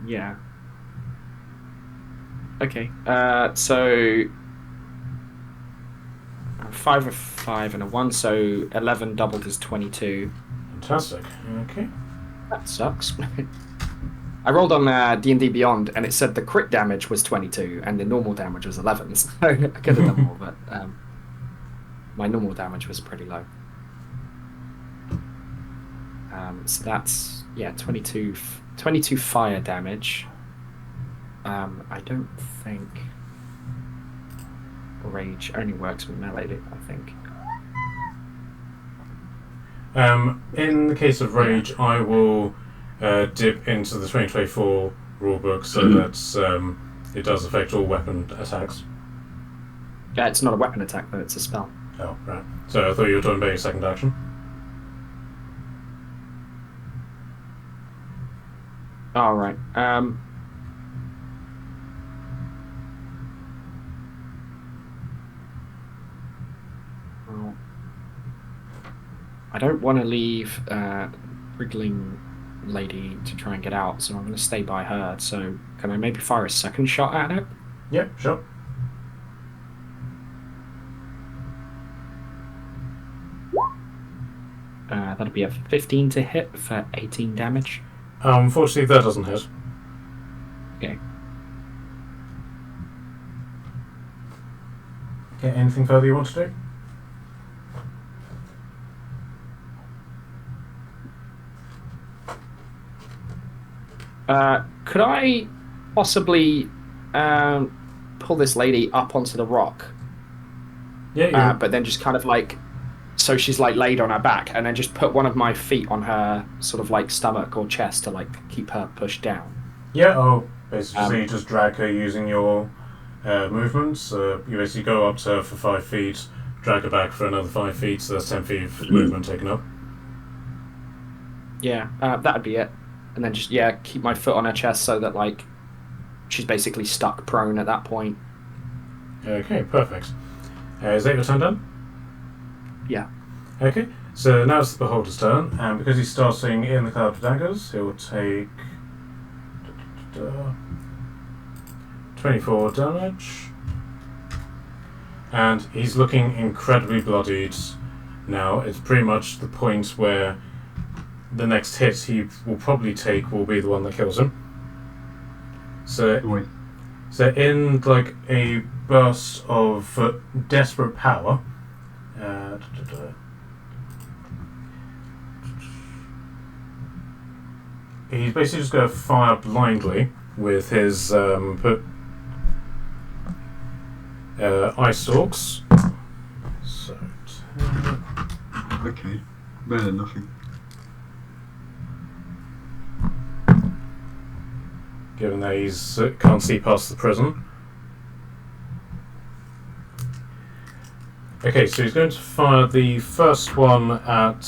Yeah. Okay, so 5 of 5 and a 1, so 11 doubled is 22. Fantastic. Okay. That sucks. I rolled on D&D Beyond, and it said the crit damage was 22, and the normal damage was 11, so I could have done more, but my normal damage was pretty low. So that's, yeah, 22 fire damage. I don't think Rage only works with melee, I think. In the case of Rage, I will dip into the 2024 rulebook so that it does affect all weapon attacks. Yeah, it's not a weapon attack, though, it's a spell. Oh, right. So I thought you were talking about your second action. Oh, right. Well, I don't want to leave wriggling lady to try and get out, so I'm going to stay by her. So can I maybe fire a second shot at it? Yep, sure. That'll be a 15 to hit for 18 damage. Unfortunately, that doesn't hit. Okay. Okay, anything further you want to do? Could I possibly pull this lady up onto the rock? Yeah, But then just kind of like, so she's like laid on her back, and then just put one of my feet on her sort of like stomach or chest to like keep her pushed down. Yeah, basically you just drag her using your movements. You basically go up to her for 5 feet, drag her back for another 5 feet, so that's 10 feet of movement taken up. Yeah, that'd be it. And then just, yeah, keep my foot on her chest so that, like, she's basically stuck prone at that point. Okay, perfect. Is that your turn done? Yeah. Okay, so now it's the Beholder's turn, and because he's starting in the Cloud of Daggers, he'll take 24 damage. And he's looking incredibly bloodied now. It's pretty much the point where the next hit he will probably take will be the one that kills him. So in like a burst of desperate power, he's basically just going to fire blindly with his ice stalks. So Okay, better than nothing. given that he's can't see past the prison. Okay, so he's going to fire the first one at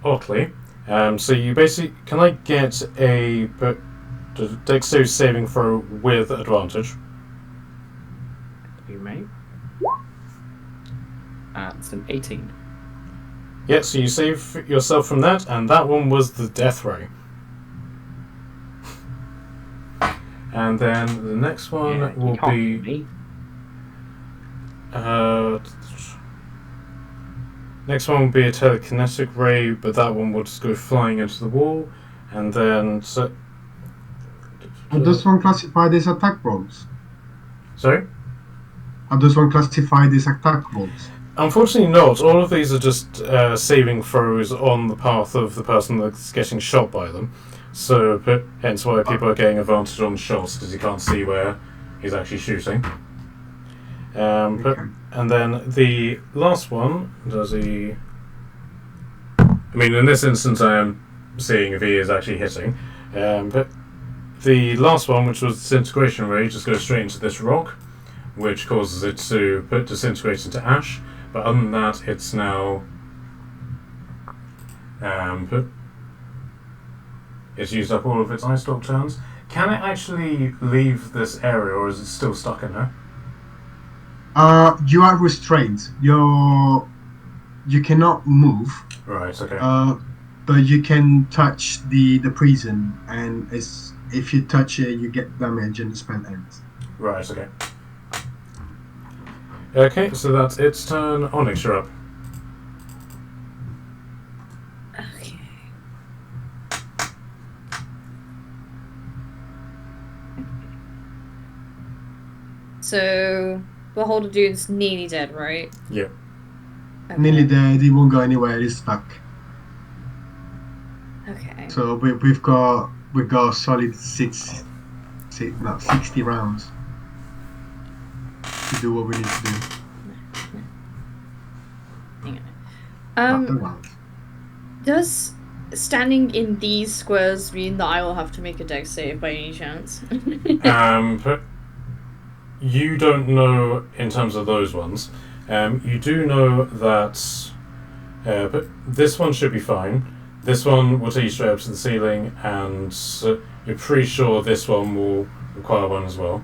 Otley. So you basically, can I get a dexterity saving throw with advantage? You may. It's an 18. Yeah, so you save yourself from that, and that one was the death ray. And then the next one will be. Next one will be a telekinetic ray, but that one will just go flying into the wall, and then. Are those one classified as attack rolls? Sorry? Are those one classified as attack rolls? Unfortunately not. All of these are just saving throws on the path of the person that's getting shot by them. So, hence why people are getting advantage on shots, because you can't see where he's actually shooting. And then the last one, does he... I mean, in this instance I am seeing if he is actually hitting. But the last one, which was disintegration ray, just goes straight into this rock, which causes it to disintegrate into ash. But other than that, it's now it's used up all of its ice block turns. Can it actually leave this area, or is it still stuck in there? You are restrained. You cannot move. Right. Okay. But you can touch the prison, and if you touch it, you get damage and the spell ends. Right. Okay. Okay, so that's its turn. Onyx, you're up. Okay. So, Beholder dude's nearly dead, right? Yeah. Okay. Nearly dead. He won't go anywhere. He's stuck. Okay. So we've got a solid 60 rounds to do what we need to do. Hang Not the on. rounds. Does standing in these squares mean that I will have to make a dex save by any chance? But you don't know in terms of those ones. You do know that, but this one should be fine. This one will take you straight up to the ceiling, and you're pretty sure this one will require one as well.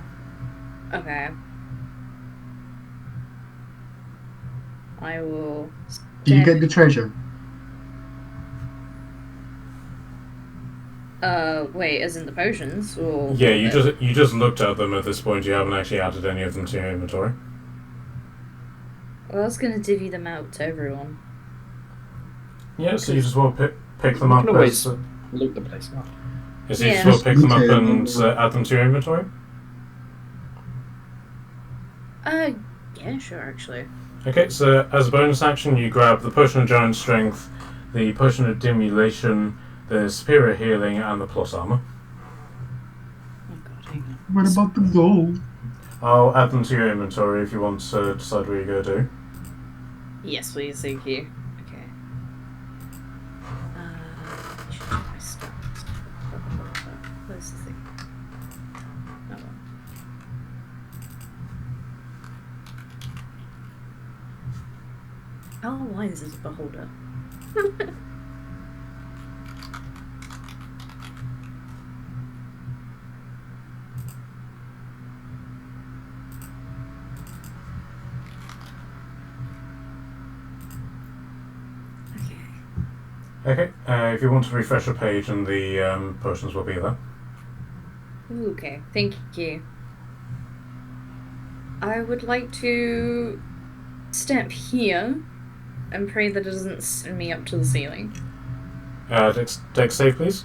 Okay. I will. Do you get the treasure? Wait, as in the potions, or? Yeah, you just looked at them at this point. You haven't actually added any of them to your inventory. Well, I was gonna divvy them out to everyone. Yeah, so you just want to pick them You up. can always as, loot the place up. so you Yeah. just want to pick them up Okay. and add them to your inventory. Yeah, sure, actually. Okay, so as a bonus action, you grab the Potion of Giant Strength, the Potion of Dimulation, the Superior Healing, and the Plot Armor. Oh god, hang on. What about the gold? I'll add them to your inventory if you want to decide what you're going to do. Yes, please, thank you. Okay. Should do my stats. Where's the thing? Oh well. How wise is a beholder? Okay, if you want to refresh a page, and the potions will be there. Ooh, okay, thank you. I would like to step here and pray that it doesn't send me up to the ceiling. Dex save, please.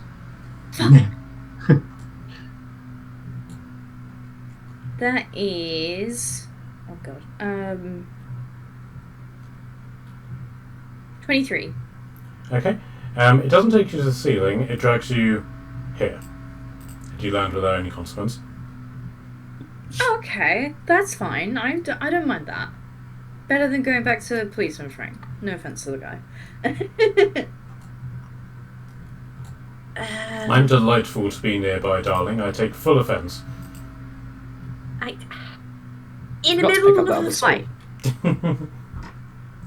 That is... oh god. 23. Okay. It doesn't take you to the ceiling, it drags you here. Do you land without any consequence? Okay, that's fine. I don't mind that. Better than going back to policeman Frank. No offense to the guy. I'm delightful to be nearby, darling. I take full offence. In the Got to middle pick up of that the other fight.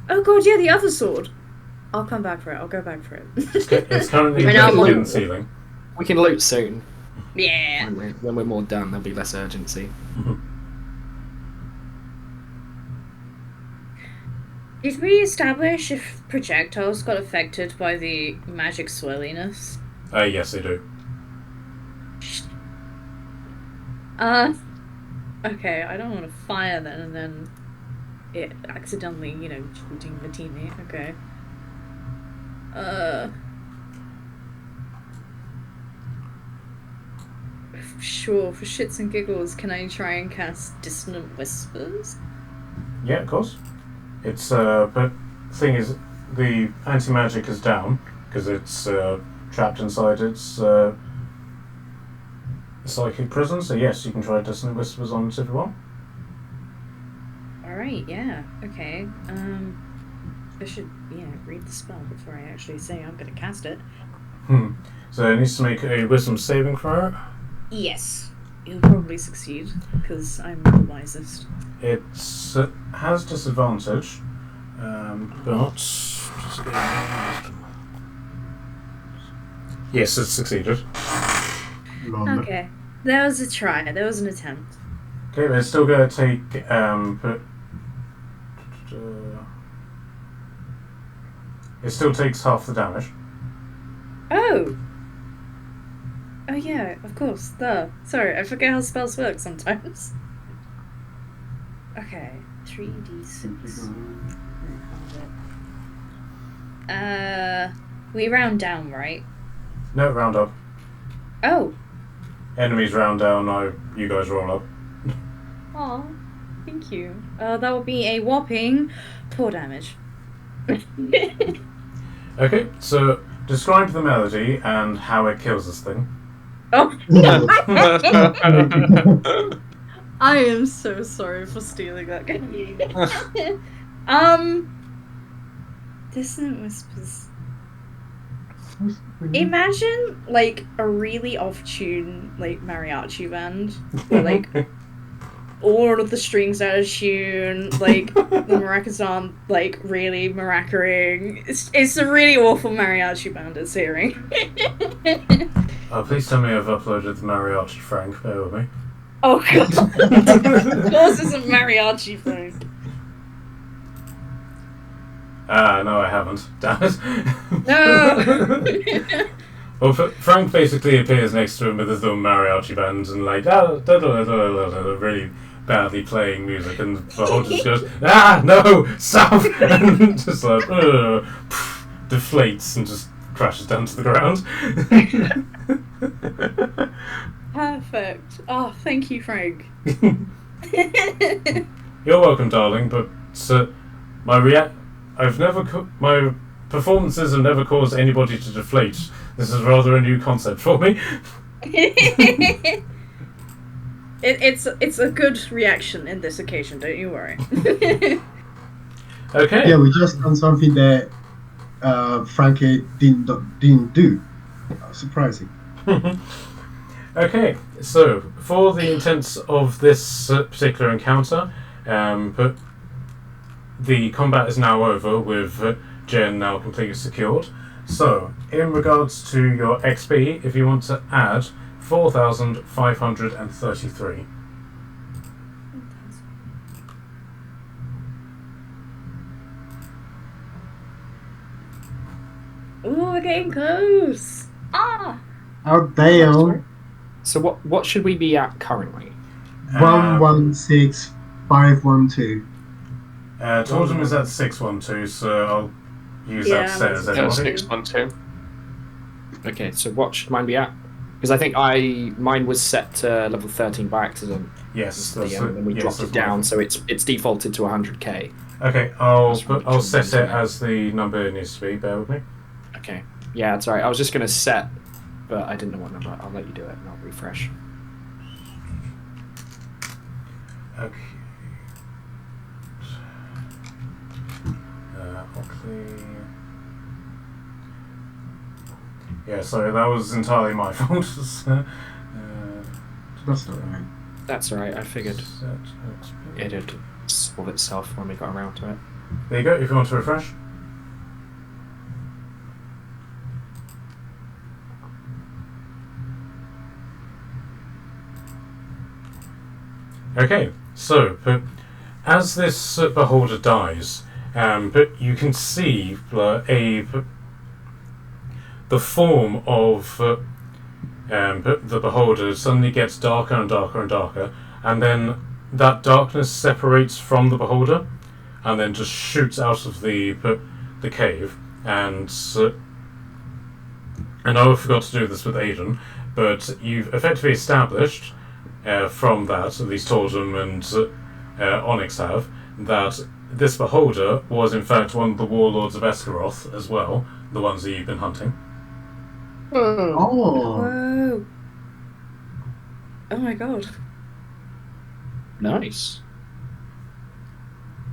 Oh god, yeah, the other sword. I'll come back for it. I'll go back for it. It's currently I mean, I'm embedded in on- the ceiling. We can loot soon. Yeah. When we're more done, there'll be less urgency. Did we establish if projectiles got affected by the magic swirliness? Yes, they do. Okay, I don't want to fire then and then it accidentally, shooting the teammate. Okay. Sure, for shits and giggles, can I try and cast Dissonant Whispers? Yeah, of course. It's but thing is, the anti-magic is down because it's trapped inside its psychic prison. So yes, you can try Dissonant Whispers on it if you want. Alright, yeah, okay. I should, read the spell before I actually say I'm gonna cast it. So it needs to make a Wisdom saving throw. Yes. You'll probably succeed, because I'm the wisest. It has disadvantage, but just yes, it succeeded. Okay. That was a try. That was an attempt. Okay, but it's still going to take it still takes half the damage. Oh! Oh yeah, of course. Sorry, I forget how spells work sometimes. Okay, 3d6. We round down, right? No, round up. Oh! Enemies round down, you guys roll up. Aw, thank you. That would be a whopping 4 damage. Okay, so describe the melody and how it kills this thing. Oh! I am so sorry for stealing that game. Dissonant Whispers. Imagine, like, a really off-tune, like, mariachi band. Where, like, all of the strings out of tune, like, the maracas aren't, like, really maracering. It's a really awful mariachi band it's hearing. Please tell me I've uploaded the mariachi, Frank. Bear with me. Oh, God. Of course it's a mariachi thing. No, I haven't. Damn it. No! Well, Frank basically appears next to him with his little mariachi band and like really badly playing music, and the whole just goes, no, stop, and just like deflates and just crashes down to the ground. Perfect. Oh, thank you, Frank. You're welcome, darling. But my performances have never caused anybody to deflate. This is rather a new concept for me. It's a good reaction in this occasion. Don't you worry. Okay. Yeah, we just done something that Frankie didn't do. Surprising. Okay, so for the intents of this particular encounter, the combat is now over with Jen now completely secured. So, in regards to your XP, if you want to add 4,533. Ooh, we're getting close. Ah. How damn. So what should we be at currently? 116512. Totem is at 612, so I'll use that to say as Yeah, everybody. 612. Okay, so what should mine be at? Because I think mine was set to level 13 by accident. Yes, And we dropped it down, so it's defaulted to 100k. Okay, I'll set it as the number it needs to be. Bear with me. Okay. Yeah, that's alright. I was just gonna set, but I didn't know what number. I'll let you do it and I'll refresh. Okay. Yeah, sorry, that was entirely my fault. That's alright. That's alright. I figured it'd solve itself when we got around to it. There you go, if you want to refresh. Okay, so as this beholder dies, but you can see the form of the beholder suddenly gets darker and darker and darker, and then that darkness separates from the beholder, and then just shoots out of the cave. And I know I forgot to do this with Aiden, but you've effectively established from that, at least Totem and Onyx have, that this beholder was in fact one of the warlords of Escaroth as well, the ones that you've been hunting. Oh. Whoa. Oh my god. Nice.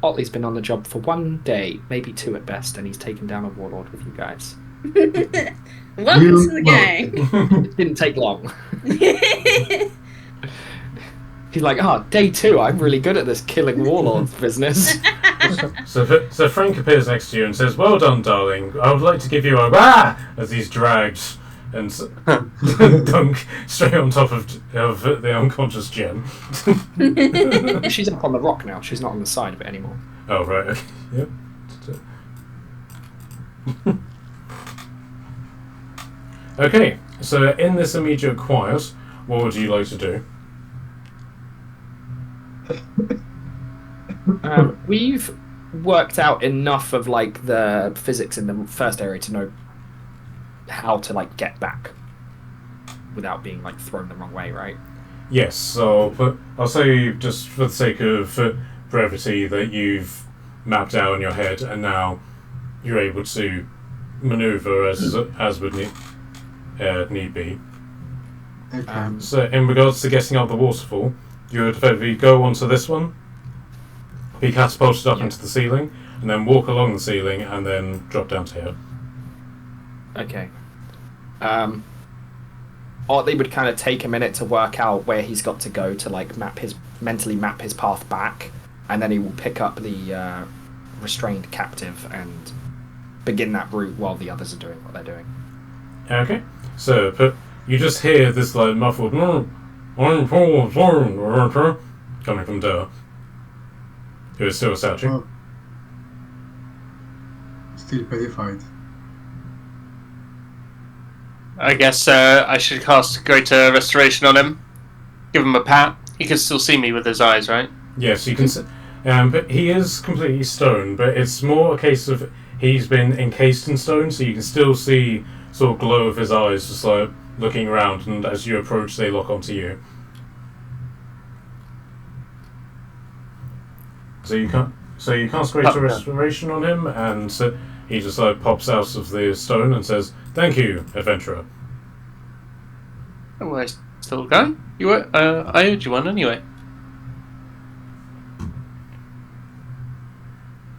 Otley's been on the job for 1 day, maybe 2 at best, and he's taken down a warlord with you guys. Welcome to the gang. It didn't take long. He's like, day 2, I'm really good at this killing warlords business. So Frank appears next to you and says, "Well done, darling. I would like to give you a wah!" as he's dragged and dunk straight on top of the unconscious gem. She's up on the rock now. She's not on the side of it anymore. Oh, right. Okay. Yep. Okay, so in this immediate quiet, what would you like to do? We've worked out enough of like the physics in the first area to know how to like get back without being like thrown the wrong way, right? Yes, so I'll say just for the sake of brevity that you've mapped out in your head, and now you're able to maneuver as would need be. Okay. So in regards to getting up the waterfall, you would effectively go onto this one, be catapulted up into the ceiling, and then walk along the ceiling, and then drop down to here. Okay. Otley would kind of take a minute to work out where he's got to go to like mentally map his path back, and then he will pick up the restrained captive and begin that route while the others are doing what they're doing. Okay, so you just hear this like muffled coming from Durr, who is still searching. Oh. Still petrified. I guess I should cast Greater Restoration on him. Give him a pat. He can still see me with his eyes, right? Yes, you can see. But he is completely stone, but it's more a case of he's been encased in stone, so you can still see sort of glow of his eyes, just like looking around, and as you approach, they lock onto you. So you cast Greater Restoration on him, and he just like pops out of the stone and says, "Thank you, adventurer." Oh, I still going? You were? I owed you one anyway.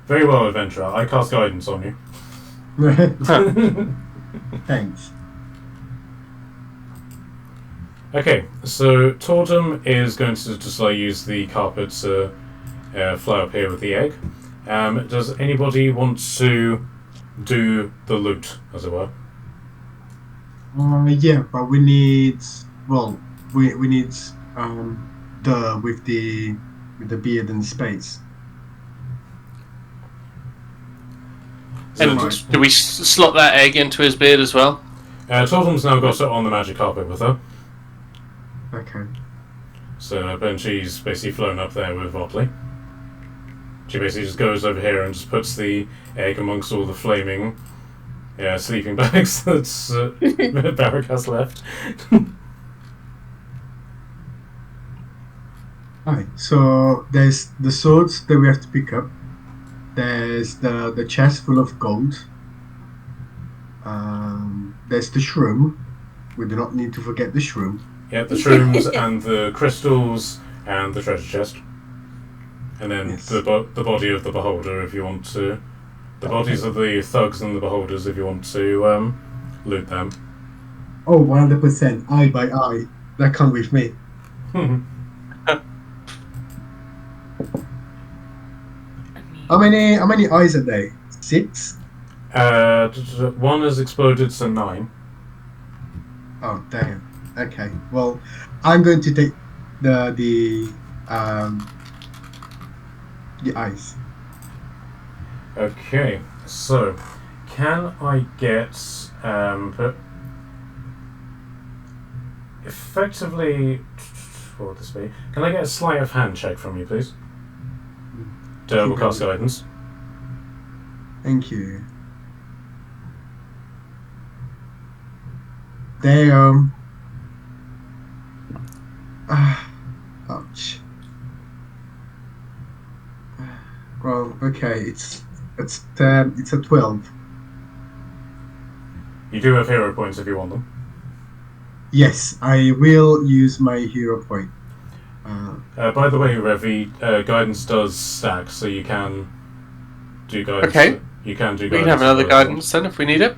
Very well, adventurer. I cast guidance on you. Thanks. Okay, so Tordum is going to just like use the carpet to fly up here with the egg. Does anybody want to do the loot, as it were? Yeah, but we need. Well, we need with the beard and space. And So, do we slot that egg into his beard as well? Tordum's now got it on the magic carpet with her. Okay. So, and she's basically flown up there with Otley. She basically just goes over here and just puts the egg amongst all the flaming sleeping bags that Barrack has left. Alright, so there's the swords that we have to pick up. There's the chest full of gold. There's the shroom. We do not need to forget the shroom. Yeah, the shrooms and the crystals and the treasure chest. And then Yes. the body of the beholder if you want to. The bodies of the thugs and the beholders if you want to loot them. Oh, 100%. Eye by eye. That come with me. How many eyes are they? 6? One has exploded, so 9. Oh damn. Okay. Well, I'm going to take the eyes. Okay, so can I get effectively? What would this be? Can I get a sleight of hand check from you, please? We'll cast guidance. Thank you. Damn. Ouch. Well, okay, it's a 12. You do have hero points if you want them. Yes, I will use my hero point. By the way, Revi, guidance does stack, so you can do guidance. Okay. You can do We guidance. can have another as well. guidance then if we need it.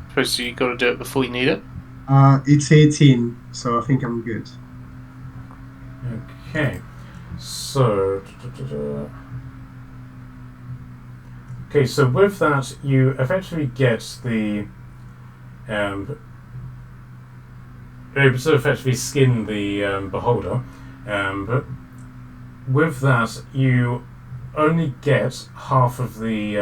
Suppose you got to do it before you need it. It's 18, so I think I'm good. Okay. So. Okay, so with that, you effectively get the. You're able to effectively skin the beholder, but with that, you only get half of the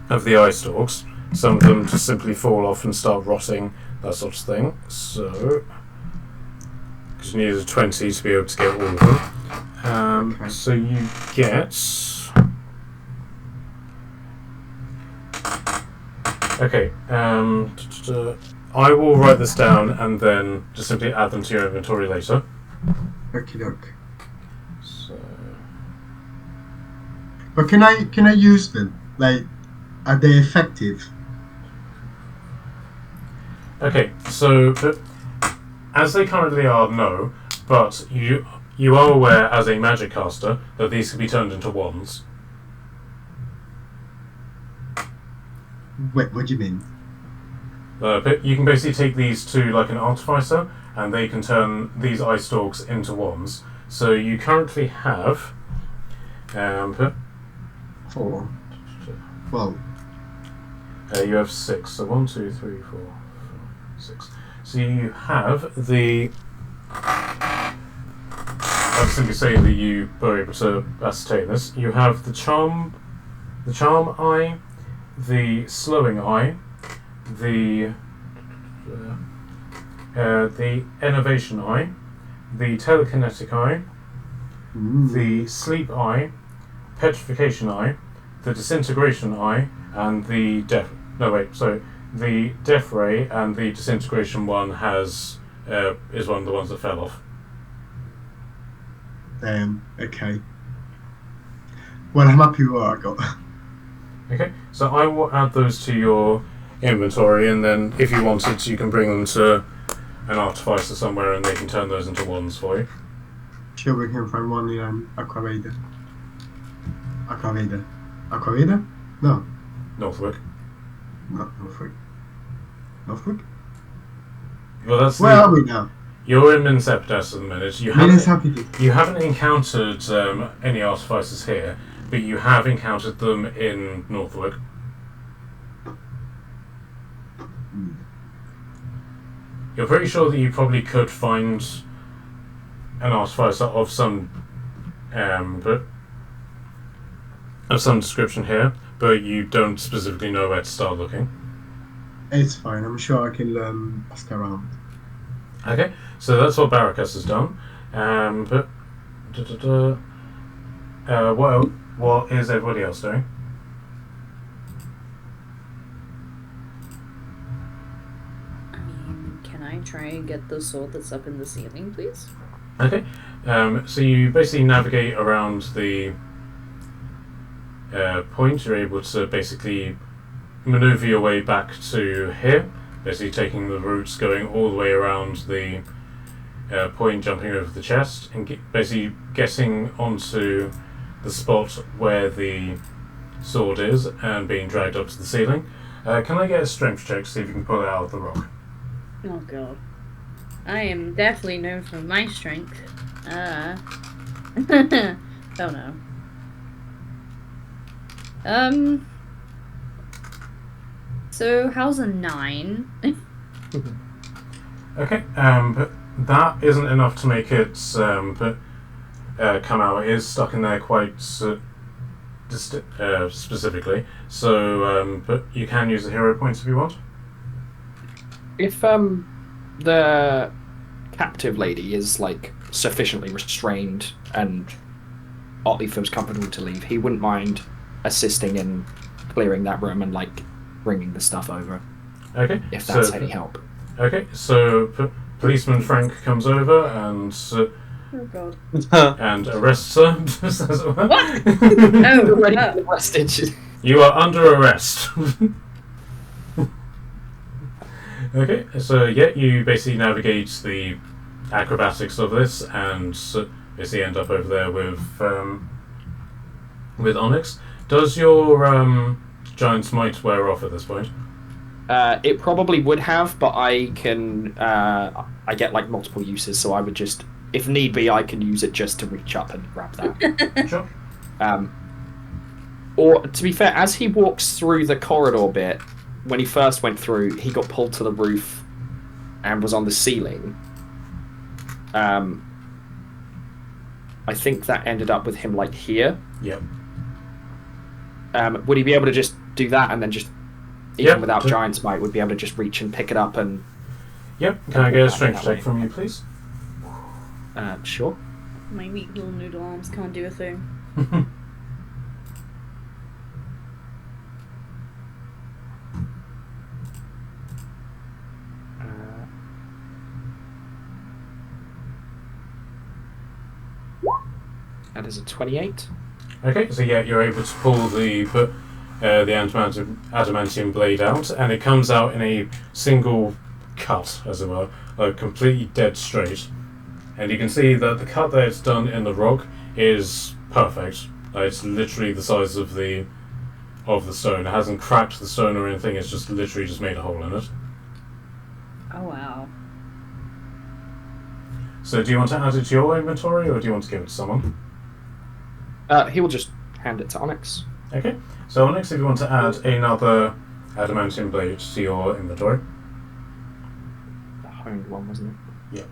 eye stalks. Some of them just simply fall off and start rotting, that sort of thing. So, because you need a 20 to be able to get all of them. Okay. So you get. Okay. I will write this down and then just simply add them to your inventory later. Okie doke. So. But can I use them? Like, are they effective? Okay, so as they currently are, no, but you are aware as a magic caster that these can be turned into wands. Wait, what do you mean? But you can basically take these to like an artificer, and they can turn these eye stalks into wands. So you currently have 4. Well, you have 6. So 1, 2, 3, 4, 5, 6. So you have the. I'll simply say that you were able to ascertain this. You have the charm eye, the slowing eye, the innovation eye, the telekinetic eye, the sleep eye, petrification eye, the disintegration eye, and the death. No, wait. So the death ray and the disintegration one is one of the ones that fell off. okay. Well, I'm happy with what I got. Okay, so I will add those to your inventory, and then if you wanted, you can bring them to an artificer somewhere, and they can turn those into wands for you. Sure, we can find one in Aquaveda. Aquaveda? No, Northwick. not Northwick. Northwick? Well, that's Where are we now? You're in Mincepidas at the minute. You Minus haven't, happy. you haven't encountered any artificers here, but you have encountered them in Northwick. You're pretty sure that you probably could find an artificer of some description here, but you don't specifically know where to start looking. It's fine. I'm sure I can ask around. Okay, so that's what Baracus has done. What is everybody else doing? Can I try and get the sword that's up in the ceiling, please? Okay, so you basically navigate around the point. You're able to basically maneuver your way back to here, basically taking the routes going all the way around the point, jumping over the chest, and basically getting onto the spot where the sword is and being dragged up to the ceiling. Can I get a strength check to see if you can pull it out of the rock? Oh god. I am definitely known for my strength. Oh no. So how's a 9? Okay, but that isn't enough to make it come out. It is stuck in there quite specifically. So, but you can use the hero points if you want. If the captive lady is like sufficiently restrained and Otley feels comfortable to leave, he wouldn't mind assisting in clearing that room and like bringing the stuff over. Okay. If that's any help. Okay, so policeman Frank comes over and Oh god. and arrests her. As it were. What? You're already Oh. arrested. You are under arrest. Okay, so yeah, you basically navigate the acrobatics of this and basically end up over there with Onyx. Does your giant's might wear off at this point? It probably would have, but I can. I get like multiple uses, so I would just, if need be, I can use it just to reach up and grab that. Sure. Or to be fair, as he walks through the corridor bit, when he first went through, he got pulled to the roof and was on the ceiling. I think that ended up with him like here. Yep. Would he be able to just do that and then just, even Yep. without giant's might, would be able to just reach and pick it up and? Yep. Can I get a strength check from you, please? Sure. My weak little noodle arms can't do a thing. That is a 28. Okay, so yeah, you're able to pull the adamantium blade out, and it comes out in a single cut, as it were, like completely dead straight. And you can see that the cut that it's done in the rock is perfect. It's literally the size of the stone. It hasn't cracked the stone or anything. It's just literally just made a hole in it. Oh wow. So, do you want to add it to your inventory, or do you want to give it to someone? He will just hand it to Onyx. Okay. So, Onyx, if you want to add another adamantium blade to your inventory. The honed one, wasn't it? Yeah.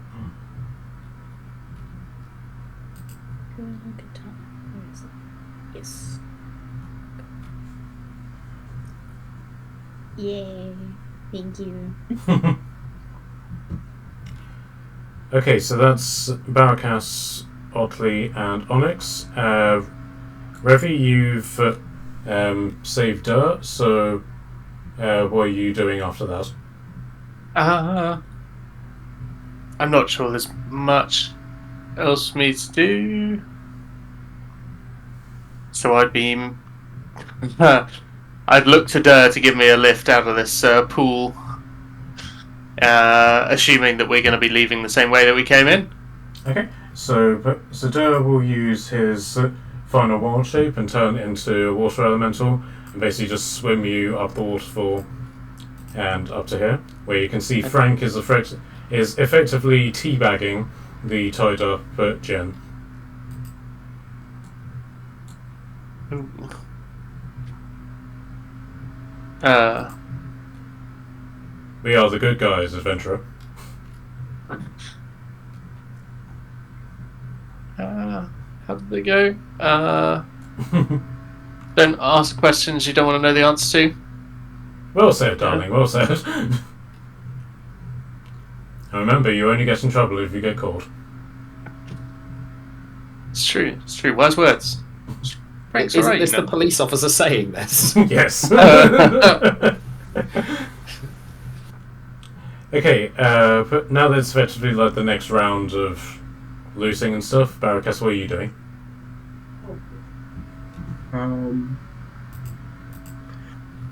Where is it? Yes. Yay. Thank you. Okay, so that's Barakas, Otley, and Onyx. Revi, you've saved dirt, so what are you doing after that? I'm not sure there's much else for me to do. So I'd look to Durr to give me a lift out of this pool, assuming that we're going to be leaving the same way that we came in. Okay, so Durr will use his final wild shape and turn into a water elemental, and basically just swim you up the waterfall and up to here, where you can see Frank is effectively teabagging the tied up Jen. We are the good guys, adventurer. How did they go? Don't ask questions you don't want to know the answer to. Well said, darling, well said. And remember, you only get in trouble if you get caught. It's true. Wise words. Frank's Isn't alright, this you the know. police officer saying this? Yes. Okay, but now that it's effectively like the next round of loosing and stuff, Barakas, what are you doing?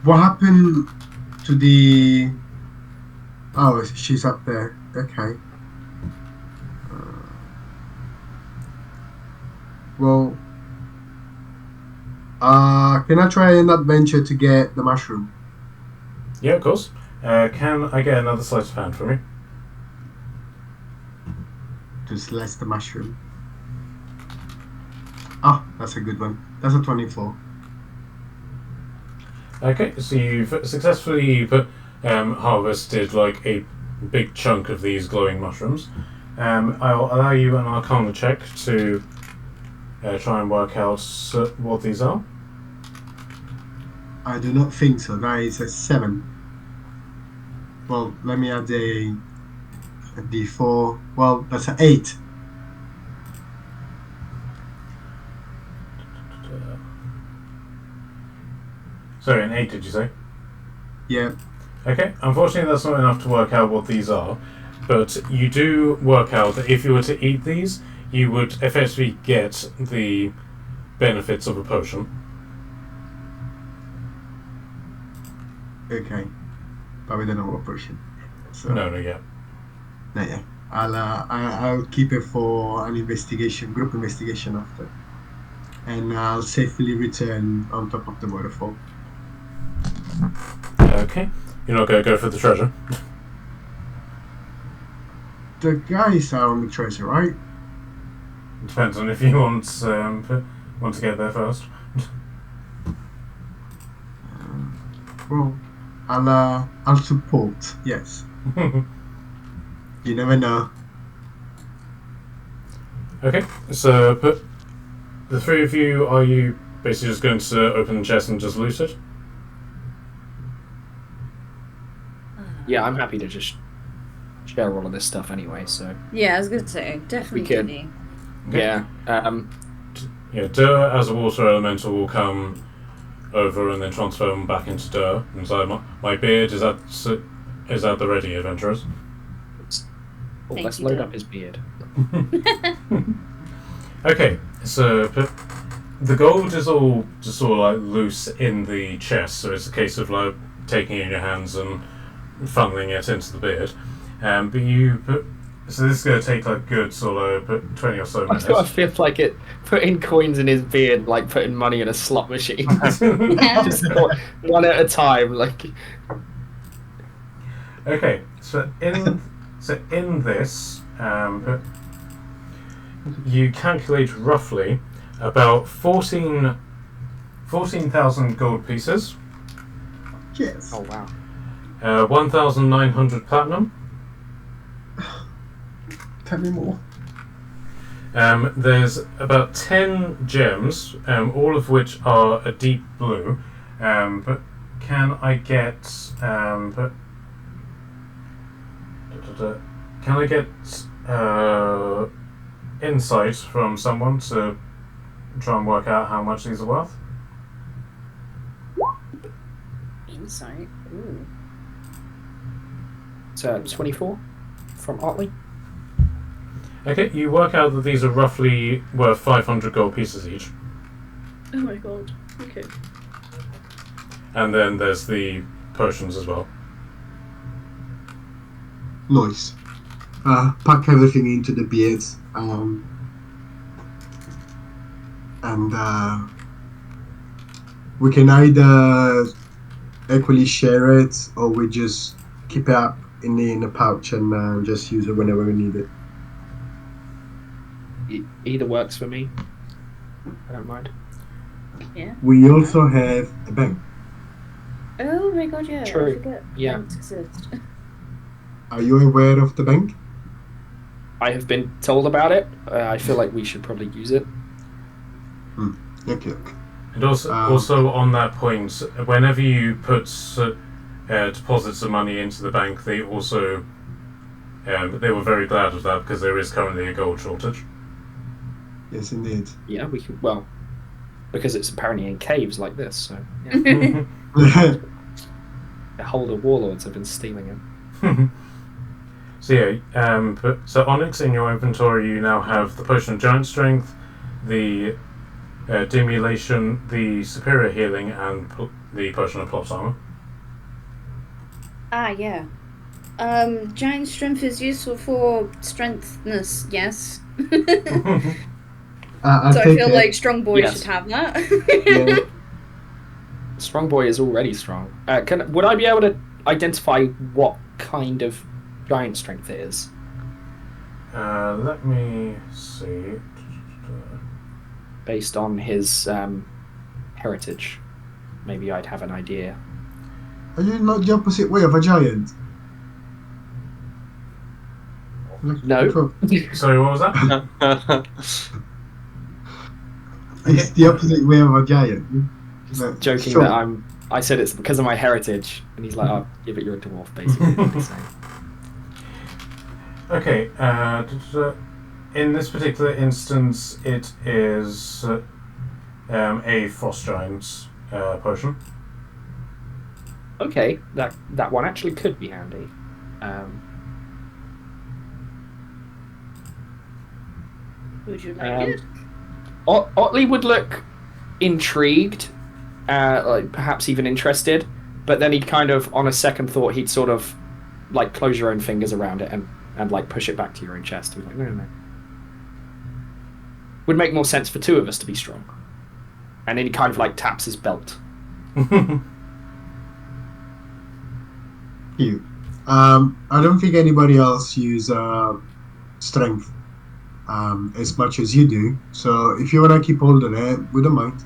What happened to the... Oh, she's up there. Okay. Well... can I try an adventure to get the mushroom? Yeah, of course. Can I get another sleight of hand from you? To slice the mushroom. Oh, that's a good one. That's a 24. Okay, so you've successfully harvested like a big chunk of these glowing mushrooms. I'll allow you an Arcana check to try and work out what these are. I do not think so. That is a 7. Well, let me add a D4. Well, that's an 8. Sorry, an 8 did you say? Yeah. Okay, unfortunately that's not enough to work out what these are, but you do work out that if you were to eat these, you would effectively get the benefits of a potion. Okay. But we don't know what version. So, No, yeah. no, yeah. I'll keep it for an investigation, group investigation after. And I'll safely return on top of the waterfall. Okay, you're not going to go for the treasure? The guys are on the treasure, right? Depends on if you want to get there first. Well, I'll support. Yes. You never know. Okay, so the three of you, are you basically just going to open the chest and just loot it? Yeah, I'm happy to just share all of this stuff anyway, so... Yeah, I was gonna say, definitely. Okay. Yeah, Yeah, Dur as a water elemental will come over and then transform back into Dur inside my beard. Is that the ready, adventurers? oh, Thank let's you, load Dur. up his beard. Okay, so the gold is all just sort of like loose in the chest, so it's a case of like taking it in your hands and funneling it into the beard. But so this is going to take like good sort of 20 or so minutes. I feel like it putting coins in his beard, like putting money in a slot machine. Just one at a time, like. Okay, so in this, you calculate roughly about 14,000 gold pieces, Yes. Oh wow. 1,900 platinum. Tell me more. There's about 10 gems, all of which are a deep blue. But can I get insight from someone to try and work out how much these are worth? Insight. Ooh. So 24 from Otley. Okay, you work out that these are roughly worth 500 gold pieces each. Oh my god. Okay. And then there's the potions as well. Nice. Pack everything into the beards. And we can either equally share it, or we just keep it up in a pouch and just use it whenever we need it. Either works for me. I don't mind. Yeah. We also have a bank. Oh my god, yeah. True. I forget Yeah. banks exist. Are you aware of the bank? I have been told about it. I feel like we should probably use it. Okay. And also on that point, whenever you put deposits of money into the bank, they also they were very glad of that because there is currently a gold shortage. Yes, indeed. Yeah, we can. Well, because it's apparently in caves like this, so yeah. A hold of warlords have been stealing them. So yeah, so Onyx, in your inventory you now have the potion of giant strength, the demulation, the superior healing, and the potion of plot armor. Ah, yeah. Giant strength is useful for strengthness, yes. I So I think feel like Strong Boy Yes. should have that. yeah, Strong Boy is already strong. Would I be able to identify what kind of giant strength it is? Let me see. Based on his heritage, maybe I'd have an idea. are you not the opposite way of a giant? No. Sorry, what was that? It's the opposite way of a giant. Joking Sure. that I'm I said it's because of my heritage, and he's like, "Oh, yeah, but you're a dwarf, basically." So, Okay, in this particular instance, it is a frost giant's potion. okay, that one actually could be handy. Would you like it? Otley would look intrigued, like perhaps even interested, but then he'd kind of, on a second thought, he'd sort of like close your own fingers around it and like push it back to your own chest. He'd be like, no. Would make more sense for two of us to be strong. And then he kind of like taps his belt. Cute. I don't think anybody else use strength as much as you do. So if you wanna keep holding it, we don't mind.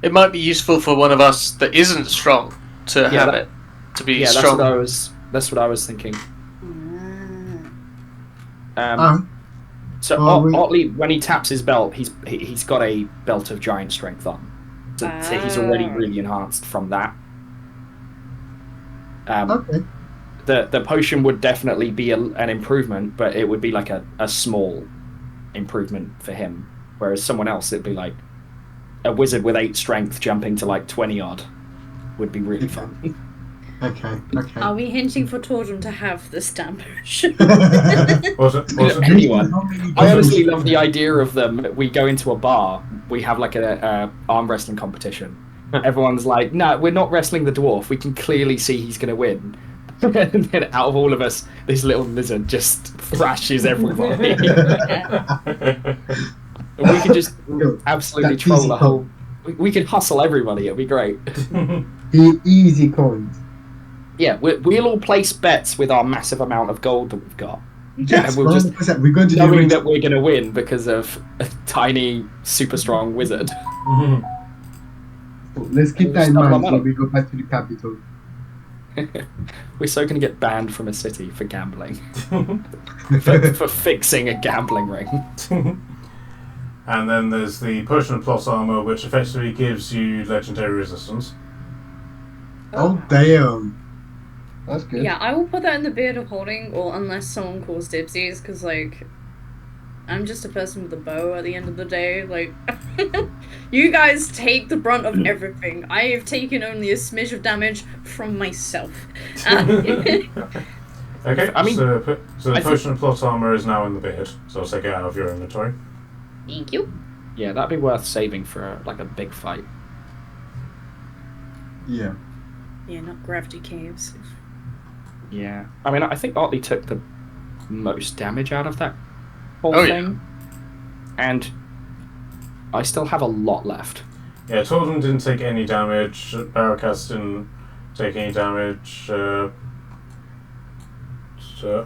It might be useful for one of us that isn't strong to have it to be strong. That's what I was thinking. Alright. So Well, Otley, when he taps his belt, he's got a belt of giant strength on. So he's already really enhanced from that. Okay. The potion would definitely be an improvement, but it would be like a small improvement for him. Whereas someone else, it'd be like a wizard with 8 strength jumping to like 20 odd would be really fun. Okay. Are we hinting for Torjum to have this damage? Anyone. I honestly love the idea of them. We go into a bar, we have like a arm wrestling competition. Everyone's like, no, we're not wrestling the dwarf. We can clearly see he's going to win. And then out of all of us, this little lizard just thrashes everybody. We can just absolutely troll the whole... We can hustle everybody. It'll be great. Easy coins. Yeah, we'll all place bets with our massive amount of gold that we've got. Yes, and we'll just 100%. We're going to knowing that we're going to win because of a tiny, super strong wizard. Let's keep that in mind when we go back to the capital. We're so going to get banned from a city for gambling. for fixing a gambling ring. And then there's the potion of plot armor, which effectively gives you legendary resistance. Oh, damn. That's good. Yeah, I will put that in the beard of holding, or unless someone calls dipsies, because, like, I'm just a person with a bow at the end of the day. Like, you guys take the brunt of everything. I have taken only a smidge of damage from myself. Okay, I mean, so the potion of plot armor is now in the beard, so I'll take it out of your inventory. Thank you. Yeah, that'd be worth saving for, like, a big fight. Yeah. Yeah, not gravity caves. Yeah. I mean, I think Otley took the most damage out of that whole thing. And I still have a lot left. Yeah, Torden didn't take any damage, Barrowcast didn't take any damage,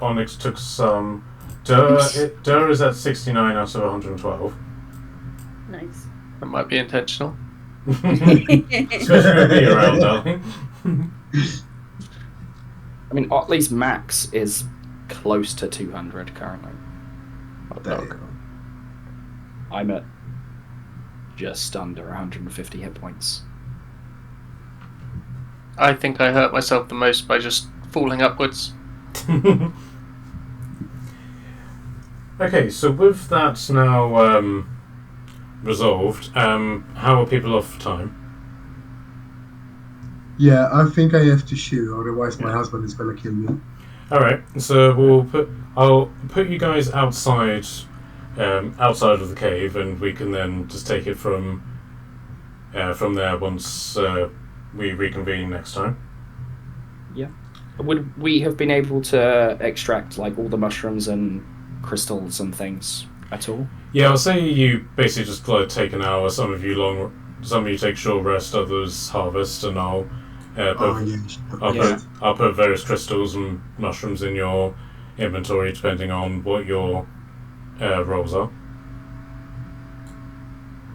Onyx took some. Dur is at 69 out of 112. Nice. That might be intentional. Especially with me around, darling. I mean, Otley's max is close to 200 currently. I'm at just under 150 hit points. I think I hurt myself the most by just falling upwards. Okay, so with that now resolved, how are people off for time? Yeah, I think I have to shoot, otherwise my husband is gonna kill me. Alright, so I'll put you guys outside of the cave, and we can then just take it from there once we reconvene next time. Yeah. Would we have been able to extract like all the mushrooms and crystals and things at all? Yeah, I'll say you basically just take an hour. Some of you take short rest, others harvest, and I'll put various crystals and mushrooms in your inventory depending on what your rolls are.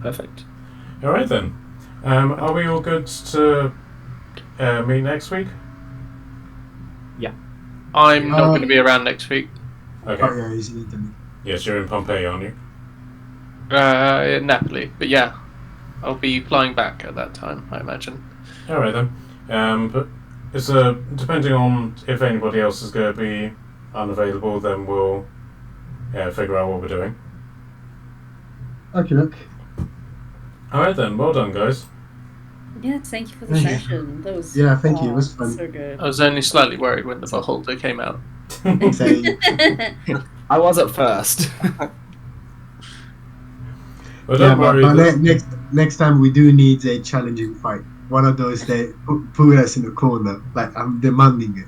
Perfect. All right then. Are we all good to meet next week? Yeah. I'm not going to be around next week. Okay. Oh yeah, he's in Italy. Yes, you're in Pompeii, aren't you? In Napoli, but yeah. I'll be flying back at that time, I imagine. All right then. But it's depending on if anybody else is going to be unavailable, then we'll figure out what we're doing. Okay, look. All right then. Well done, guys. Yeah, thank you for the Thank you. session. That was Yeah, thank you, it was fun. So good. I was only slightly worried when the beholder came out. Same. I was at first. Well, Yeah, don't but worry. next time we do need a challenging fight. One of those that put us in a corner. Like, I'm demanding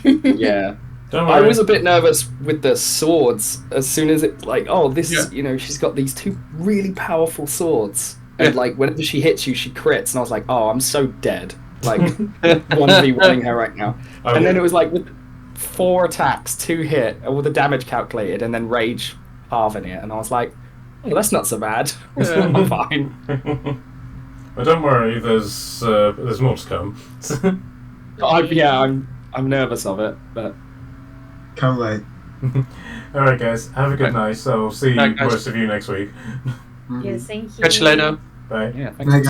it. Yeah. Don't I worry. was a bit nervous with the swords as soon as it, like, oh, this is, she's got these two really powerful swords. And, like, whenever she hits you, she crits. And I was like, oh, I'm so dead. Like, 1v1ing her right now. I And then will- it was like, with 4 attacks, 2 hit, all the damage calculated, and then rage halving it. And I was like, oh, that's not so bad. I'm fine. Well, don't worry. There's more to come. I'm nervous of it, but Can't wait. All right, guys. Have a good night. So I'll see Bye, guys. most of you next week. Yeah, thank you. Catch you later. Bye. yeah, thanks. Like,